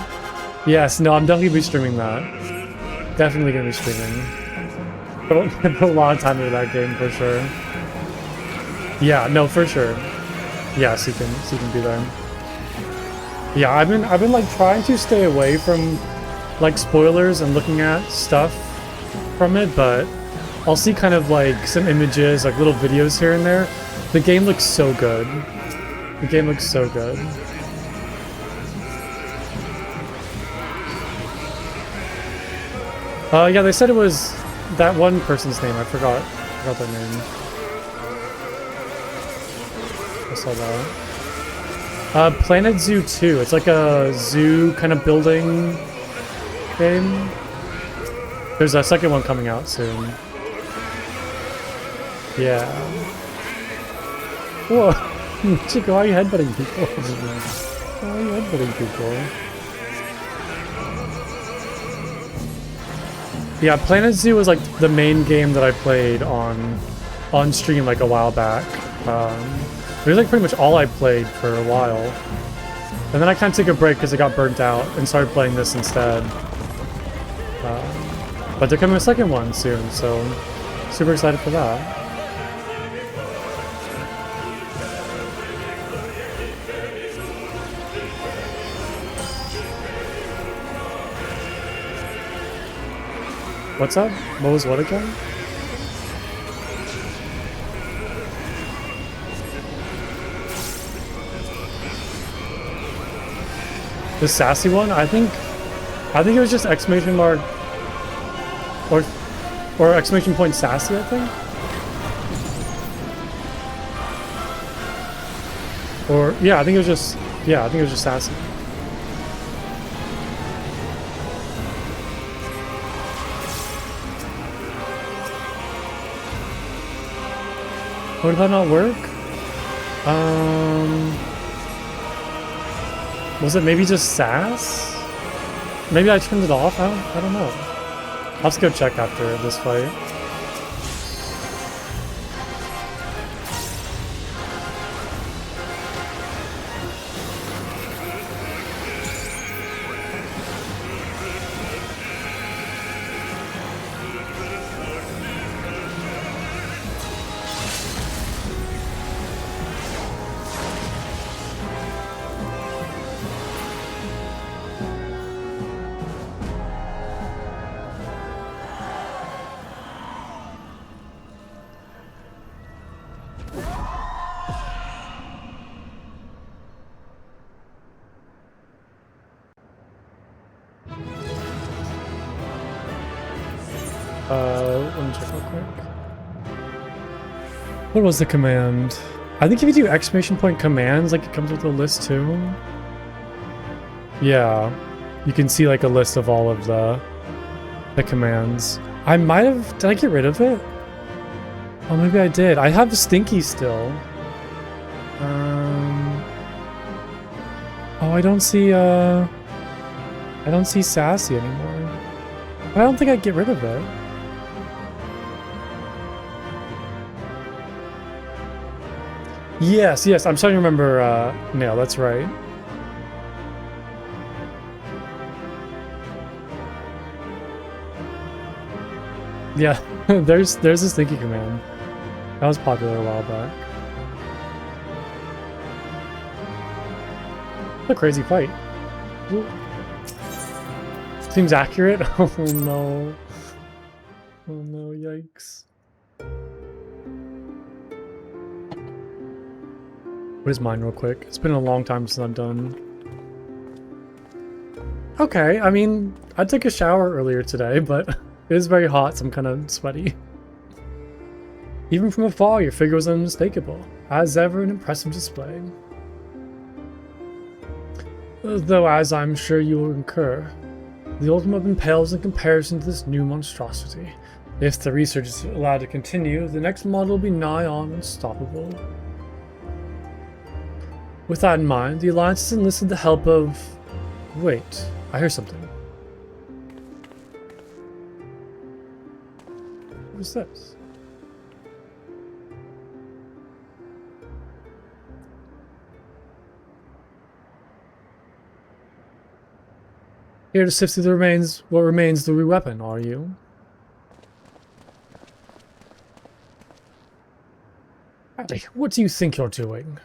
Yes, no, I'm definitely gonna be streaming that. Definitely gonna be streaming. Put a lot of time into that game, for sure. Yeah, no, for sure. Yeah, so you can be there. Yeah, I've been like trying to stay away from like spoilers and looking at stuff from it, but I'll see kind of like some images, like little videos here and there. The game looks so good. The game looks so good. Yeah, they said it was that one person's name. I forgot their name. I saw that. Planet Zoo 2. It's like a zoo kind of building game. There's a second one coming out soon. Yeah. Whoa. Chico, why are you headbutting people? Why are you headbutting people? Yeah, Planet Zoo was like the main game that I played on stream like a while back. It was like pretty much all I played for a while. And then I kind of took a break because I got burnt out and started playing this instead. But they're coming a second one soon, so super excited for that. What's up? What was what again? The sassy one? I think it was just exclamation mark or exclamation point sassy, I think. Or yeah, I think it was just sassy. Oh, did that not work? Was it maybe just sass? Maybe I turned it off? I don't know. I'll have to go check after this fight. Let me check real quick. What was the command? I think if you do exclamation point commands, like it comes with a list too. Yeah, you can see like a list of all of the commands. I might have, did I get rid of it? Oh, maybe I did. I have Stinky still. Oh, I don't see Sassy anymore. I don't think I'd get rid of it. Yes, I'm starting to remember Nail, that's right. Yeah, there's a Stinky command. That was popular a while back. What a crazy fight. Ooh. Seems accurate. Oh no. Oh no, yikes. What is mine real quick? It's been a long time since I've done. Okay, I mean, I took a shower earlier today, but it is very hot, so I'm kind of sweaty. Even from afar, your figure was unmistakable. As ever, an impressive display. Though, as I'm sure you will concur, the ultimate weapon pales in comparison to this new monstrosity. If the research is allowed to continue, the next model will be nigh on unstoppable. With that in mind, the Alliance has enlisted the help of... Wait, I hear something. What is this? Here to sift through the remains, what remains of the weapon, are you? Allie, what do you think you're doing?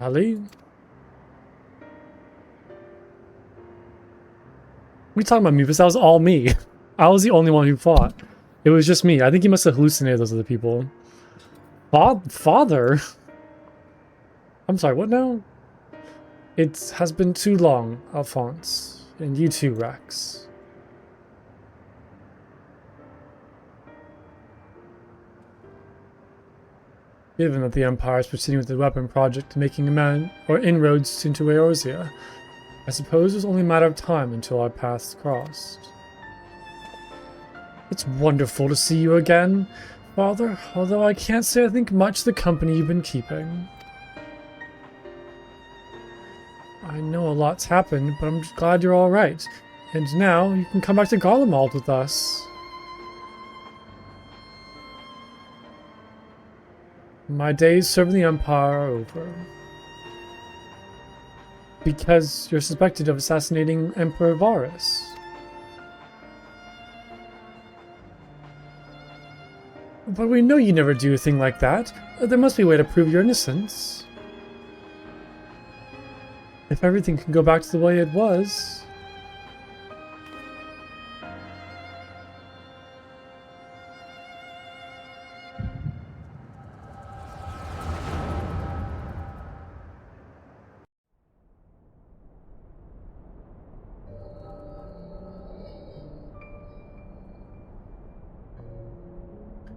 Allie? What are you talking about me? Because that was all me. I was the only one who fought. It was just me. I think he must have hallucinated those other people. Father? I'm sorry, what now? It has been too long, Alphonse. And you too, Rex. Given that the Empire is proceeding with the weapon project, making inroads into Eorzea, I suppose it's only a matter of time until our paths crossed. It's wonderful to see you again, Father, although I can't say I think much of the company you've been keeping. I know a lot's happened, but I'm glad you're alright. And now, you can come back to Garlemald with us. My days serving the Empire are over. Because you're suspected of assassinating Emperor Varus. But we know you never do a thing like that. There must be a way to prove your innocence. If everything can go back to the way it was...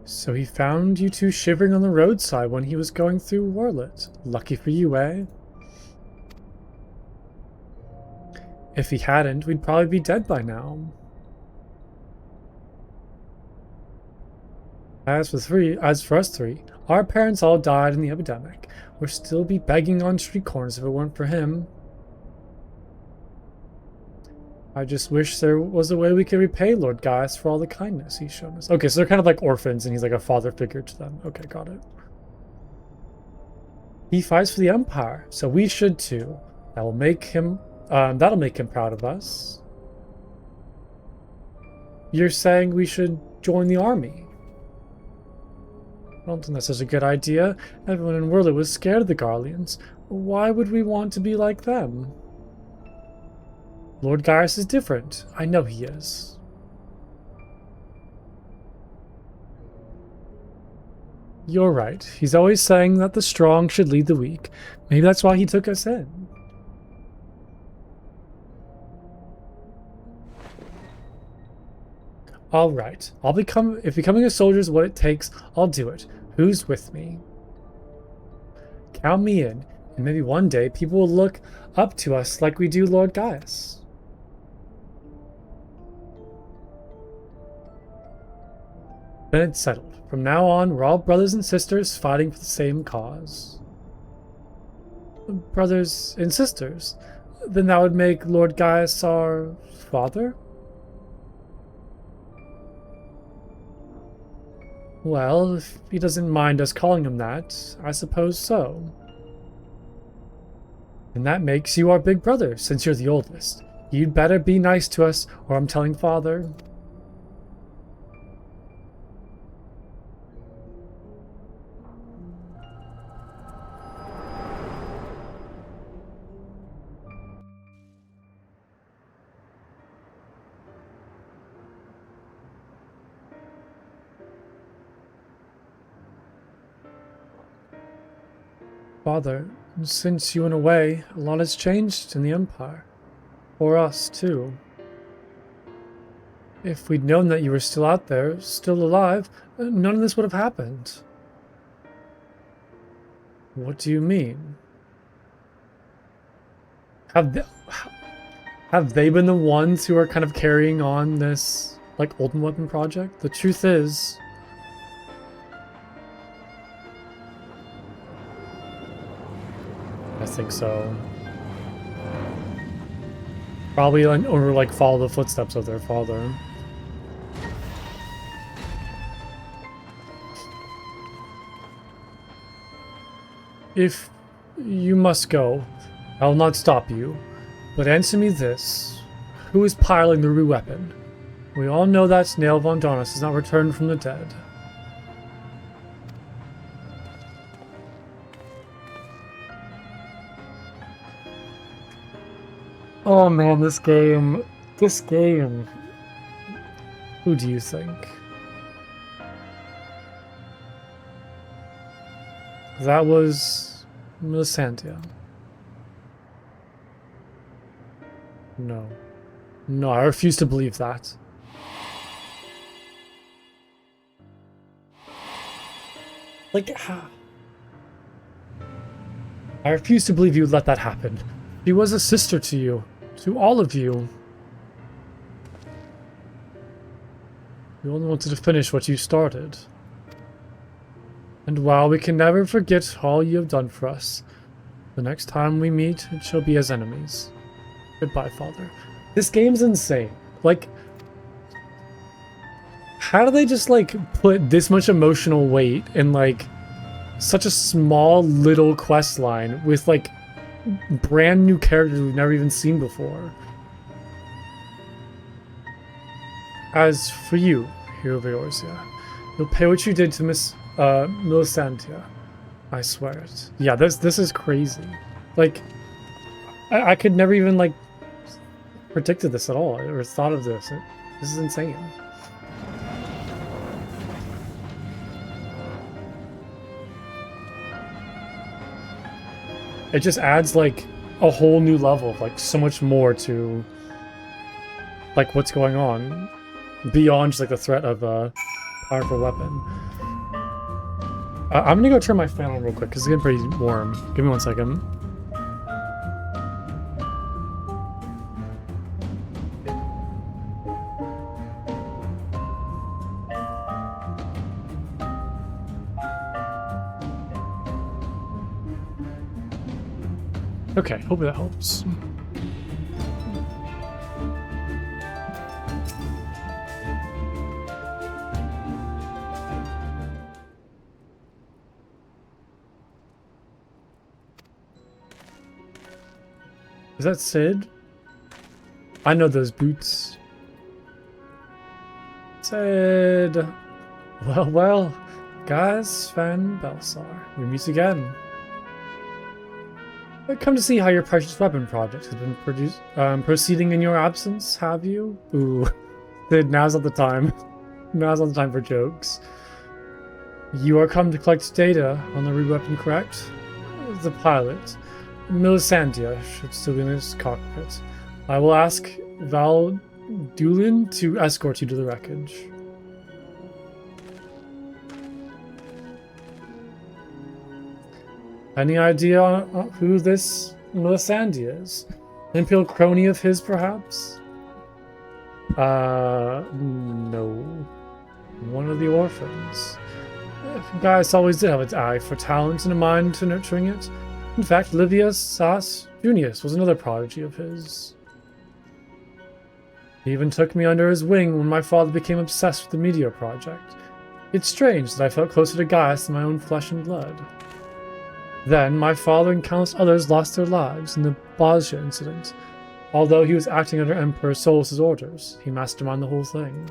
So he found you two shivering on the roadside when he was going through Warlet. Lucky for you, eh? If he hadn't, we'd probably be dead by now. As for us three, our parents all died in the epidemic. We'd still be begging on street corners if it weren't for him. I just wish there was a way we could repay Lord Gaius for all the kindness he's shown us. Okay, so they're kind of like orphans, and he's like a father figure to them. Okay, got it. He fights for the Empire, so we should too. That'll make him proud of us. You're saying we should join the army? I don't think that's such a good idea. Everyone in Warlet was scared of the Garleans. Why would we want to be like them? Lord Gaius is different. I know he is. You're right. He's always saying that the strong should lead the weak. Maybe that's why he took us in. Alright. If becoming a soldier is what it takes, I'll do it. Who's with me? Count me in, and maybe one day people will look up to us like we do Lord Gaius. Then it's settled. From now on, we're all brothers and sisters fighting for the same cause. Brothers and sisters? Then that would make Lord Gaius our father? Well, if he doesn't mind us calling him that, I suppose so. And that makes you our big brother, since you're the oldest. You'd better be nice to us, or I'm telling Father. Father, since you went away, a lot has changed in the Empire. For us, too. If we'd known that you were still out there, still alive, none of this would have happened. What do you mean? Have they been the ones who are kind of carrying on this, like, Olden Weapon project? The truth is... think so. Probably, or like follow the footsteps of their father. If you must go, I will not stop you. But answer me this. Who is piloting the Rue weapon? We all know that Nail von Darnus has not returned from the dead. Oh man, this game. This game. Who do you think? That was Melisandre. No. No, I refuse to believe that. Like, I refuse to believe you would let that happen. She was a sister to you. To all of you. You only wanted to finish what you started. And while we can never forget all you have done for us, the next time we meet, it shall be as enemies. Goodbye, Father. This game's insane. Like, how do they just, like, put this much emotional weight in, like, such a small little quest line with, like, brand new characters we've never even seen before? As for you, Hero of Eorzea, you'll pay what you did to Miss Melisandre. I swear it. Yeah, this is crazy. Like, I could never even, like, predicted this at all, or thought of this. This is insane. It just adds, like, a whole new level of, like, so much more to, like, what's going on beyond just, like, the threat of a powerful weapon. I'm gonna go turn my fan on real quick because it's getting pretty warm. Give me 1 second. Okay, hope that helps. Is that Sid? I know those boots. Sid. Well, guys, Van Belsar, we meet again. I've come to see how your precious weapon project has been proceeding in your absence, have you? Ooh. Sid, now's not the time. Now's not the time for jokes. You are come to collect data on the Rue weapon, correct? The pilot, Melisandre, should still be in his cockpit. I will ask Val Doolin to escort you to the wreckage. Any idea who this Melisandre is? An imperial crony of his, perhaps? No. One of the orphans. Gaius always did have an eye for talent and a mind to nurturing it. In fact, Livius Sas Junius was another prodigy of his. He even took me under his wing when my father became obsessed with the Meteor Project. It's strange that I felt closer to Gaius than my own flesh and blood. Then, my father and countless others lost their lives in the Bajja incident. Although he was acting under Emperor Solus' orders, he masterminded the whole thing.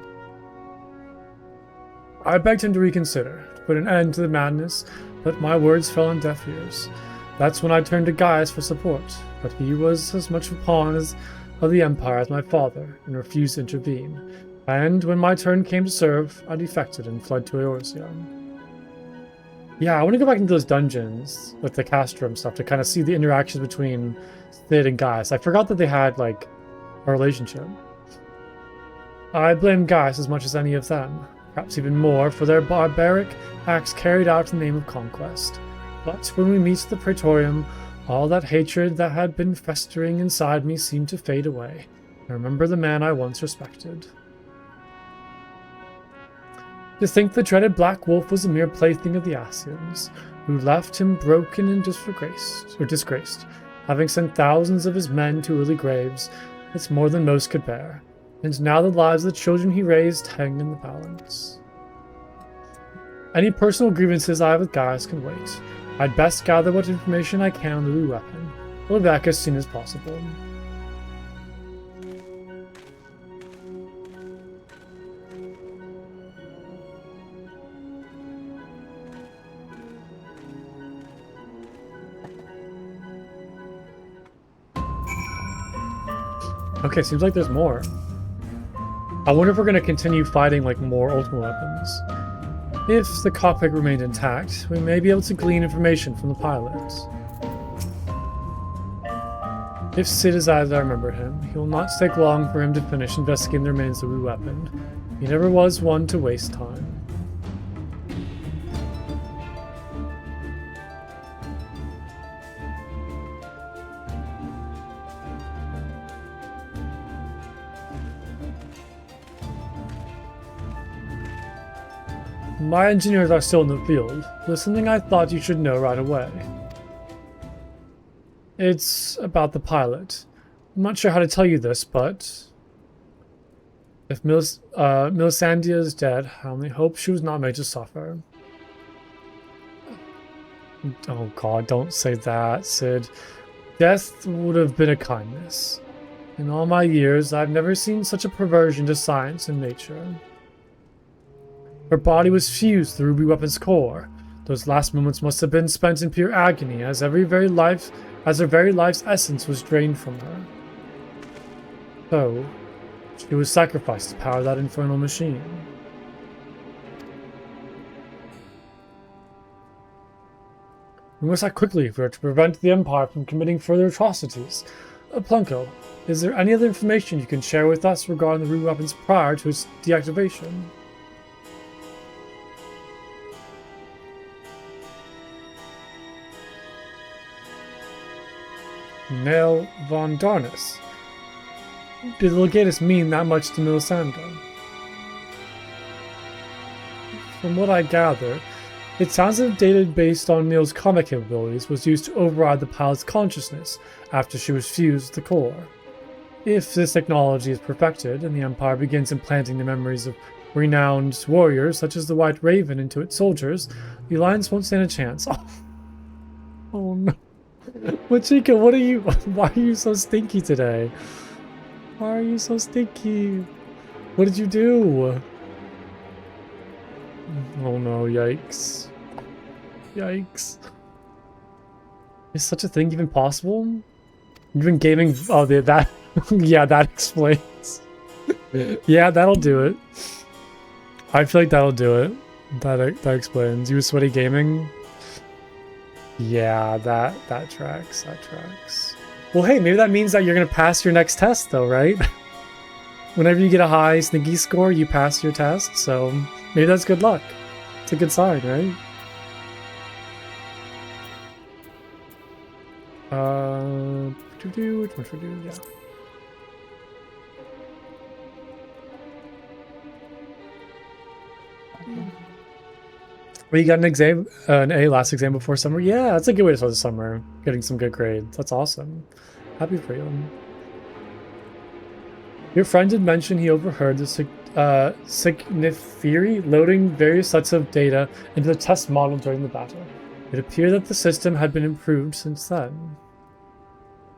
I begged him to reconsider, to put an end to the madness, but my words fell on deaf ears. That's when I turned to Gaius for support, but he was as much a pawn of the Empire as my father, and refused to intervene. And when my turn came to serve, I defected and fled to Eorzea. Yeah, I want to go back into those dungeons with the Castrum stuff to kind of see the interactions between Sid and Gaius. I forgot that they had, like, a relationship. I blame Gaius as much as any of them, perhaps even more, for their barbaric acts carried out in the name of conquest. But when we meet the Praetorium, all that hatred that had been festering inside me seemed to fade away. I remember the man I once respected. To think the dreaded Black Wolf was a mere plaything of the Ascians, who left him broken and disgraced, having sent thousands of his men to early graves, it's more than most could bear. And now the lives of the children he raised hang in the balance. Any personal grievances I have with Gaius can wait. I'd best gather what information I can on the new weapon. I'll be back as soon as possible. Okay, seems like there's more. I wonder if we're going to continue fighting like more ultimate weapons. If the cockpit remained intact, we may be able to glean information from the pilots. If Sid is as I remember him, he will not take long for him to finish investigating the remains of the weapon. He never was one to waste time. My engineers are still in the field. There's something I thought you should know right away. It's about the pilot. I'm not sure how to tell you this, but if Melisandre is dead, I only hope she was not made to suffer. Oh god, don't say that, Sid. Death would have been a kindness. In all my years, I've never seen such a perversion to science and nature. Her body was fused to the ruby weapon's core. Those last moments must have been spent in pure agony, as her very life's essence was drained from her. So, she was sacrificed to power that infernal machine. We must act quickly if we are to prevent the Empire from committing further atrocities. Plunko, is there any other information you can share with us regarding the ruby weapons prior to its deactivation? Nail von Darnus. Did the Legatus mean that much to Melisandre? From what I gather, it sounds that data based on Neil's combat capabilities was used to override the pilot's consciousness after she was fused to the core. If this technology is perfected and the Empire begins implanting the memories of renowned warriors such as the White Raven into its soldiers, the Alliance won't stand a chance. Oh no. Machika, what are you? Why are you so stinky today? Why are you so stinky? What did you do? Oh no, yikes. Yikes. Is such a thing even possible? You've been gaming. Oh, that. Yeah, that explains. Yeah, that'll do it. I feel like that'll do it. That explains. You were sweaty gaming? Yeah, that tracks. That tracks. Well, hey, maybe that means that you're gonna pass your next test, though, right? Whenever you get a high sneaky score, you pass your test. So maybe that's good luck. It's a good sign, right? Which one should we do? Yeah. Well, you got an exam, an A last exam before summer? Yeah, that's a good way to start the summer. Getting some good grades. That's awesome. Happy for you. Your friend did mention he overheard the Signiferi loading various sets of data into the test model during the battle. It appeared that the system had been improved since then.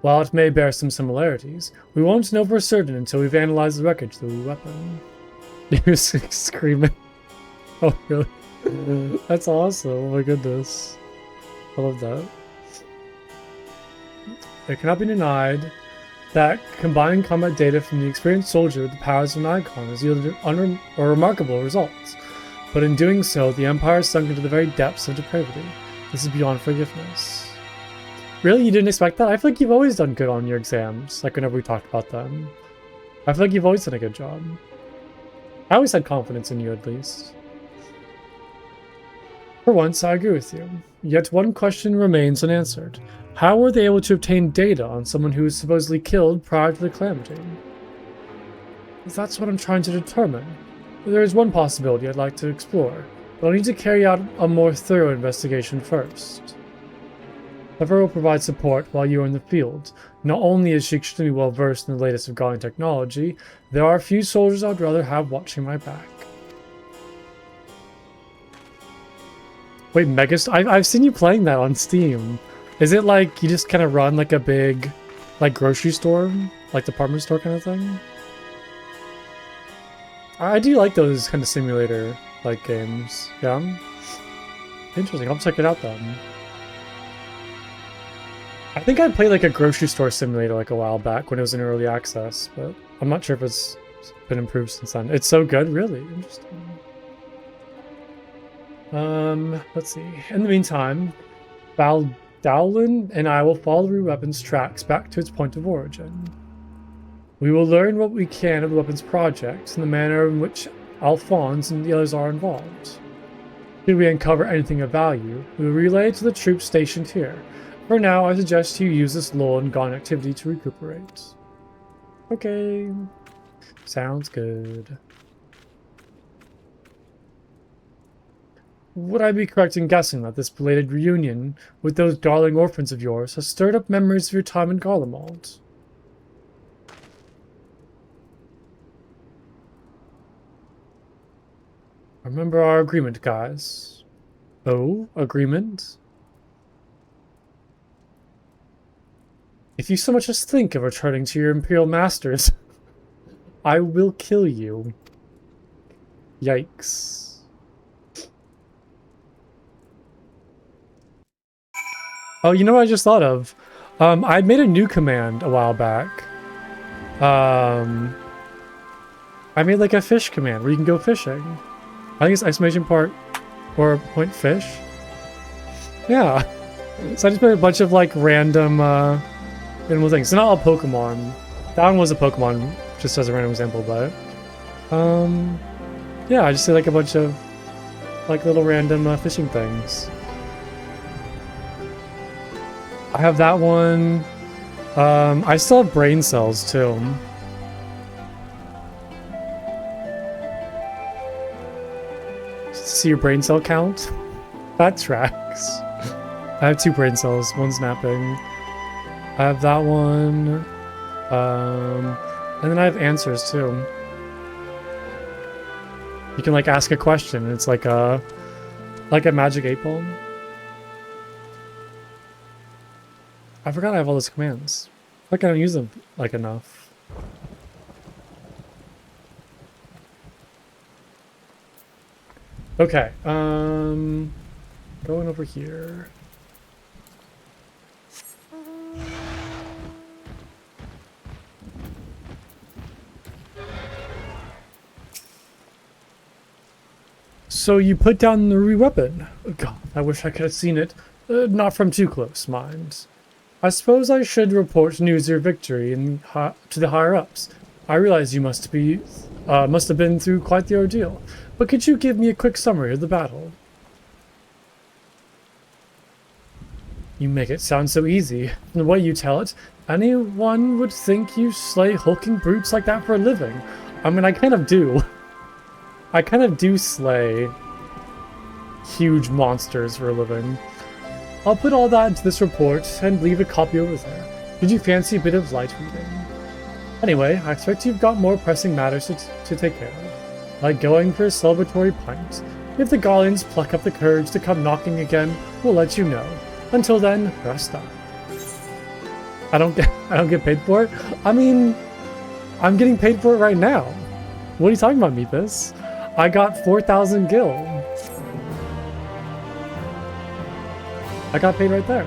While it may bear some similarities, we won't know for certain until we've analyzed the wreckage of the weapon. He was screaming. Oh, really? That's awesome. Oh my goodness. I love that. It cannot be denied that combining combat data from the experienced soldier with the powers of an icon has yielded remarkable results. But in doing so, the Empire has sunk into the very depths of depravity. This is beyond forgiveness. Really? You didn't expect that? I feel like you've always done good on your exams, like whenever we talked about them. I feel like you've always done a good job. I always had confidence in you, at least. For once, I agree with you. Yet one question remains unanswered. How were they able to obtain data on someone who was supposedly killed prior to the calamity? That's what I'm trying to determine. There is one possibility I'd like to explore, but I'll need to carry out a more thorough investigation first. However, will provide support while you are in the field. Not only is she extremely well versed in the latest of Gauntlet technology, there are a few soldiers I'd rather have watching my back. Wait, I've seen you playing that on Steam. Is it like you just kind of run like a big, like grocery store, like department store kind of thing? I do like those kind of simulator like games. Yeah. Interesting. I'll check it out then. I think I played like a grocery store simulator like a while back when it was in early access, but I'm not sure if it's been improved since then. It's so good, really. Interesting. Let's see. In the meantime, Dowlin and I will follow the weapon's tracks back to its point of origin. We will learn what we can of the weapons project and the manner in which Alphonse and the others are involved. Should we uncover anything of value, we will relay it to the troops stationed here. For now, I suggest you use this lull and gone activity to recuperate. Okay. Sounds good. Would I be correct in guessing that this belated reunion with those darling orphans of yours has stirred up memories of your time in Garlemald? Remember our agreement, guys. Oh, agreement? If you so much as think of returning to your Imperial Masters, I will kill you. Yikes. Oh, you know what I just thought of? I made a new command a while back. I made like a fish command where you can go fishing. I think it's exclamation point fish. Yeah. So I just made a bunch of like random animal things. So not all Pokemon. That one was a Pokemon, just as a random example, but yeah, I just did like a bunch of like little random fishing things. I have that one. I still have brain cells too. See your brain cell count? That tracks. I have 2 brain cells, one's napping. I have that one. And then I have answers too. You can like ask a question. It's like a magic 8-ball. I forgot I have all those commands. Like I don't use them like enough. Okay, going over here. So you put down the re-weapon. God, I wish I could have seen it. Not from too close, mind. I suppose I should report news of your victory to the higher-ups. I realize you must have been through quite the ordeal. But could you give me a quick summary of the battle? You make it sound so easy. From the way you tell it, anyone would think you slay hulking brutes like that for a living. I mean, I kind of do. I kind of do slay huge monsters for a living. I'll put all that into this report and leave a copy over there. Did you fancy a bit of light reading? Anyway, I expect you've got more pressing matters to take care of, like going for a celebratory pint. If the Garleans pluck up the courage to come knocking again, we'll let you know. Until then, rest up. I don't get paid for it? I mean, I'm getting paid for it right now. What are you talking about, Meepus? I got 4,000 gil. I got paid right there.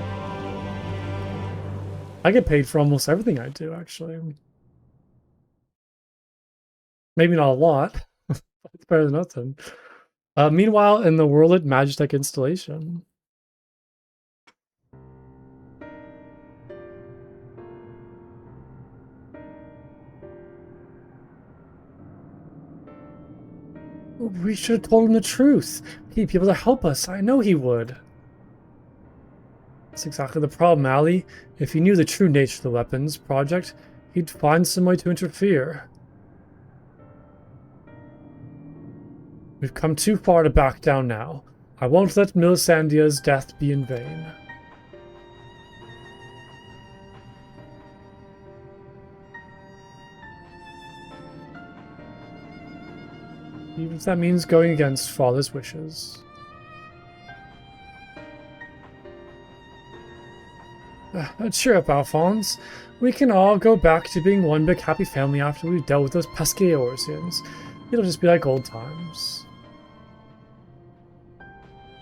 I get paid for almost everything I do, actually. Maybe not a lot. It's better than nothing. Meanwhile, in the World Magitech installation. We should have told him the truth. He'd be able to help us. I know he would. That's exactly the problem, Ali. If he knew the true nature of the weapons project, he'd find some way to interfere. We've come too far to back down now. I won't let Milisandia's death be in vain. Even if that means going against Father's wishes. Cheer up, Alphonse. We can all go back to being one big happy family after we've dealt with those pesky Eorzeans. It'll just be like old times.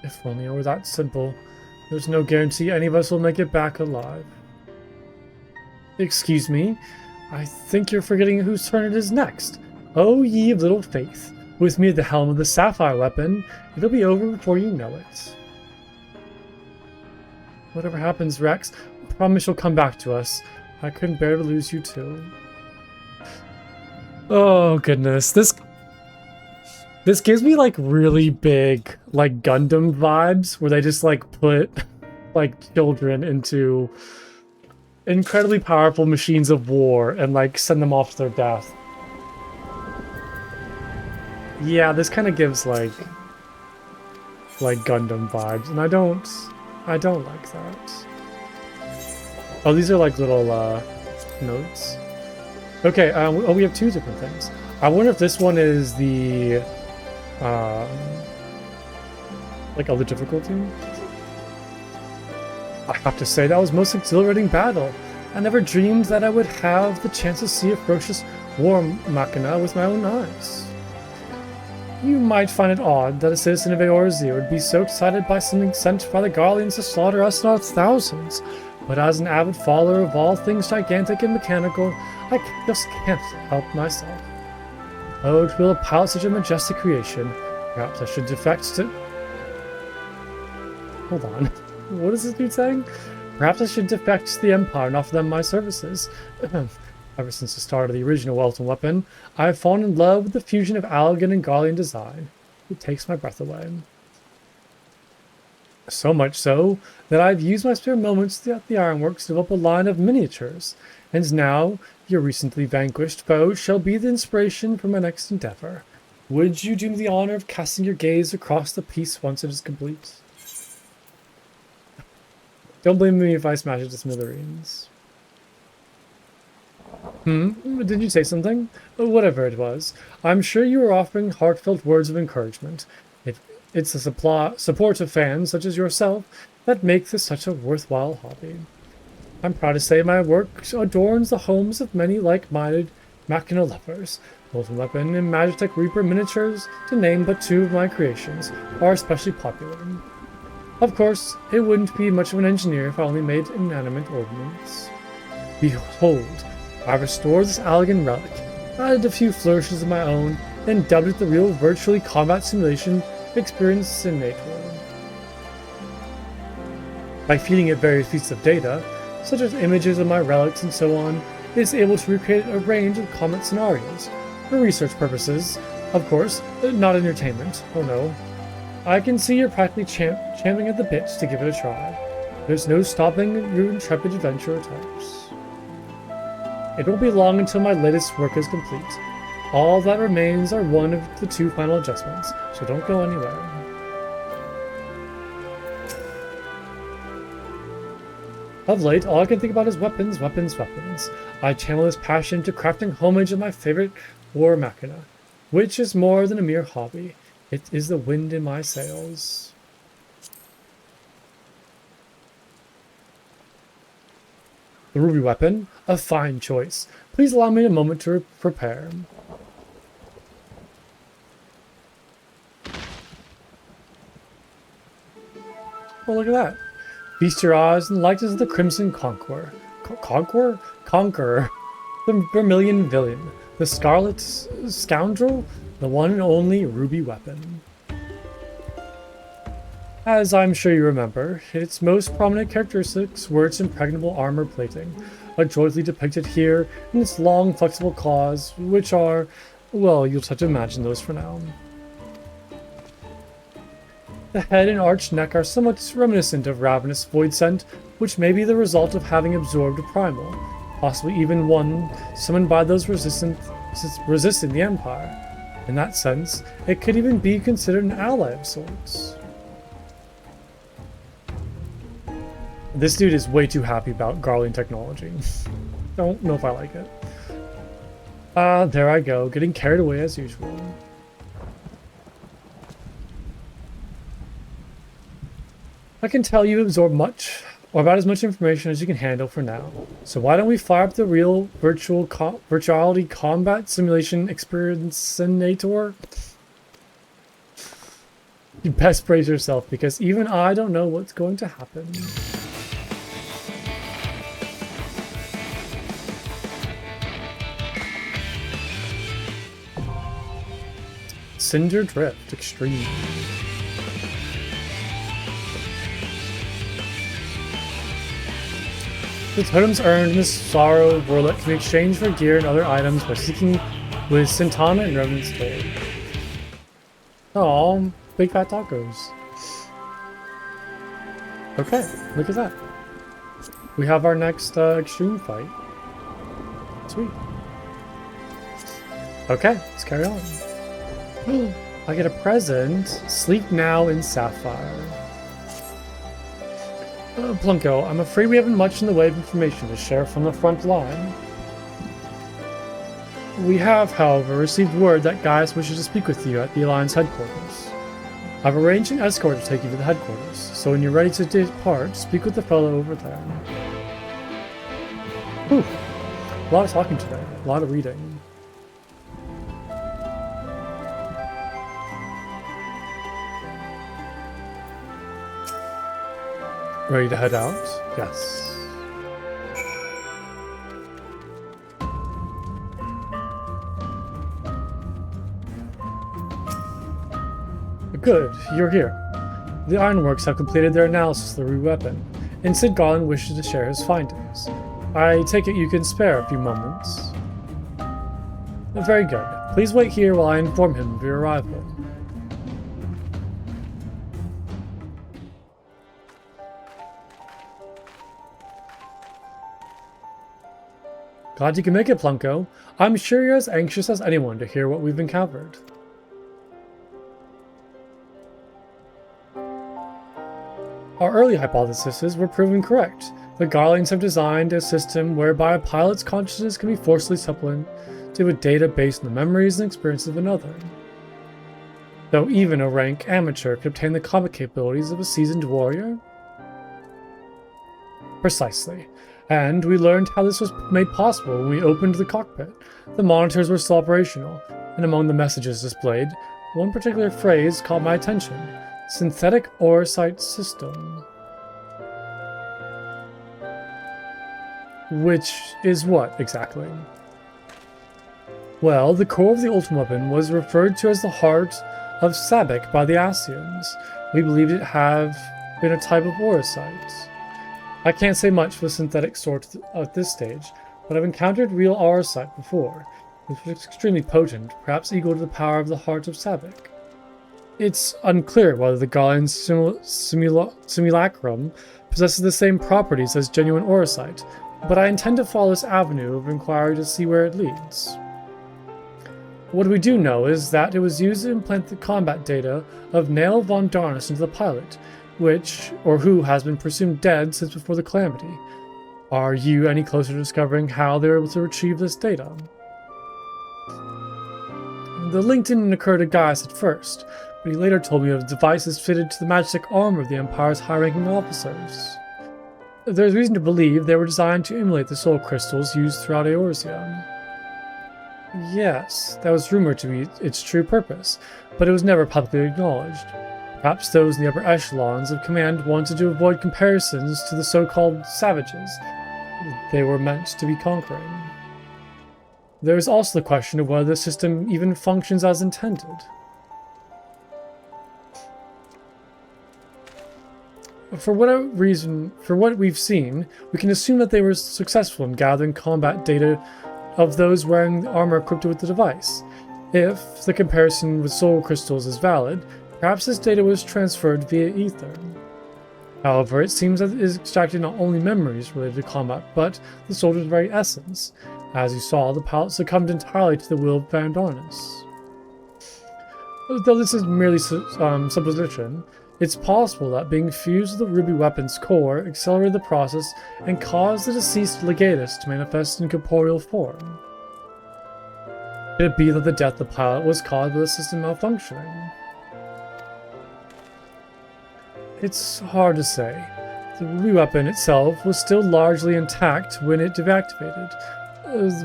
If only it were that simple. There's no guarantee any of us will make it back alive. Excuse me, I think you're forgetting whose turn it is next. Oh, ye of little faith. With me at the helm of the sapphire weapon, it'll be over before you know it. Whatever happens, Rex, I promise you'll come back to us. I couldn't bear to lose you too. Oh goodness, this gives me like really big like Gundam vibes where they just like put like children into incredibly powerful machines of war and like send them off to their death. Yeah, this kind of gives like Gundam vibes, and I don't like that. Oh, these are like little notes. Okay, oh, we have two different things. I wonder if this one is the like other difficulty. I have to say that was the most exhilarating battle. I never dreamed that I would have the chance to see a ferocious war machina with my own eyes. You might find it odd that a citizen of Eorzea would be so excited by something sent by the Garleans to slaughter us in our thousands, but as an avid follower of all things gigantic and mechanical, I just can't help myself. Oh, to be able to pilot such a majestic creation, perhaps I should defect to... Hold on, what is this dude saying? Perhaps I should defect to the Empire and offer them my services. Ever since the start of the original Welton weapon, I have fallen in love with the fusion of Allagan and Garlean design. It takes my breath away. So much so, that I've used my spare moments at the ironworks to develop a line of miniatures, and now your recently vanquished foe shall be the inspiration for my next endeavor. Would you do me the honor of casting your gaze across the piece once it is complete? Don't blame me if I smash it to smithereens. Did you say something? Whatever it was, I'm sure you were offering heartfelt words of encouragement. It's the support of fans such as yourself that make this such a worthwhile hobby. I'm proud to say my work adorns the homes of many like-minded machina lovers. Molten Weapon and Magitech Reaper miniatures, to name but two of my creations, are especially popular. Of course, it wouldn't be much of an engineer if I only made inanimate ordnance. Behold, I restored this Allagan relic, added a few flourishes of my own, then dubbed it the real virtually combat simulation experience in Nator. By feeding it various pieces of data, such as images of my relics and so on, it is able to recreate a range of combat scenarios, for research purposes, of course, not entertainment, oh no. I can see you're practically champing at the bit to give it a try. There's no stopping your intrepid adventurer types. It won't be long until my latest work is complete. All that remains are one of the two final adjustments, so don't go anywhere. Of late, all I can think about is weapons, weapons, weapons. I channel this passion to crafting homage of my favorite war machina, which is more than a mere hobby. It is the wind in my sails. The ruby weapon, a fine choice. Please allow me a moment to prepare. Oh, look at that. Feast your eyes in the likeness of the Crimson Conqueror. Conqueror? The Vermilion Villain. The Scarlet Scoundrel. The one and only ruby weapon. As I'm sure you remember, its most prominent characteristics were its impregnable armor plating, adroitly depicted here in its long, flexible claws, which are, well, you'll just have to imagine those for now. The head and arched neck are somewhat reminiscent of Ravenous Voidsent, which may be the result of having absorbed a primal, possibly even one summoned by those resisting the Empire. In that sense, it could even be considered an ally of sorts. This dude is way too happy about Garlean technology. Don't know if I like it. There I go, getting carried away as usual. I can tell you absorb much, or about as much information as you can handle for now. So why don't we fire up the real virtuality combat simulation experiencinator? You best brace yourself, because even I don't know what's going to happen. Cinder Drift Extreme. The totems earned in the Sorrow Warlet can be exchanged for gear and other items by seeking with Santana and Revenant's Blade. Oh, big fat tacos. Okay, look at that. We have our next extreme fight. Sweet. Okay, let's carry on. I get a present. Sleep now in Sapphire. Plunko, I'm afraid we haven't much in the way of information to share from the front line. We have, however, received word that Gaius wishes to speak with you at the Alliance headquarters. I've arranged an escort to take you to the headquarters, so when you're ready to depart, speak with the fellow over there. Whew. A lot of talking today, a lot of reading. Ready to head out? Yes. Good, you're here. The Ironworks have completed their analysis of the Rue weapon, and Sid Garland wishes to share his findings. I take it you can spare a few moments. Very good. Please wait here while I inform him of your arrival. Glad you can make it, Plunko. I'm sure you're as anxious as anyone to hear what we've encountered. Our early hypotheses were proven correct. The Garleans have designed a system whereby a pilot's consciousness can be forcibly supplemented with data based on the memories and experiences of another. Though even a rank amateur could obtain the combat capabilities of a seasoned warrior? Precisely. And we learned how this was made possible when we opened the cockpit. The monitors were still operational, and among the messages displayed, one particular phrase caught my attention. Synthetic Orosite System. Which is what, exactly? Well, the core of the ultimate weapon was referred to as the Heart of Sabik by the Asians. We believed it have been a type of Orosite. I can't say much for the synthetic sort at this stage, but I've encountered real Orosite before, which was extremely potent, perhaps equal to the power of the Heart of Sabik. It's unclear whether the Garlean simulacrum possesses the same properties as genuine Orosite, but I intend to follow this avenue of inquiry to see where it leads. What we do know is that it was used to implant the combat data of Nail von Darnus into the pilot, who has been presumed dead since before the Calamity. Are you any closer to discovering how they were able to retrieve this data? The link didn't occur to Gaius at first, but he later told me of devices fitted to the magic armor of the Empire's high-ranking officers. There's reason to believe they were designed to emulate the soul crystals used throughout Eorzea. Yes, that was rumored to be its true purpose, but it was never publicly acknowledged. Perhaps those in the upper echelons of command wanted to avoid comparisons to the so-called savages they were meant to be conquering. There is also the question of whether the system even functions as intended. For what we've seen, we can assume that they were successful in gathering combat data of those wearing the armor equipped with the device. If the comparison with soul crystals is valid, perhaps this data was transferred via ether. However, it seems that it is extracted not only memories related to combat, but the soldier's very essence. As you saw, the pilot succumbed entirely to the will of Van Darnus. Though this is merely supposition, it's possible that being fused with the ruby weapon's core accelerated the process and caused the deceased legatus to manifest in corporeal form. Could it be that the death of the pilot was caused by the system malfunctioning? It's hard to say. The ruby weapon itself was still largely intact when it deactivated,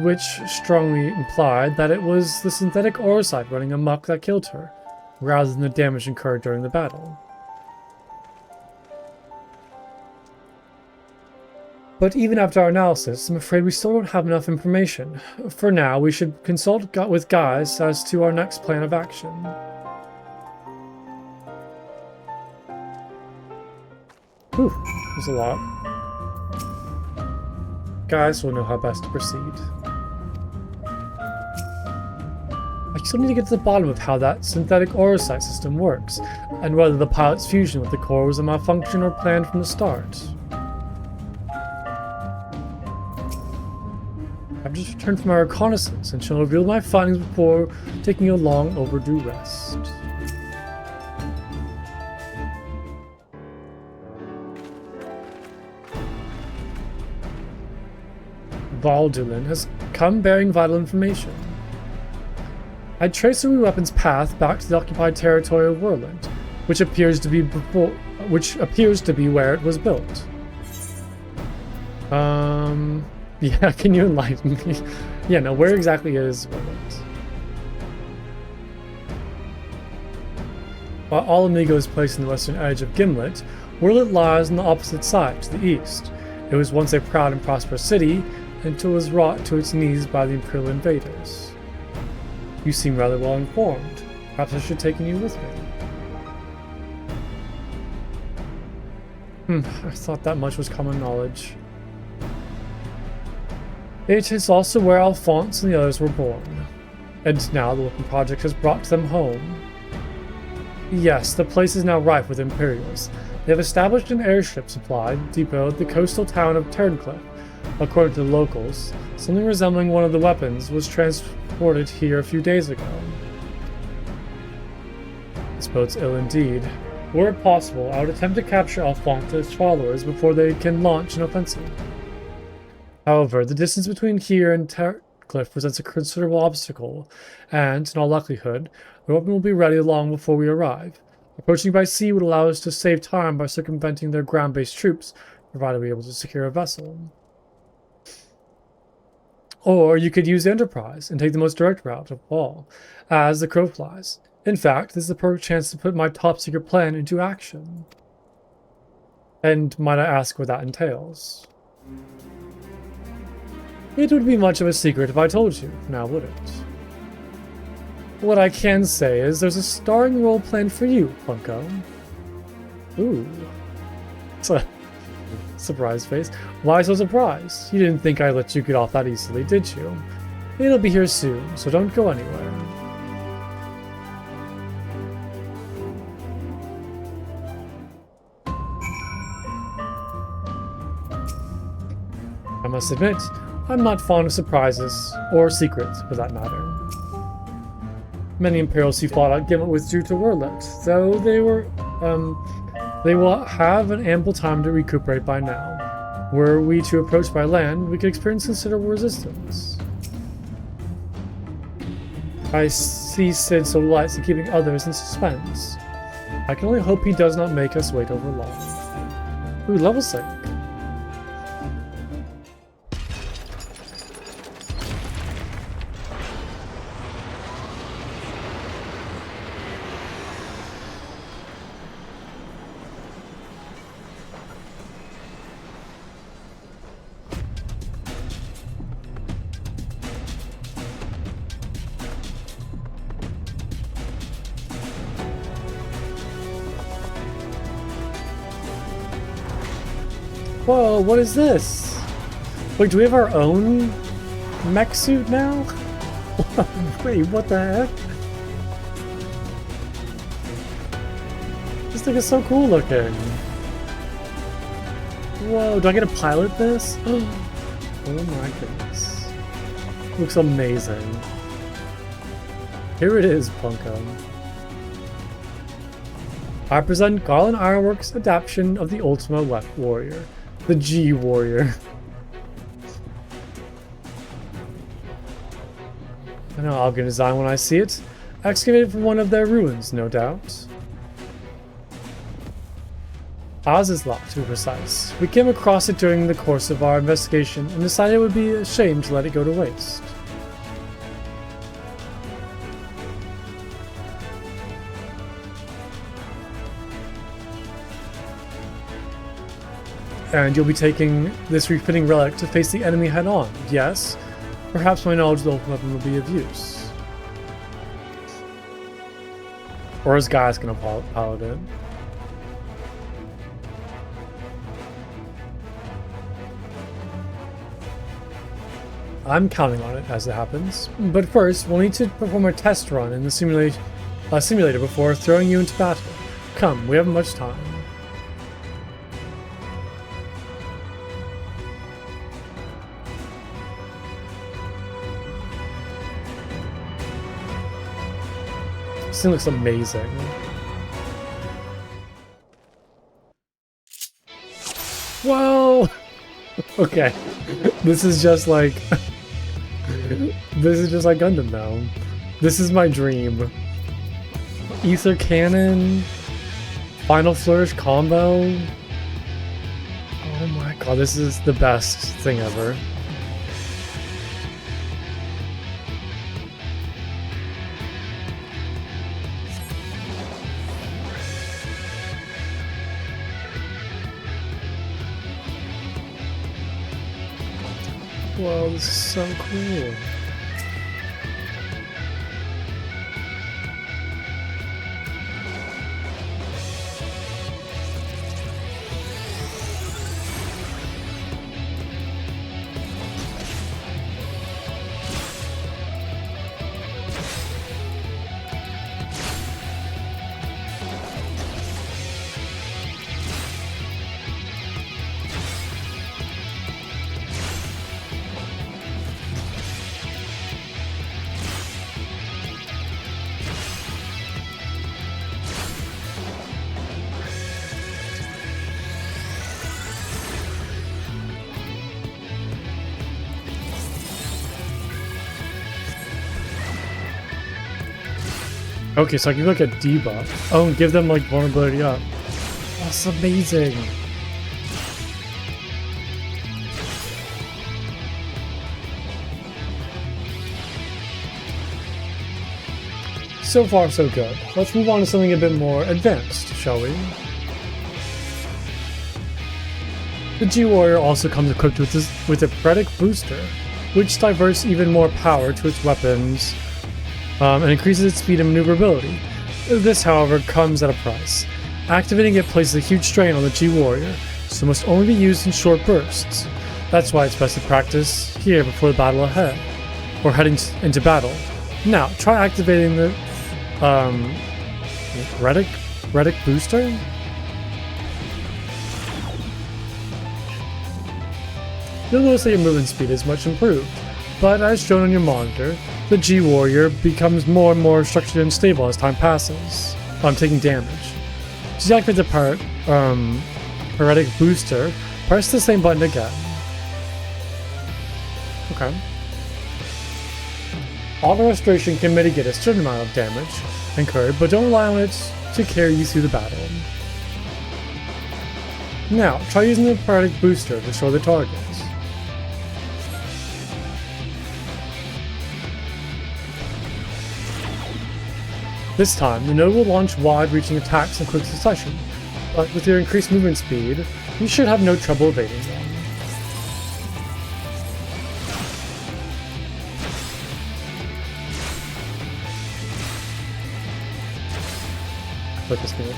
which strongly implied that it was the synthetic Orosite running amok that killed her, rather than the damage incurred during the battle. But even after our analysis, I'm afraid we still don't have enough information. For now, we should consult with Guys as to our next plan of action. Whew, there's a lot. Guys will know how best to proceed. I still need to get to the bottom of how that synthetic Orosite system works, and whether the pilot's fusion with the core was a malfunction or planned from the start. I've just returned from my reconnaissance and shall reveal my findings before taking a long overdue rest. Valdulin has come bearing vital information. I traced the ruby weapon's path back to the occupied territory of Werland, which appears to be where it was built. Yeah, can you enlighten me? Yeah, no, where exactly is Werland? While All Amigo is placed on the western edge of Gimlet, Werland lies on the opposite side, to the east. It was once a proud and prosperous city, until it was wrought to its knees by the Imperial invaders. You seem rather well informed. Perhaps I should take you with me. I thought that much was common knowledge. It is also where Alphonse and the others were born. And now the Weapon Project has brought them home. Yes, the place is now rife with Imperials. They have established an airship supply depot at the coastal town of Turncliffe. According to the locals, something resembling one of the weapons was transported here a few days ago. This bodes ill indeed. Were it possible, I would attempt to capture Alphonse and his followers before they can launch an offensive. However, the distance between here and Turncliffe presents a considerable obstacle, and, in all likelihood, the weapon will be ready long before we arrive. Approaching by sea would allow us to save time by circumventing their ground-based troops, provided we are able to secure a vessel. Or you could use Enterprise and take the most direct route of all, as the crow flies. In fact, this is the perfect chance to put my top-secret plan into action. And might I ask what that entails? It would be much of a secret if I told you, now would it? What I can say is there's a starring role planned for you, Funko. Ooh. It's a surprise face. Why so surprised? You didn't think I'd let you get off that easily, did you? It'll be here soon, so don't go anywhere. I must admit, I'm not fond of surprises, or secrets for that matter. Many Imperials who fought out Gimlet withdrew to Werlet, though they will have an ample time to recuperate by now. Were we to approach by land, we could experience considerable resistance. I see Sid's lights in keeping others in suspense. I can only hope he does not make us wait over long. Ooh, level sync. Whoa, what is this? Wait, do we have our own mech suit now? Wait, what the heck? This thing is so cool looking. Whoa, do I get to pilot this? Oh my goodness. Looks amazing. Here it is, Punko. I present Garland Ironworks' adaptation of the Ultima Warrior, the G Warrior. I know I'll get a design when I see it. Excavated from one of their ruins, no doubt. Oz's lot, to be precise. We came across it during the course of our investigation and decided it would be a shame to let it go to waste. And you'll be taking this refitting relic to face the enemy head-on, yes? Perhaps my knowledge of the ultimate weapon will be of use. Or is Gaius gonna pilot it? I'm counting on it as it happens. But first, we'll need to perform a test run in the simulator before throwing you into battle. Come, we haven't much time. This thing looks amazing. Whoa! Okay. This is just like... this is just like Gundam now. This is my dream. Ether Cannon. Final Flourish combo. Oh my god, this is the best thing ever. Whoa, this is so cool. Okay, so I can look at debuff. Oh, and give them like vulnerability up. That's amazing. So far, so good. Let's move on to something a bit more advanced, shall we? The G-Warrior also comes equipped with a Predicate Booster, which diverts even more power to its weapons and increases its speed and maneuverability. This, however, comes at a price. Activating it places a huge strain on the G-Warrior, so must only be used in short bursts. That's why it's best to practice here before the battle ahead, or heading into battle. Now, try activating the Predicate Booster? You'll notice that your movement speed is much improved, but as shown on your monitor, the G-Warrior becomes more and more structured and stable as time passes. I'm taking damage. To deactivate the Predicate Booster, press the same button again. Okay. Auto Restoration can mitigate a certain amount of damage incurred, but don't rely on it to carry you through the battle. Now, try using the Predicate Booster to destroy the target. This time, the node will launch wide-reaching attacks in quick succession, but with your increased movement speed, you should have no trouble evading them. Put this thing up.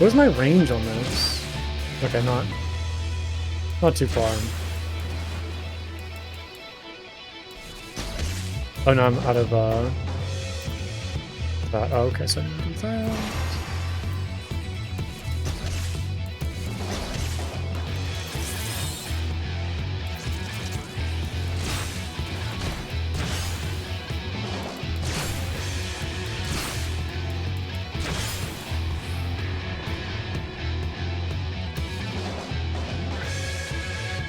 Where's my range on this? Okay, not too far. Oh no, I'm out of that. Oh, okay, so I need to do that.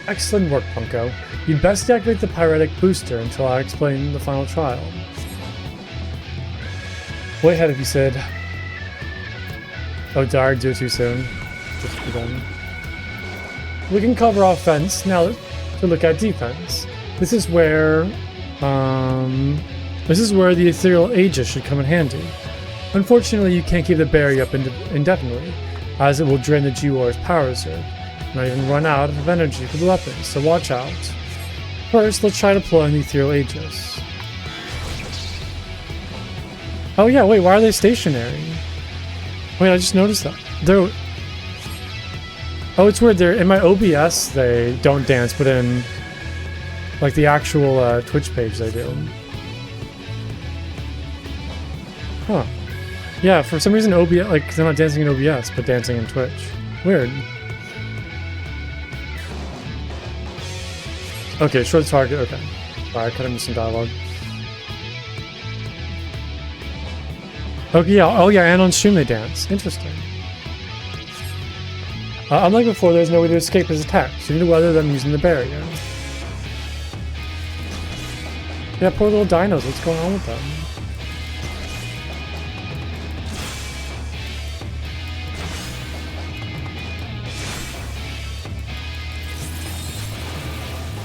Excellent work, Punko. You'd best deactivate the pyretic booster until I explain the final trial. Way ahead if you said. Oh, darn, do it too soon. Just be done. We can cover offense now to look at defense. This is where the ethereal aegis should come in handy. Unfortunately, you can't keep the barrier up indefinitely, as it will drain the G-War's power reserve. Not even run out of energy for the weapons, so watch out. First, let's try deploying the ethereal aegis. Oh yeah, wait, why are they stationary? Wait, I just noticed that. They're... Oh, it's weird. They're in my OBS. They don't dance, but in like the actual Twitch page, they do. Huh? Yeah. For some reason, OBS like they're not dancing in OBS, but dancing in Twitch. Weird. Okay, short target. Okay. Alright, cut him some dialogue. Okay, yeah. Oh yeah, and on stream they dance. Interesting. Unlike before, there's no way to escape his attacks. You need to weather them using the barrier. Yeah, poor little dinos. What's going on with them?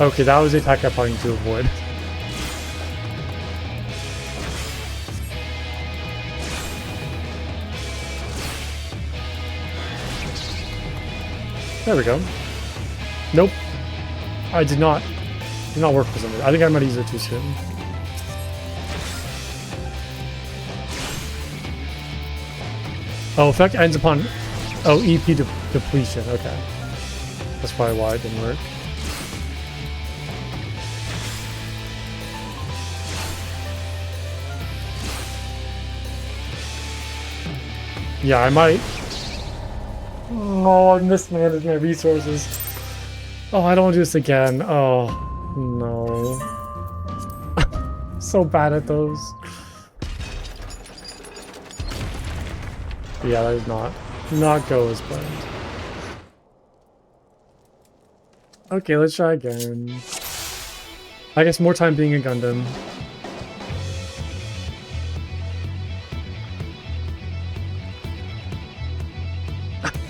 Okay, that was the attack I probably need to avoid. There we go. Nope. I did not work for some reason. I think I might use it too soon. Oh, effect ends upon... Oh, EP depletion. Okay. That's probably why it didn't work. Yeah, I might... Oh, I mismanaged my resources. Oh, I don't want to do this again. Oh, no. So bad at those. Yeah, that did not go as planned. Okay, let's try again. I guess more time being a Gundam.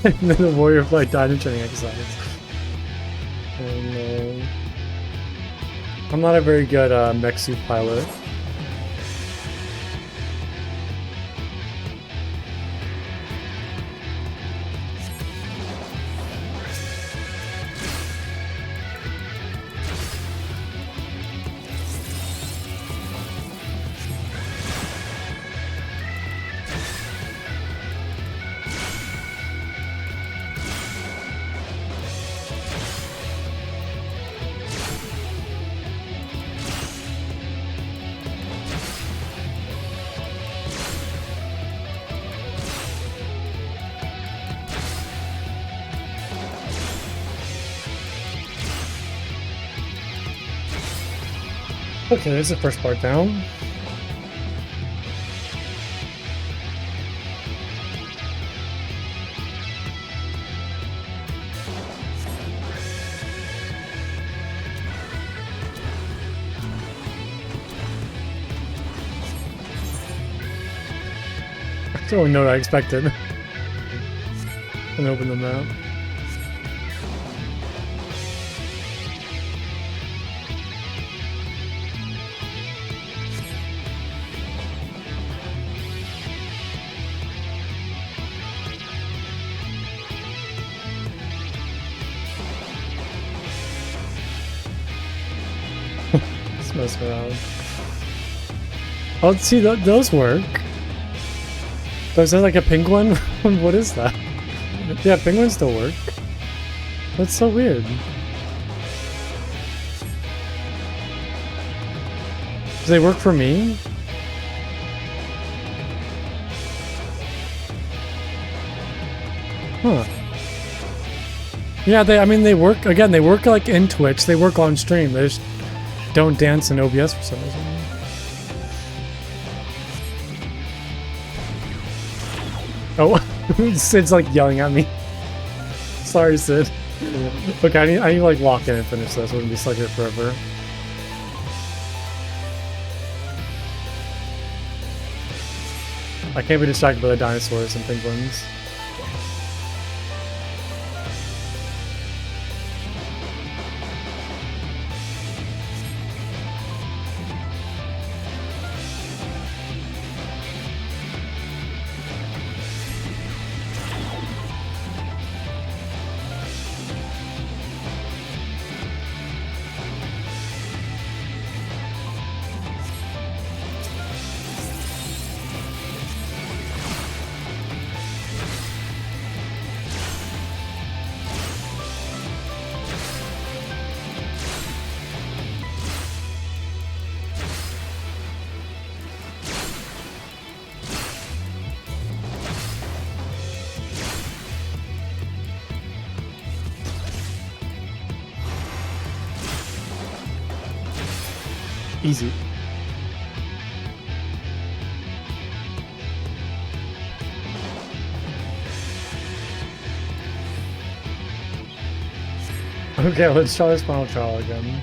And then the warrior flight died in training exercise. Oh no. I'm not a very good mech suit pilot. Okay, there's the first part down. I don't know what I expected. And open the map. Mess around. Oh, see, those work. Is that like a penguin? What is that? Yeah, penguins still work. That's so weird. Do they work for me? Huh. Yeah, I mean, they work, again, they work like in Twitch, they work on stream, they just don't dance in OBS for some reason. Oh, Sid's like yelling at me. Sorry, Sid. Okay, I need to like lock in and finish this. I wouldn't be stuck here forever. I can't be distracted by the dinosaurs and penguins. Easy. Okay, let's try this final trial again.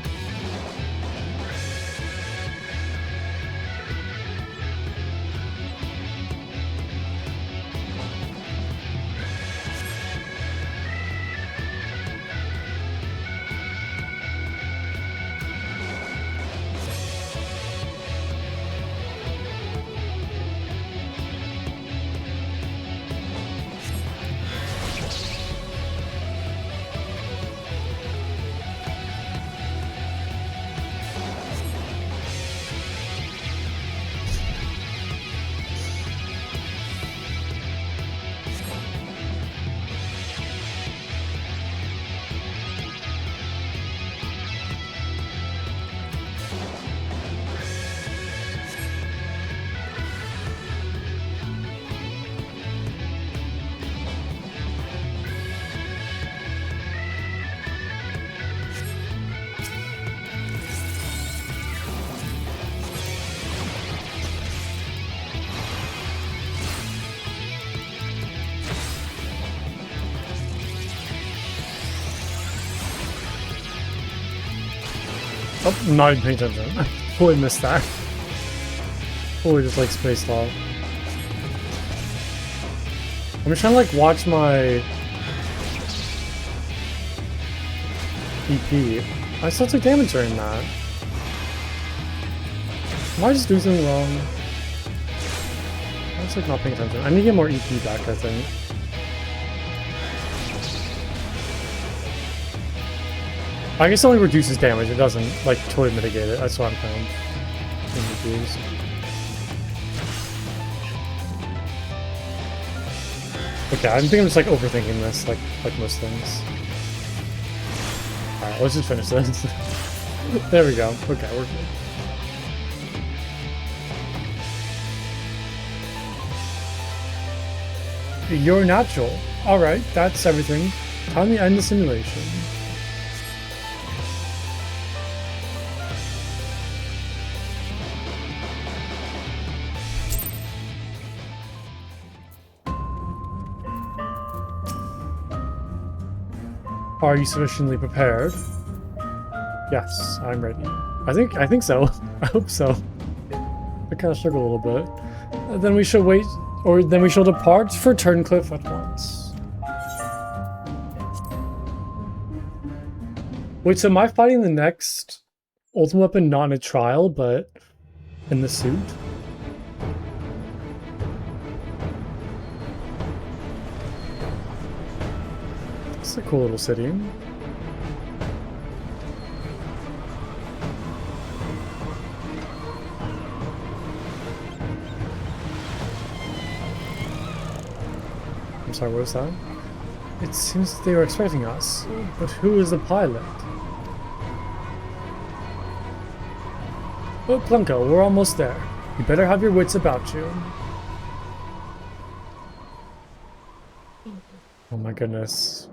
Oh, not even paying attention. Totally missed that. Totally just like spaced off. I'm just trying to like watch my EP. I still took damage during that. Am I just doing something wrong? I'm just like not paying attention. I need to get more EP back, I think. I guess it only reduces damage, it doesn't like totally mitigate it. That's what I'm kind of confused. Okay, I think I'm just like overthinking this, like most things. Alright, let's just finish this. There we go. Okay, we're good. You're natural. Alright, that's everything. Time to end the simulation. Are you sufficiently prepared? Yes, I'm ready. I think so. I hope so. I kind of struggle a little bit. Then we shall wait, or then we shall depart for Turncliffe at once. Wait, so am I fighting the next ultimate weapon not in a trial, but in the suit? It's a cool little city. I'm sorry, what was that? It seems they were expecting us, but who is the pilot? Oh, Plunko, we're almost there. You better have your wits about you. Oh my goodness.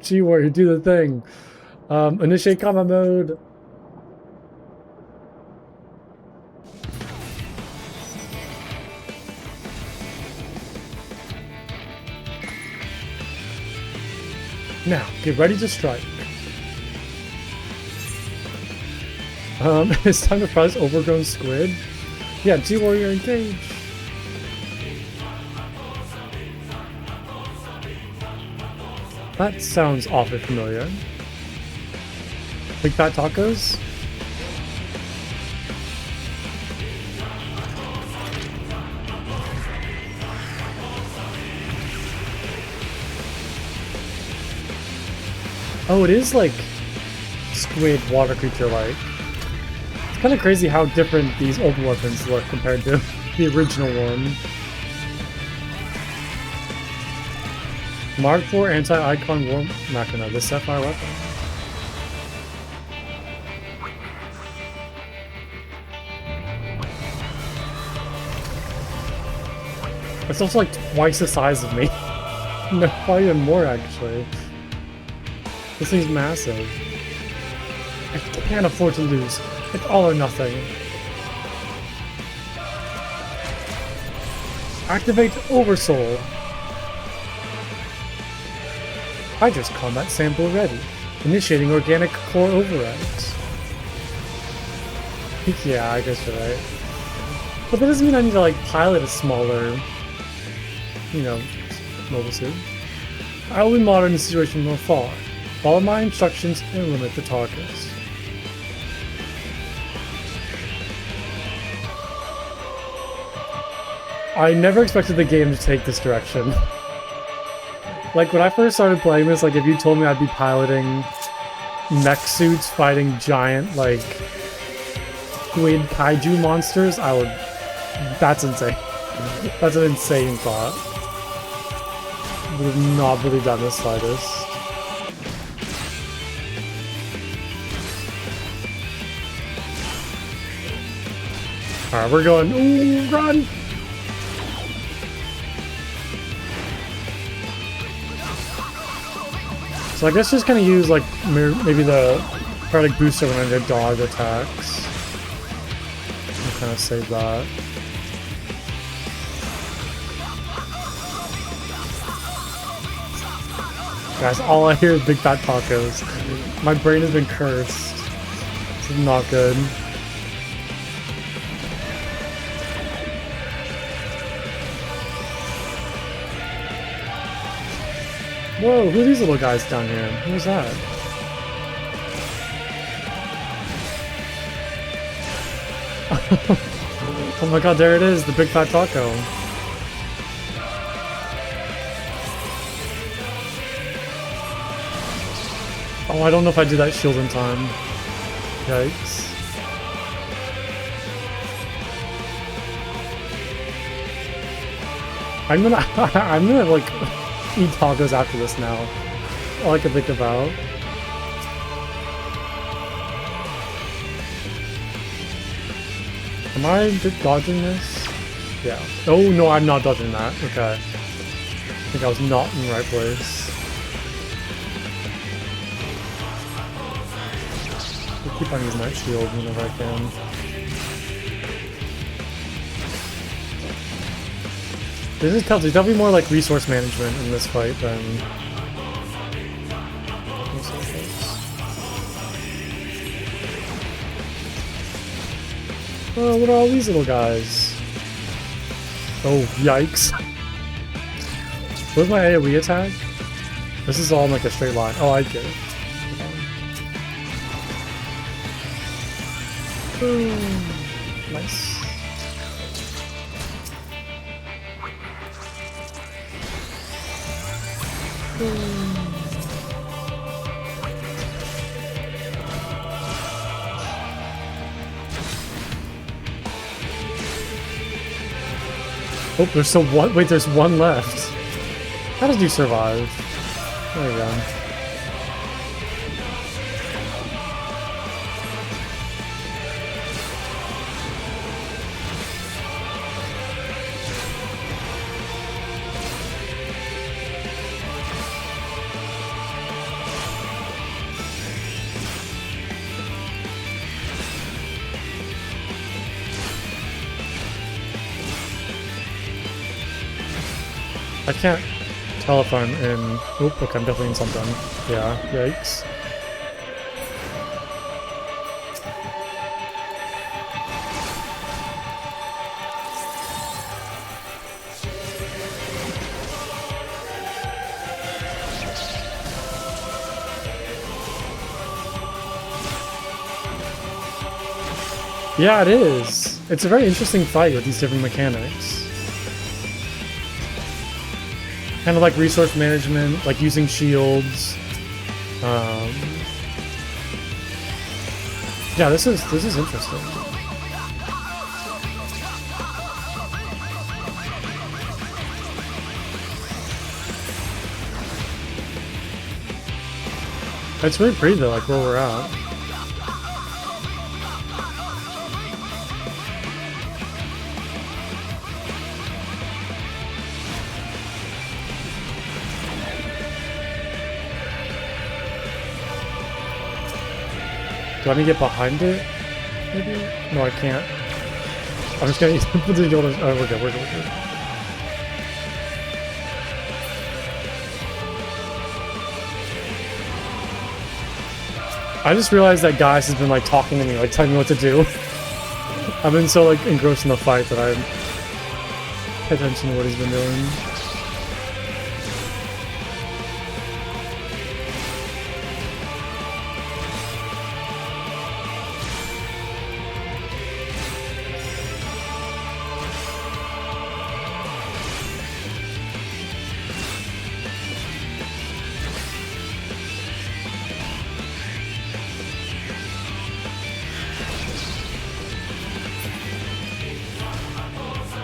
G-Warrior, do the thing. Initiate combat mode. Now, get ready to strike. It's time to fight this overgrown squid. Yeah, G-Warrior engage. That sounds awfully familiar. Big Fat Tacos? Oh, it is like squid water creature like. It's kind of crazy how different these old weapons look compared to the original one. Mark IV Anti-Icon War Machina, the Sapphire weapon. It's also like twice the size of me. No, probably even more actually. This thing's massive. I can't afford to lose. It's all or nothing. Activate Oversoul. Hydra's combat sample ready. Initiating organic core overrides. Yeah, I guess you're right. But that doesn't mean I need to like pilot a smaller, you know, mobile suit. I will be monitoring the situation from afar. Follow my instructions and limit the targets. I never expected the game to take this direction. Like, when I first started playing this, like, if you told me I'd be piloting mech suits fighting giant, like, squid kaiju monsters, I would... That's insane. That's an insane thought. Would have not really done the slightest. Alright, we're going. Ooh, run! So I guess just kind of use like maybe the paralytic booster when I did dog attacks. I'll kind of save that. Guys, all I hear is Big Fat Tacos. My brain has been cursed. This is not good. Whoa, who are these little guys down here? Who's that? Oh my god, there it is, the Big Fat Taco. Oh, I don't know if I did that shield in time. Yikes. I'm gonna like eat tacos after this now. All I can think about. Am I dodging this? Yeah. Oh no, I'm not dodging that. Okay. I think I was not in the right place. I'll keep on using that shield whenever I can. This is tough. There's definitely more like resource management in this fight than... Oh, what are all these little guys? Oh, yikes. Where's my AoE attack? This is all in like a straight line. Oh, I get it. Boom. Nice. Oh, there's still one. Wait, there's one left. How did you survive? There we go. I can't Hell if I'm in... Oop, okay, I'm definitely in something. Yeah, yikes. Yeah, it is. It's a very interesting fight with these different mechanics. Kind of like resource management, like using shields. Yeah, this is interesting. It's really pretty though, like where we're at. Do I need to get behind it? Maybe? No, I can't. I'm just gonna put the Yoda. Oh, we're good, we're good, we're good. I just realized that Gaius has been like talking to me, like telling me what to do. I've been so like engrossed in the fight that I pay attention to what he's been doing.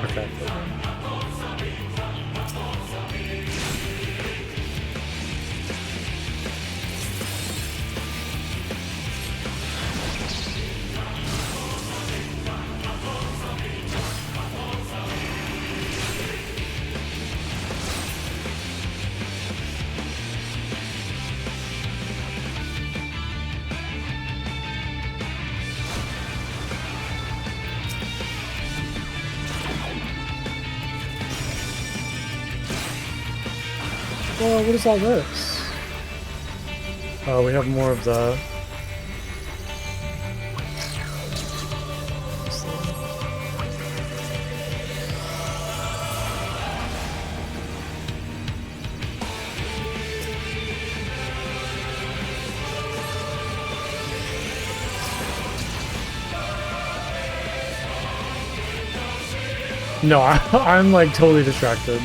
Okay. Oh, what is all this? Oh, we have more of the... No, I'm like totally distracted.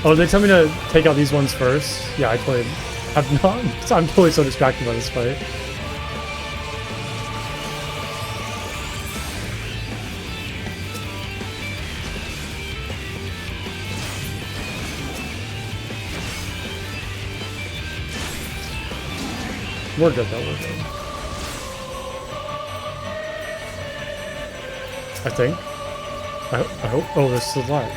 Oh, they tell me to take out these ones first? Yeah, I totally have not. I'm totally so distracted by this fight. We're good though, we're good. I think. I hope. Oh, this is alive.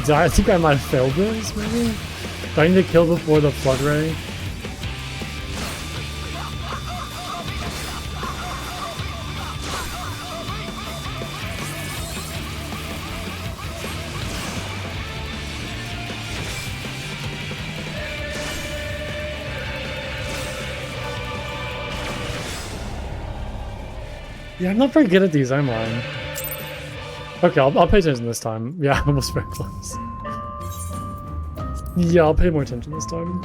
I think I might have failed this, maybe? Do I need to kill before the Flood Ray? Yeah, I'm not very good at these, am I? Okay, I'll pay attention this time. Yeah, I'm almost very close. Yeah, I'll pay more attention this time.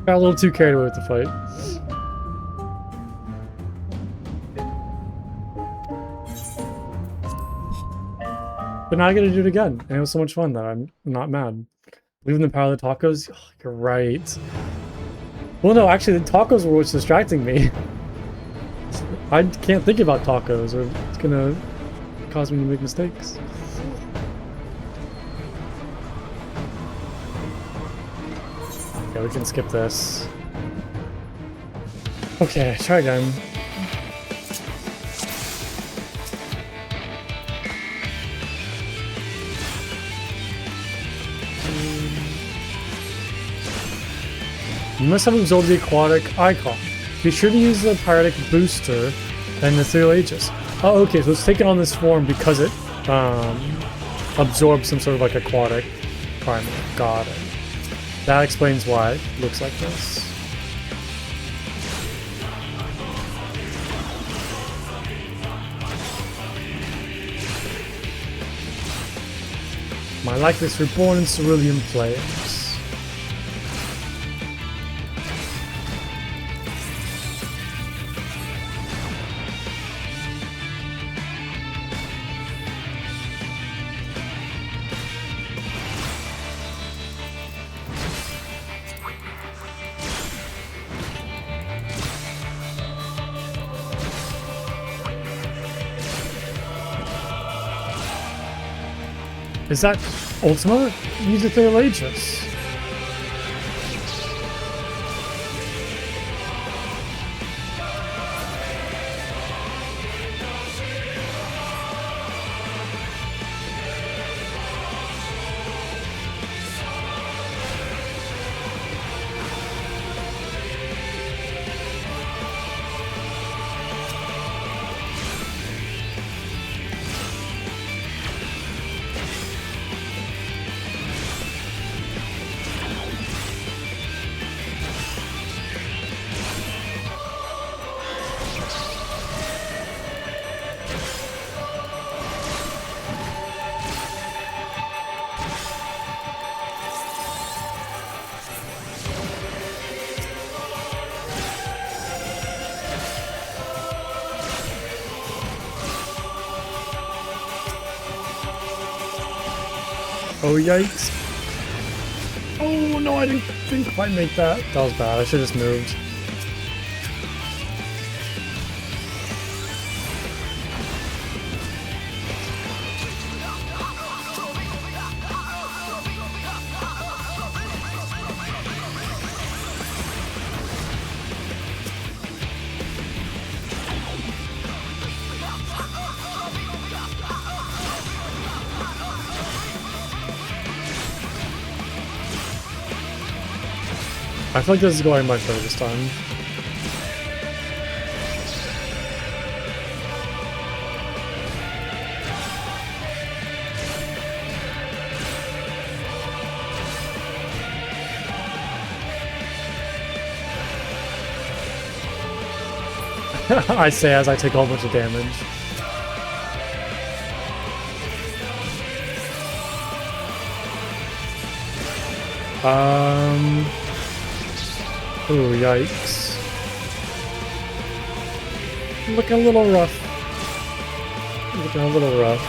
Got a little too carried away with the fight. But now I gotta do it again, and it was so much fun that I'm not mad. Believe in the power of the tacos? Oh, you're right. Well, no, actually, the tacos were what's distracting me. I can't think about tacos, or it's gonna cause me to make mistakes. Okay, we can skip this. Okay, try again. You must have absorbed the aquatic icon. Be sure to use the piratic booster and the Ethereal Aegis. Oh, okay, so it's taken on this form because it absorbs some sort of like aquatic primer. Got it. That explains why it looks like this. My likeness reborn in cerulean flames. Is that Ultima? Use Ethereal Aegis. Oh, yikes. Oh, no, I didn't quite make that. That was bad. I should have just moved. I feel like this is going much better this time. I say as I take a whole bunch of damage. Oh, yikes. Looking a little rough. Looking a little rough.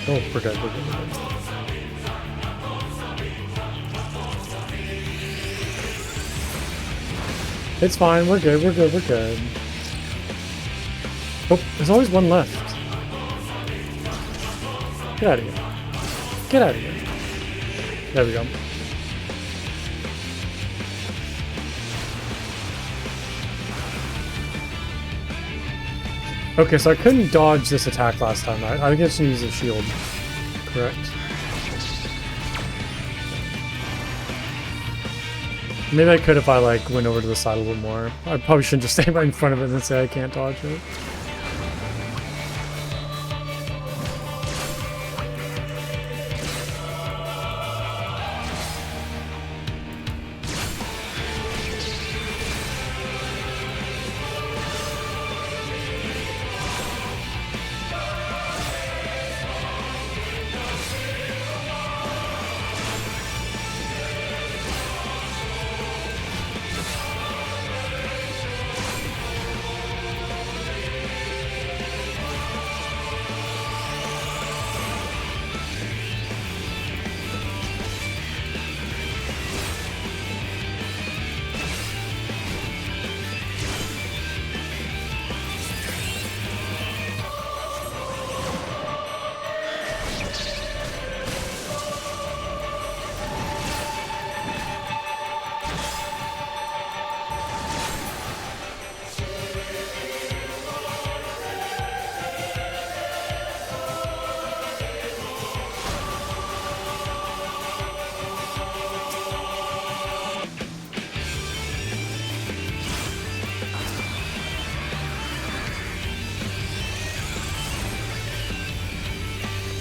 Oh, we're good, we're good. It's fine, we're good, we're good, we're good. Oh, there's always one left. Get out of here. Get out of here. There we go. Okay, so I couldn't dodge this attack last time. I guess I use a shield. Correct. Maybe I could if I like went over to the side a little more. I probably shouldn't just stay right in front of it and say I can't dodge it.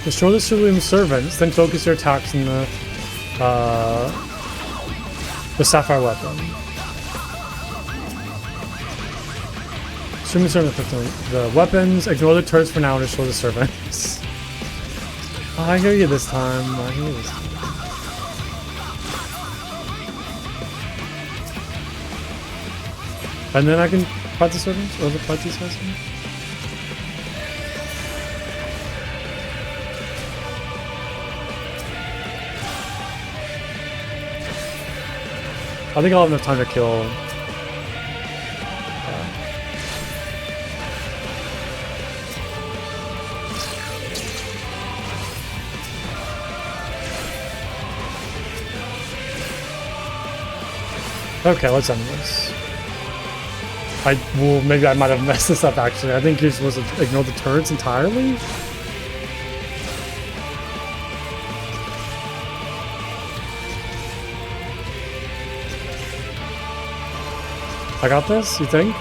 Destroy the civilian servants, then focus your attacks on the sapphire weapon. Civilian servants, the weapons, ignore the turrets for now, and destroy the servants. Oh, I hear you this time. I hear you this time. And then I can fight the servants? Or the fight these guys? I think I'll have enough time to kill. Okay, let's end this. Maybe I might have messed this up actually. I think you're supposed to ignore the turrets entirely? I got this, you think?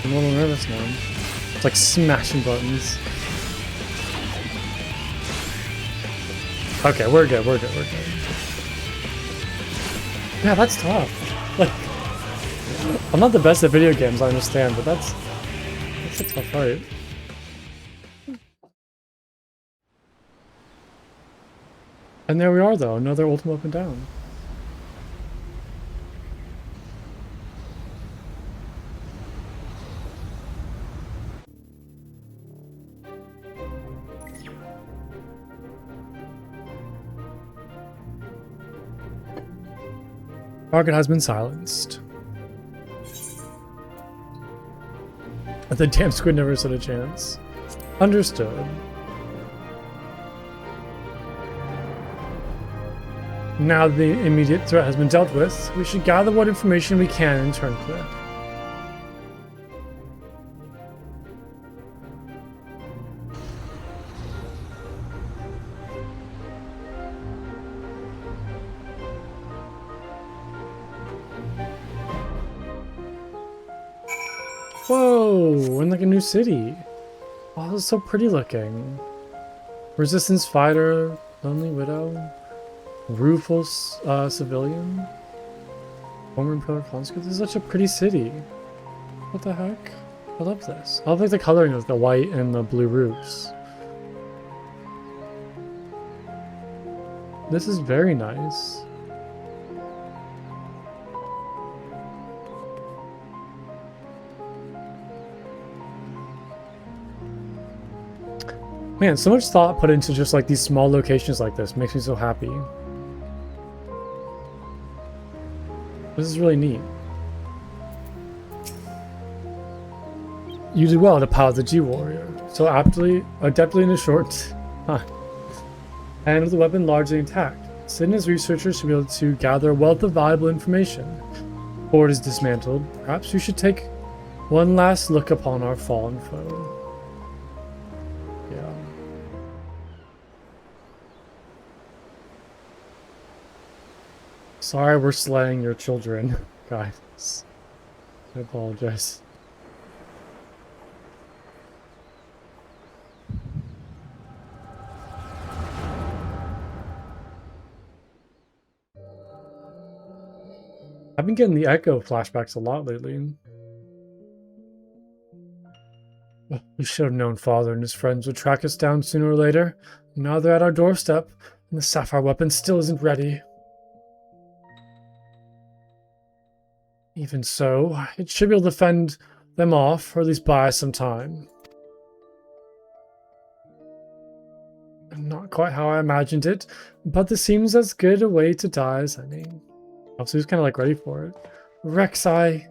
I'm a little nervous now. It's like smashing buttons. Okay, we're good, we're good, we're good. Yeah, that's tough. Like, I'm not the best at video games, I understand, but that's a tough fight. And there we are though, another ultimate up and down. Target has been silenced. The damn squid never stood a chance. Understood. Now the immediate threat has been dealt with, we should gather what information we can and turn clear. Whoa, and like a new city. Oh, this is so pretty looking. Resistance fighter, lonely widow, rueful civilian, former Imperial conscript. This is such a pretty city. What the heck? I love this. I love like the coloring of the white and the blue roofs. This is very nice. Man, so much thought put into just like these small locations like this makes me so happy. This is really neat. You did well to pilot the G-Warrior, so adeptly in a short time. And with the weapon largely intact, Sid and his researchers should be able to gather a wealth of valuable information. Before it is dismantled, perhaps we should take one last look upon our fallen foe. Yeah. Sorry we're slaying your children, guys. I apologize. I've been getting the Echo flashbacks a lot lately. We should have known Father and his friends would track us down sooner or later. Now they're at our doorstep, and the sapphire weapon still isn't ready. Even so, it should be able to fend them off, or at least buy us some time. Not quite how I imagined it, but this seems as good a way to die as any. So he's kind of like ready for it. Rek'Sai.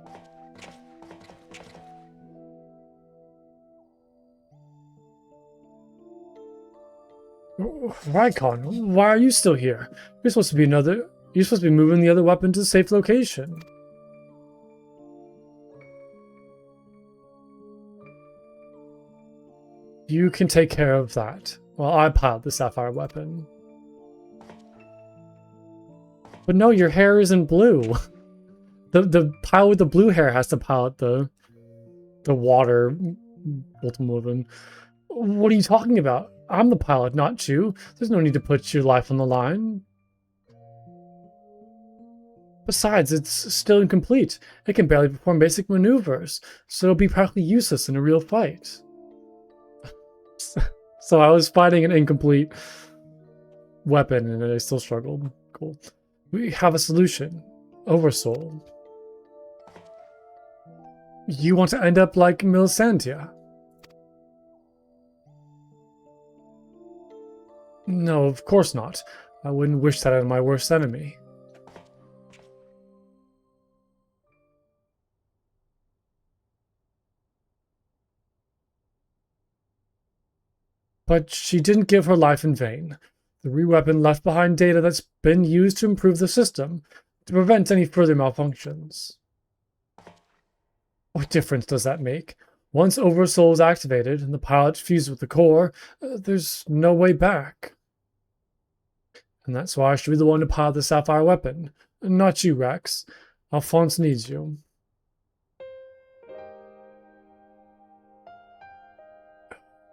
Rykon, why are you still here? You're supposed to be moving the other weapon to a safe location. You can take care of that while I pilot the sapphire weapon. But no, your hair isn't blue. The pilot with the blue hair has to pilot the water ultimate weapon. What are you talking about? I'm the pilot, not you. There's no need to put your life on the line. Besides, it's still incomplete. It can barely perform basic maneuvers, so it'll be practically useless in a real fight. So I was fighting an incomplete weapon and I still struggled. Cool. We have a solution. Oversoul. You want to end up like Milisantia? No, of course not. I wouldn't wish that on my worst enemy. But she didn't give her life in vain. The re-weapon left behind data that's been used to improve the system, to prevent any further malfunctions. What difference does that make? Once Oversoul is activated and the pilot fused with the core, there's no way back. And that's why I should be the one to pilot the Sapphire weapon. Not you, Rex. Alphonse needs you.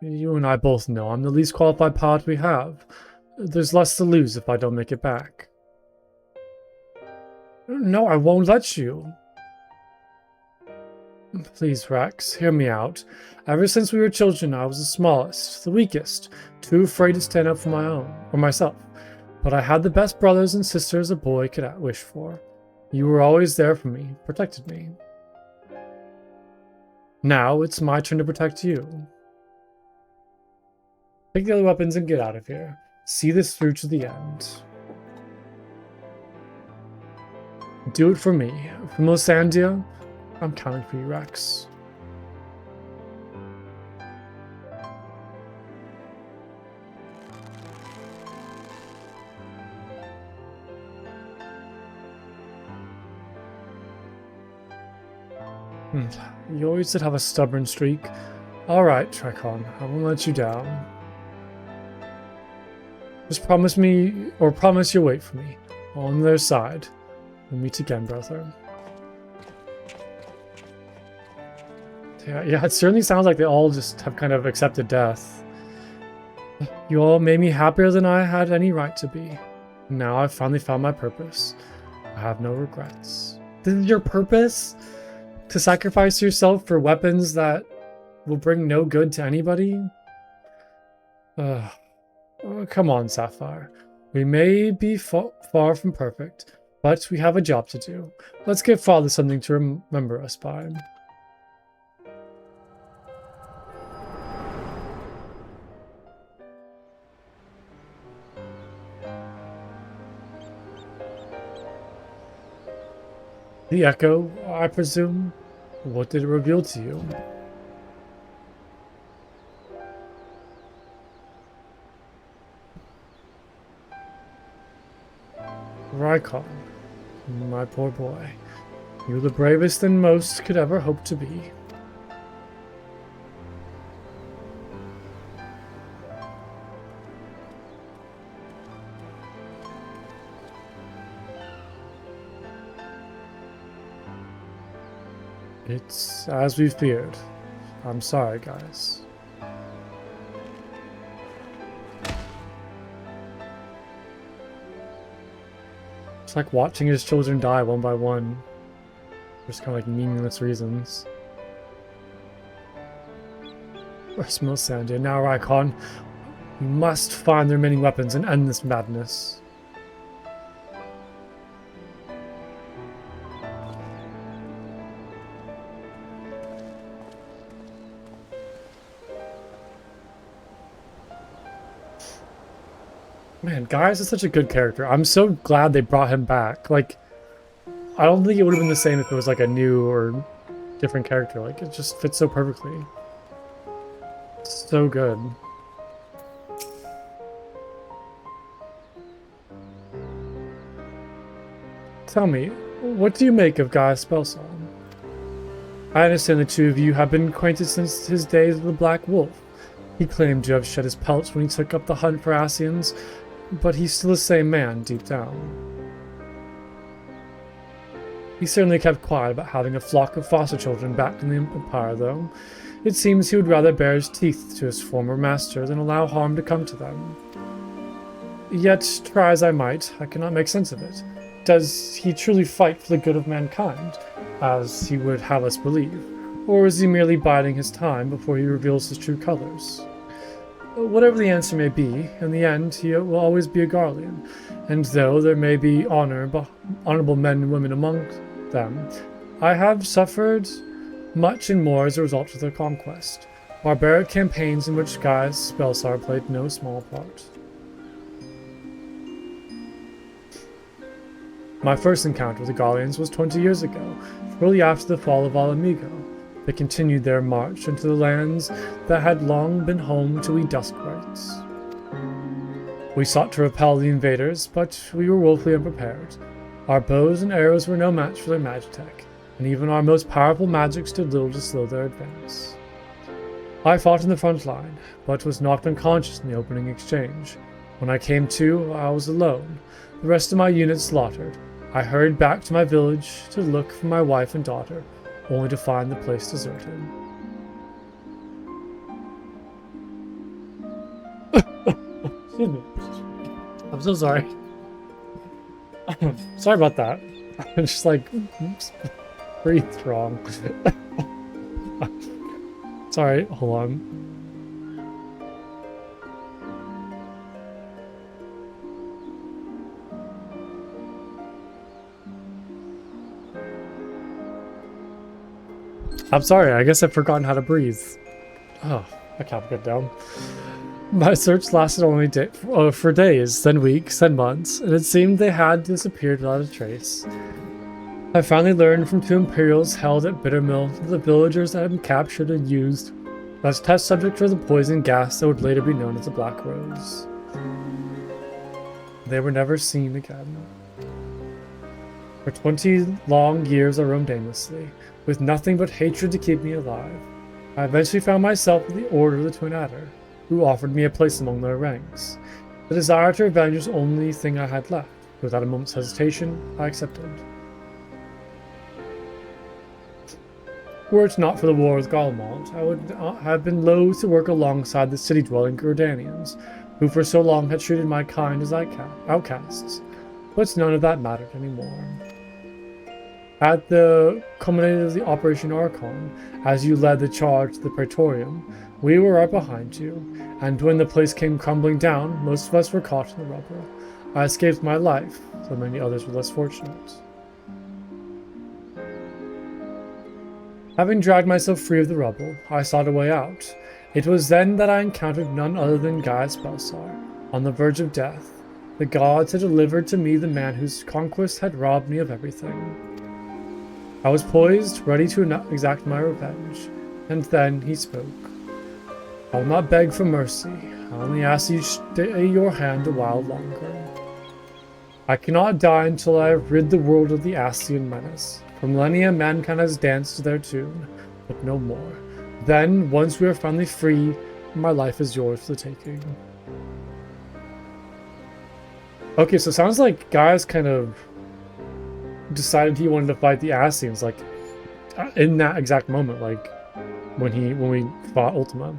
You and I both know I'm the least qualified pilot we have. There's less to lose if I don't make it back. No, I won't let you. Please, Rex, hear me out. Ever since we were children, I was the smallest, the weakest, too afraid to stand up for my own, or myself. But I had the best brothers and sisters a boy could wish for. You were always there for me, protected me. Now it's my turn to protect you. Take the other weapons and get out of here. See this through to the end. Do it for me. For Milisantia, I'm counting for you, Rex. You always did have a stubborn streak. Alright, Trecon, I won't let you down. Just promise me, or promise you'll wait for me. On their side. We'll meet again, brother. Yeah, it certainly sounds like they all just have kind of accepted death. You all made me happier than I had any right to be. Now I've finally found my purpose. I have no regrets. This is your purpose? To sacrifice yourself for weapons that will bring no good to anybody? Oh, come on, Sapphire. We may be far from perfect, but we have a job to do. Let's give Father something to remember us by. The Echo, I presume? What did it reveal to you? Rykon, my poor boy. You're the bravest than most could ever hope to be. It's as we feared. I'm sorry, guys. It's like watching his children die one by one. Just kind of like meaningless reasons. Where's Milisantia? Now, Rykon. We must find the remaining weapons and end this madness. Man, Gaius is such a good character. I'm so glad they brought him back. Like, I don't think it would have been the same if it was like a new or different character. Like, it just fits so perfectly. So good. Tell me, what do you make of Gaius' spellsong? I understand the two of you have been acquainted since his days of the Black Wolf. He claimed to have shed his pelts when he took up the hunt for Ascians, but he's still the same man deep down. He certainly kept quiet about having a flock of foster children back in the Empire, though. It seems he would rather bare his teeth to his former master than allow harm to come to them. Yet, try as I might, I cannot make sense of it. Does he truly fight for the good of mankind, as he would have us believe? Or is he merely biding his time before he reveals his true colors? Whatever the answer may be, in the end, he will always be a Garlean, and though there may be honorable men and women among them, I have suffered much and more as a result of their conquest. Barbaric campaigns in which Gaius Spelsar played no small part. My first encounter with the Garleans was 20 years ago, shortly after the fall of Alamigo. They continued their march into the lands that had long been home to we Duskrights. We sought to repel the invaders, but we were woefully unprepared. Our bows and arrows were no match for their magitech, and even our most powerful magic did little to slow their advance. I fought in the front line, but was knocked unconscious in the opening exchange. When I came to, I was alone, the rest of my unit slaughtered. I hurried back to my village to look for my wife and daughter, only to find the place deserted. Excuse me. I'm so sorry. Sorry about that. I'm just like, breathed wrong. Sorry, hold on. I'm sorry, I guess I've forgotten how to breathe. Oh, I can't get down. My search lasted only for days, then weeks, then months, and it seemed they had disappeared without a trace. I finally learned from 2 Imperials held at Bittermill that the villagers that had been captured and used as test subject for the poison gas that would later be known as the Black Rose. They were never seen again. For 20 long years I roamed aimlessly, with nothing but hatred to keep me alive. I eventually found myself in the Order of the Twin Adder, who offered me a place among their ranks. The desire to revenge was the only thing I had left. Without a moment's hesitation, I accepted. Were it not for the war with Garlemald, I would have been loath to work alongside the city-dwelling Gordanians, who for so long had treated my kind as outcasts. But none of that mattered anymore. At the culmination of the Operation Archon, as you led the charge to the Praetorium, we were right behind you, and when the place came crumbling down, most of us were caught in the rubble. I escaped my life, though many others were less fortunate. Having dragged myself free of the rubble, I sought a way out. It was then that I encountered none other than Gaius Spelsar, on the verge of death. The gods had delivered to me the man whose conquest had robbed me of everything. I was poised, ready to exact my revenge, and then he spoke. I will not beg for mercy. I only ask you to stay your hand a while longer. I cannot die until I have rid the world of the Ascian menace. For millennia, mankind has danced to their tune, but no more. Then, once we are finally free, my life is yours for the taking. Okay, so it sounds like Gaius kind of decided he wanted to fight the Ascians, like, in that exact moment, like, when we fought Ultima.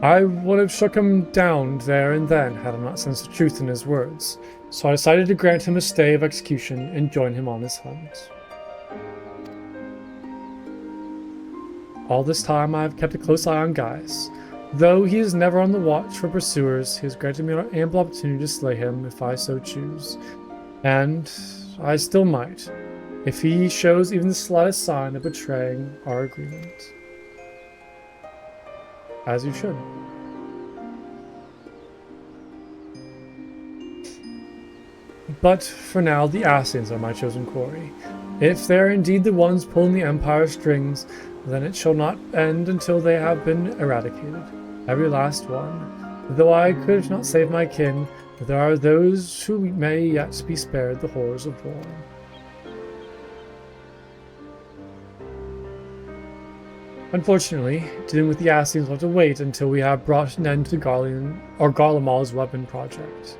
I would have shook him down there and then had I not sensed the truth in his words, so I decided to grant him a stay of execution and join him on his hunt. All this time I have kept a close eye on Gaius. Though he is never on the watch for pursuers, he has granted me an ample opportunity to slay him if I so choose. And I still might, if he shows even the slightest sign of betraying our agreement. As you should. But for now, the Ascians are my chosen quarry. If they are indeed the ones pulling the Empire's strings, then it shall not end until they have been eradicated. Every last one. Though I could not save my kin, there are those who may yet be spared the horrors of war. Unfortunately, dealing with the Ascians will have to wait until we have brought an end to Garlemald's weapon project.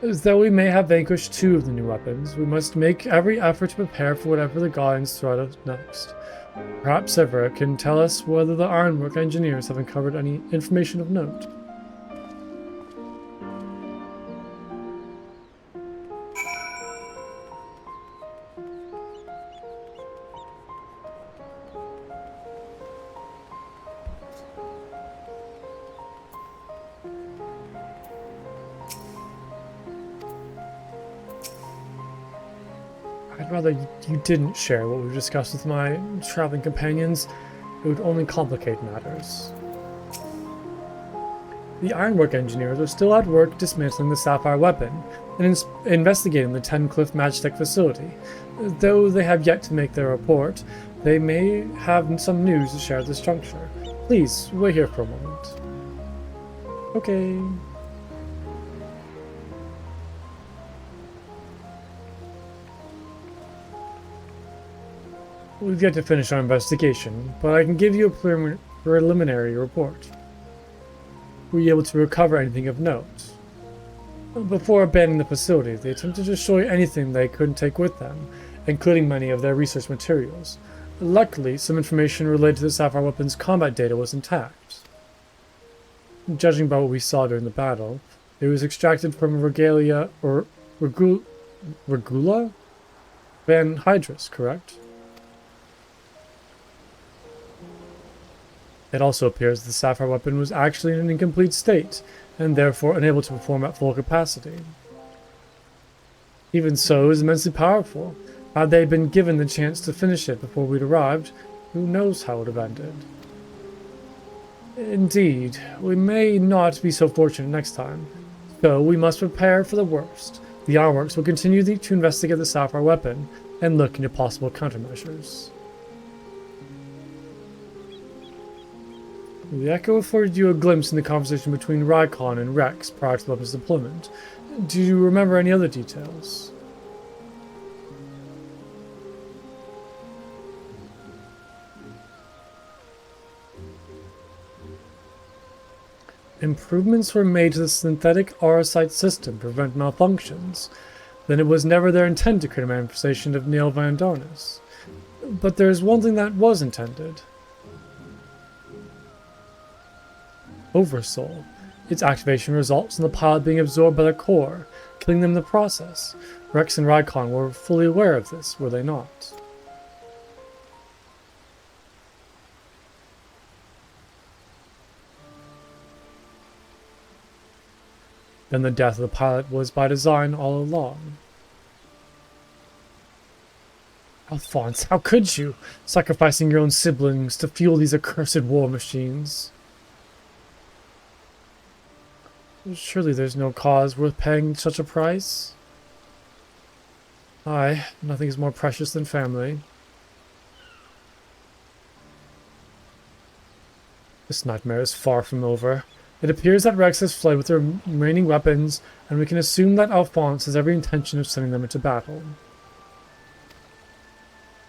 Though we may have vanquished 2 of the new weapons, we must make every effort to prepare for whatever the Guardians throw at us next. Perhaps Severa can tell us whether the ironwork engineers have uncovered any information of note. I'd rather you didn't share what we've discussed with my traveling companions. It would only complicate matters. The ironwork engineers are still at work dismantling the sapphire weapon and investigating the 10 Cliff Magitech facility. Though they have yet to make their report, they may have some news to share at this juncture. Please, wait here for a moment. Okay. We've yet to finish our investigation, but I can give you a preliminary report. Were you able to recover anything of note? Before abandoning the facility, they attempted to destroy anything they couldn't take with them, including many of their research materials. Luckily, some information related to the Sapphire weapon's combat data was intact. Judging by what we saw during the battle, it was extracted from Regula Van Hydrus, correct? It also appears the Sapphire weapon was actually in an incomplete state, and therefore unable to perform at full capacity. Even so, it was immensely powerful. Had they been given the chance to finish it before we'd arrived, who knows how it would have ended. Indeed, we may not be so fortunate next time, so we must prepare for the worst. The Ironworks will continue to investigate the Sapphire weapon and look into possible countermeasures. The Echo afforded you a glimpse in the conversation between Rykon and Rex prior to the weapon's deployment. Do you remember any other details? Improvements were made to the synthetic aurosite system to prevent malfunctions. Then it was never their intent to create a manifestation of Neil Van Darnus. But there is one thing that was intended. Oversoul. Its activation results in the pilot being absorbed by the core, killing them in the process. Rex and Rykon were fully aware of this, were they not? Then the death of the pilot was by design all along. Alphonse, how could you? Sacrificing your own siblings to fuel these accursed war machines. Surely there's no cause worth paying such a price. Aye, nothing is more precious than family. This nightmare is far from over. It appears that Rex has fled with the remaining weapons, and we can assume that Alphonse has every intention of sending them into battle.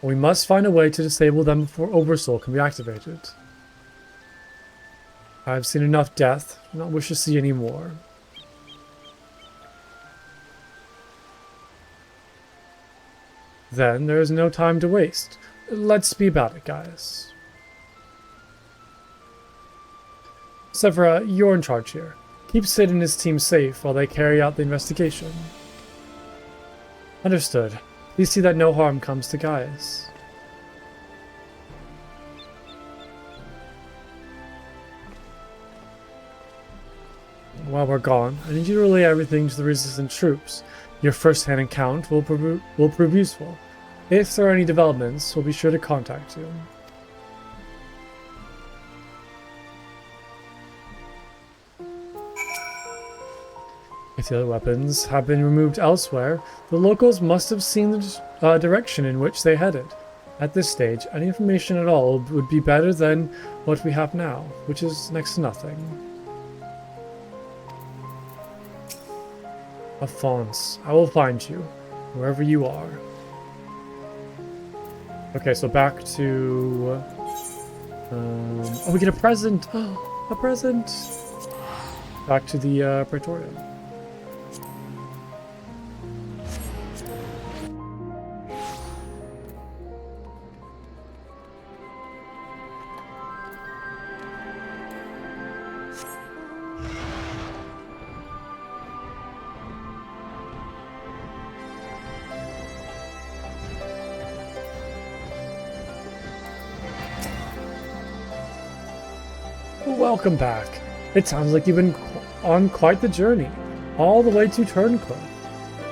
We must find a way to disable them before Oversoul can be activated. I've seen enough death, I do not wish to see any more. Then there is no time to waste. Let's be about it, guys. Severa, you're in charge here. Keep Sid and his team safe while they carry out the investigation. Understood. Please see that no harm comes to Gaius. While we're gone, I need you to relay everything to the resistant troops. Your first-hand account will prove useful. If there are any developments, we'll be sure to contact you. If the other weapons have been removed elsewhere, the locals must have seen the direction in which they headed. At this stage, any information at all would be better than what we have now, which is next to nothing. Alphonse, I will find you, wherever you are. Okay, so back to... oh, we get a present! A present! Back to the Praetorium. Welcome back. It sounds like you've been on quite the journey, all the way to Turncliffe.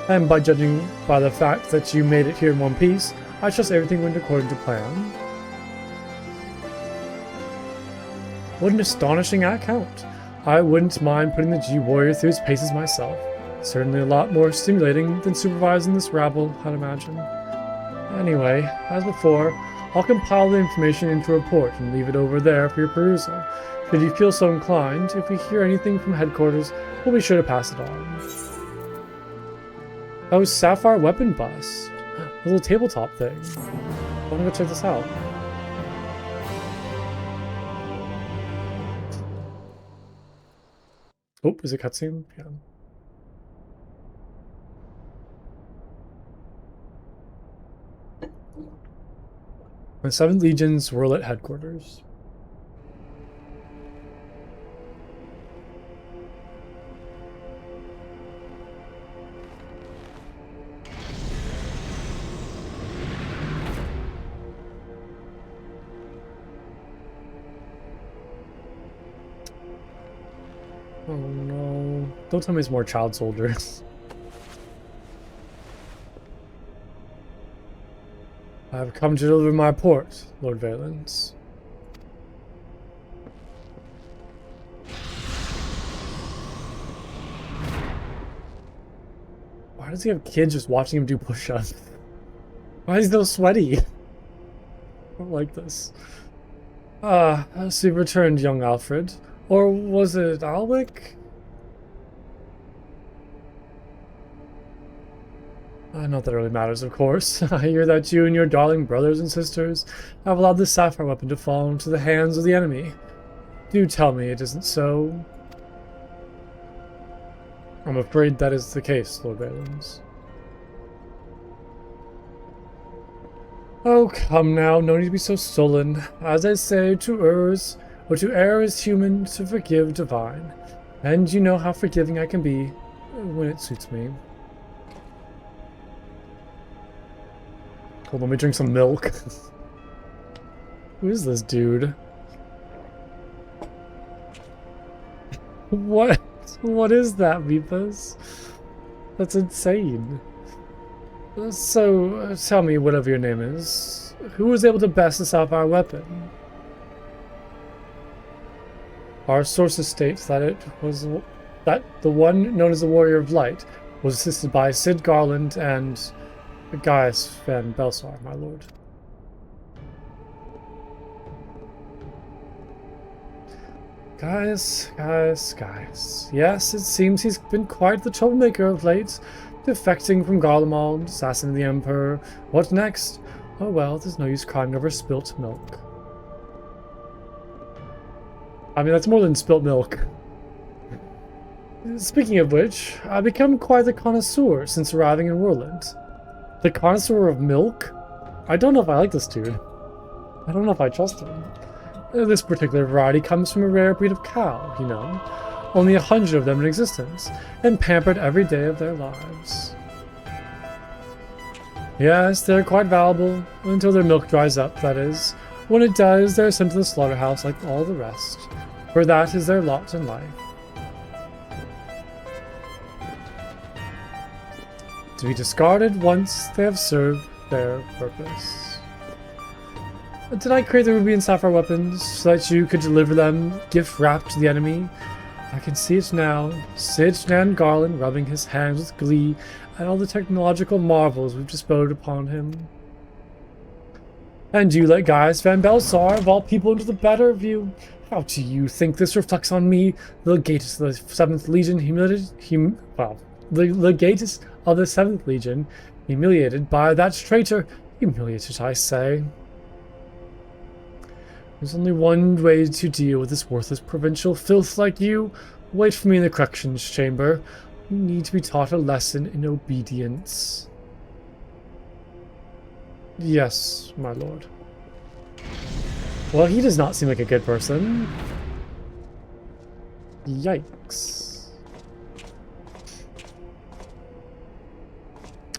And by judging by the fact that you made it here in one piece, I trust everything went according to plan. What an astonishing account. I wouldn't mind putting the G-Warrior through his paces myself. Certainly a lot more stimulating than supervising this rabble, I'd imagine. Anyway, as before, I'll compile the information into a report and leave it over there for your perusal. Should you feel so inclined, if we hear anything from headquarters, we'll be sure to pass it on. Oh, Sapphire Weapon Bus. A little tabletop thing. I wanna go check this out. Oh, is it cutscene? Yeah. The 7th Legion's Warlit headquarters. Oh no. Don't tell me it's more child soldiers. I have come to deliver my report, Lord Valens. Why does he have kids just watching him do push-ups? Why is he so sweaty? I don't like this. So you returned, young Alfred. Or was it Alwick? Not that it really matters, of course. I hear that you and your darling brothers and sisters have allowed the sapphire weapon to fall into the hands of the enemy. Do tell me it isn't so. I'm afraid that is the case, Lord Valens. Oh, come now, no need to be so sullen. As I say, to err is human, to forgive divine. And you know how forgiving I can be when it suits me. Hold on, let me drink some milk. Who is this dude? What? What is that, Vipas? That's insane. So, tell me, whatever your name is, who was able to best the sapphire weapon? Our sources state that the one known as the Warrior of Light was assisted by Sid Garland and Gaius Van Belsar, my lord. Gaius. Yes, it seems he's been quite the troublemaker of late, defecting from Garlemald, assassinating the Emperor. What next? Oh well, there's no use crying over spilt milk. I mean, that's more than spilt milk. Speaking of which, I've become quite a connoisseur since arriving in Warland. The connoisseur of milk? I don't know if I like this dude. I don't know if I trust him. This particular variety comes from a rare breed of cow, you know. Only 100 of them in existence, and pampered every day of their lives. Yes, they're quite valuable, until their milk dries up, that is. When it does, they're sent to the slaughterhouse like all the rest, for that is their lot in life. To be discarded once they have served their purpose. Did I create the ruby and sapphire weapons so that you could deliver them gift-wrapped to the enemy? I can see it now, Sid Nan Garland rubbing his hands with glee at all the technological marvels we've bestowed upon him. And you let Gaius Van Belsar of all people into the better of you. How do you think this reflects on me, the legatus of the 7th Legion the legatus of the 7th Legion, humiliated by that traitor? Humiliated, I say. There's only one way to deal with this worthless provincial filth like you. Wait for me in the corrections chamber. You need to be taught a lesson in obedience. Yes, my lord. Well, he does not seem like a good person. Yikes.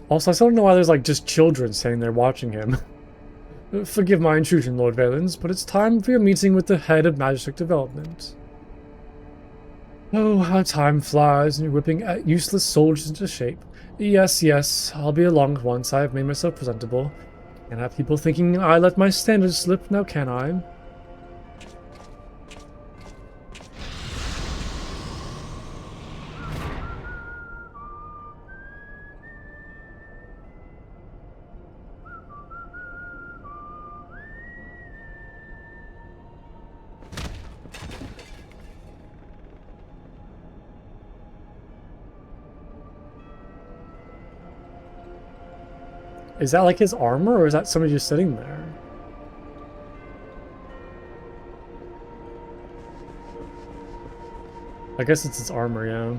Also, I still don't know why there's like just children sitting there watching him. Forgive my intrusion, Lord Valens, but it's time for your meeting with the head of Magic Development. Oh, how time flies, and you're whipping useless soldiers into shape. Yes, yes, I'll be along once I have made myself presentable. Can't have people thinking I let my standards slip, now can I? Is that like his armor, or is that somebody just sitting there? I guess it's his armor, yeah.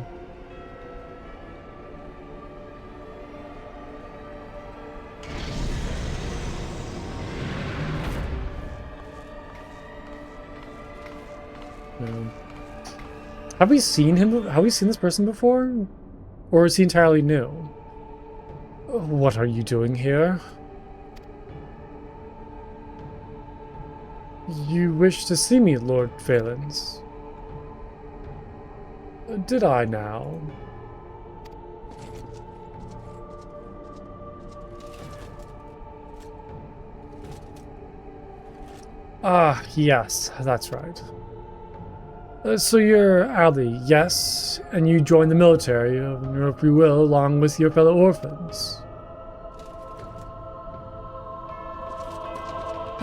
No. Have we seen him? Have we seen this person before? Or is he entirely new? What are you doing here? You wish to see me, Lord Valens? Did I now? Ah, yes, that's right. So you're Ali, yes, and you joined the military of your free will along with your fellow orphans.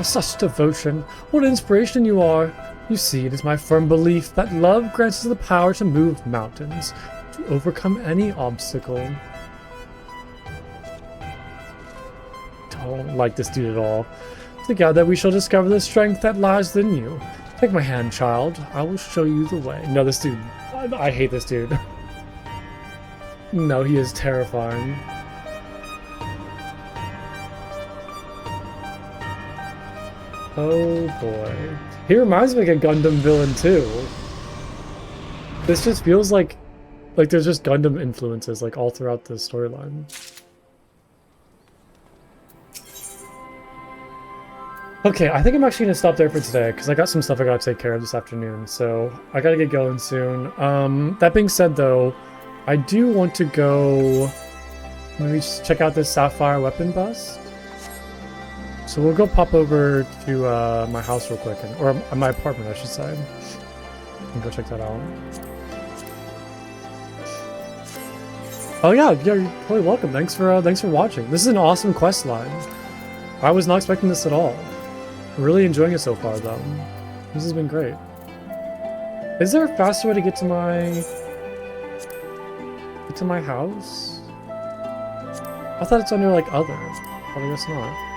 Such devotion, what inspiration you are! You see, it is my firm belief that love grants us the power to move mountains, to overcome any obstacle. Don't like this dude at all. Together we shall discover the strength that lies within you. Take my hand, child. I will show you the way. No, this dude... I hate this dude. No, he is terrifying. Oh boy. He reminds me like a Gundam villain too. This just feels like there's just Gundam influences like all throughout the storyline. Okay, I think I'm actually gonna stop there for today because I got some stuff I gotta take care of this afternoon, so I gotta get going soon. That being said though, I do want to go maybe just check out this Sapphire weapon bust. So we'll go pop over to my house real quick, or my apartment I should say, and go check that out. Oh yeah, you're totally welcome. Thanks for watching. This is an awesome quest line. I was not expecting this at all. I'm really enjoying it so far though. This has been great. Is there a faster way to get to my house? I thought it's under like other, but I guess not.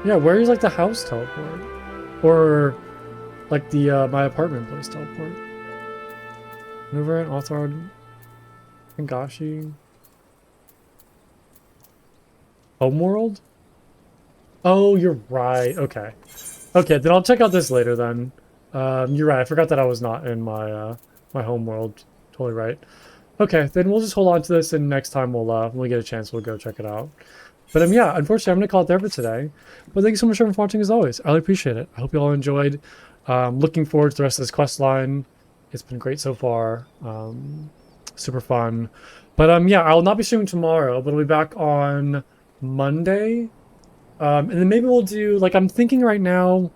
Yeah, where is like the house teleport? Or like the my apartment place teleport? Maneuver and Althard Hingashi. Homeworld? Oh, you're right. Okay. Okay, then I'll check out this later then. You're right. I forgot that I was not in my my homeworld. Totally right. Okay, then we'll just hold on to this, and next time when we get a chance, we'll go check it out. But yeah, unfortunately, I'm going to call it there for today. But thank you so much for watching as always. I really appreciate it. I hope you all enjoyed. Looking forward to the rest of this quest line. It's been great so far. Super fun. But yeah, I will not be streaming tomorrow, but I'll be back on Monday. And then maybe we'll do, like, I'm thinking right now,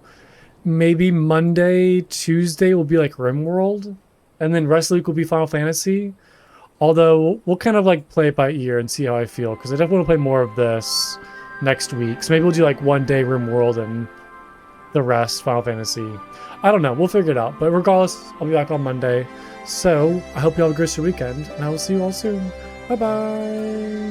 maybe Monday, Tuesday will be like RimWorld. And then rest of the week will be Final Fantasy. Although, we'll kind of like play it by ear and see how I feel, because I definitely want to play more of this next week. So maybe we'll do like one day RimWorld and the rest Final Fantasy. I don't know. We'll figure it out. But regardless, I'll be back on Monday. So, I hope you all have a great weekend, and I will see you all soon. Bye-bye!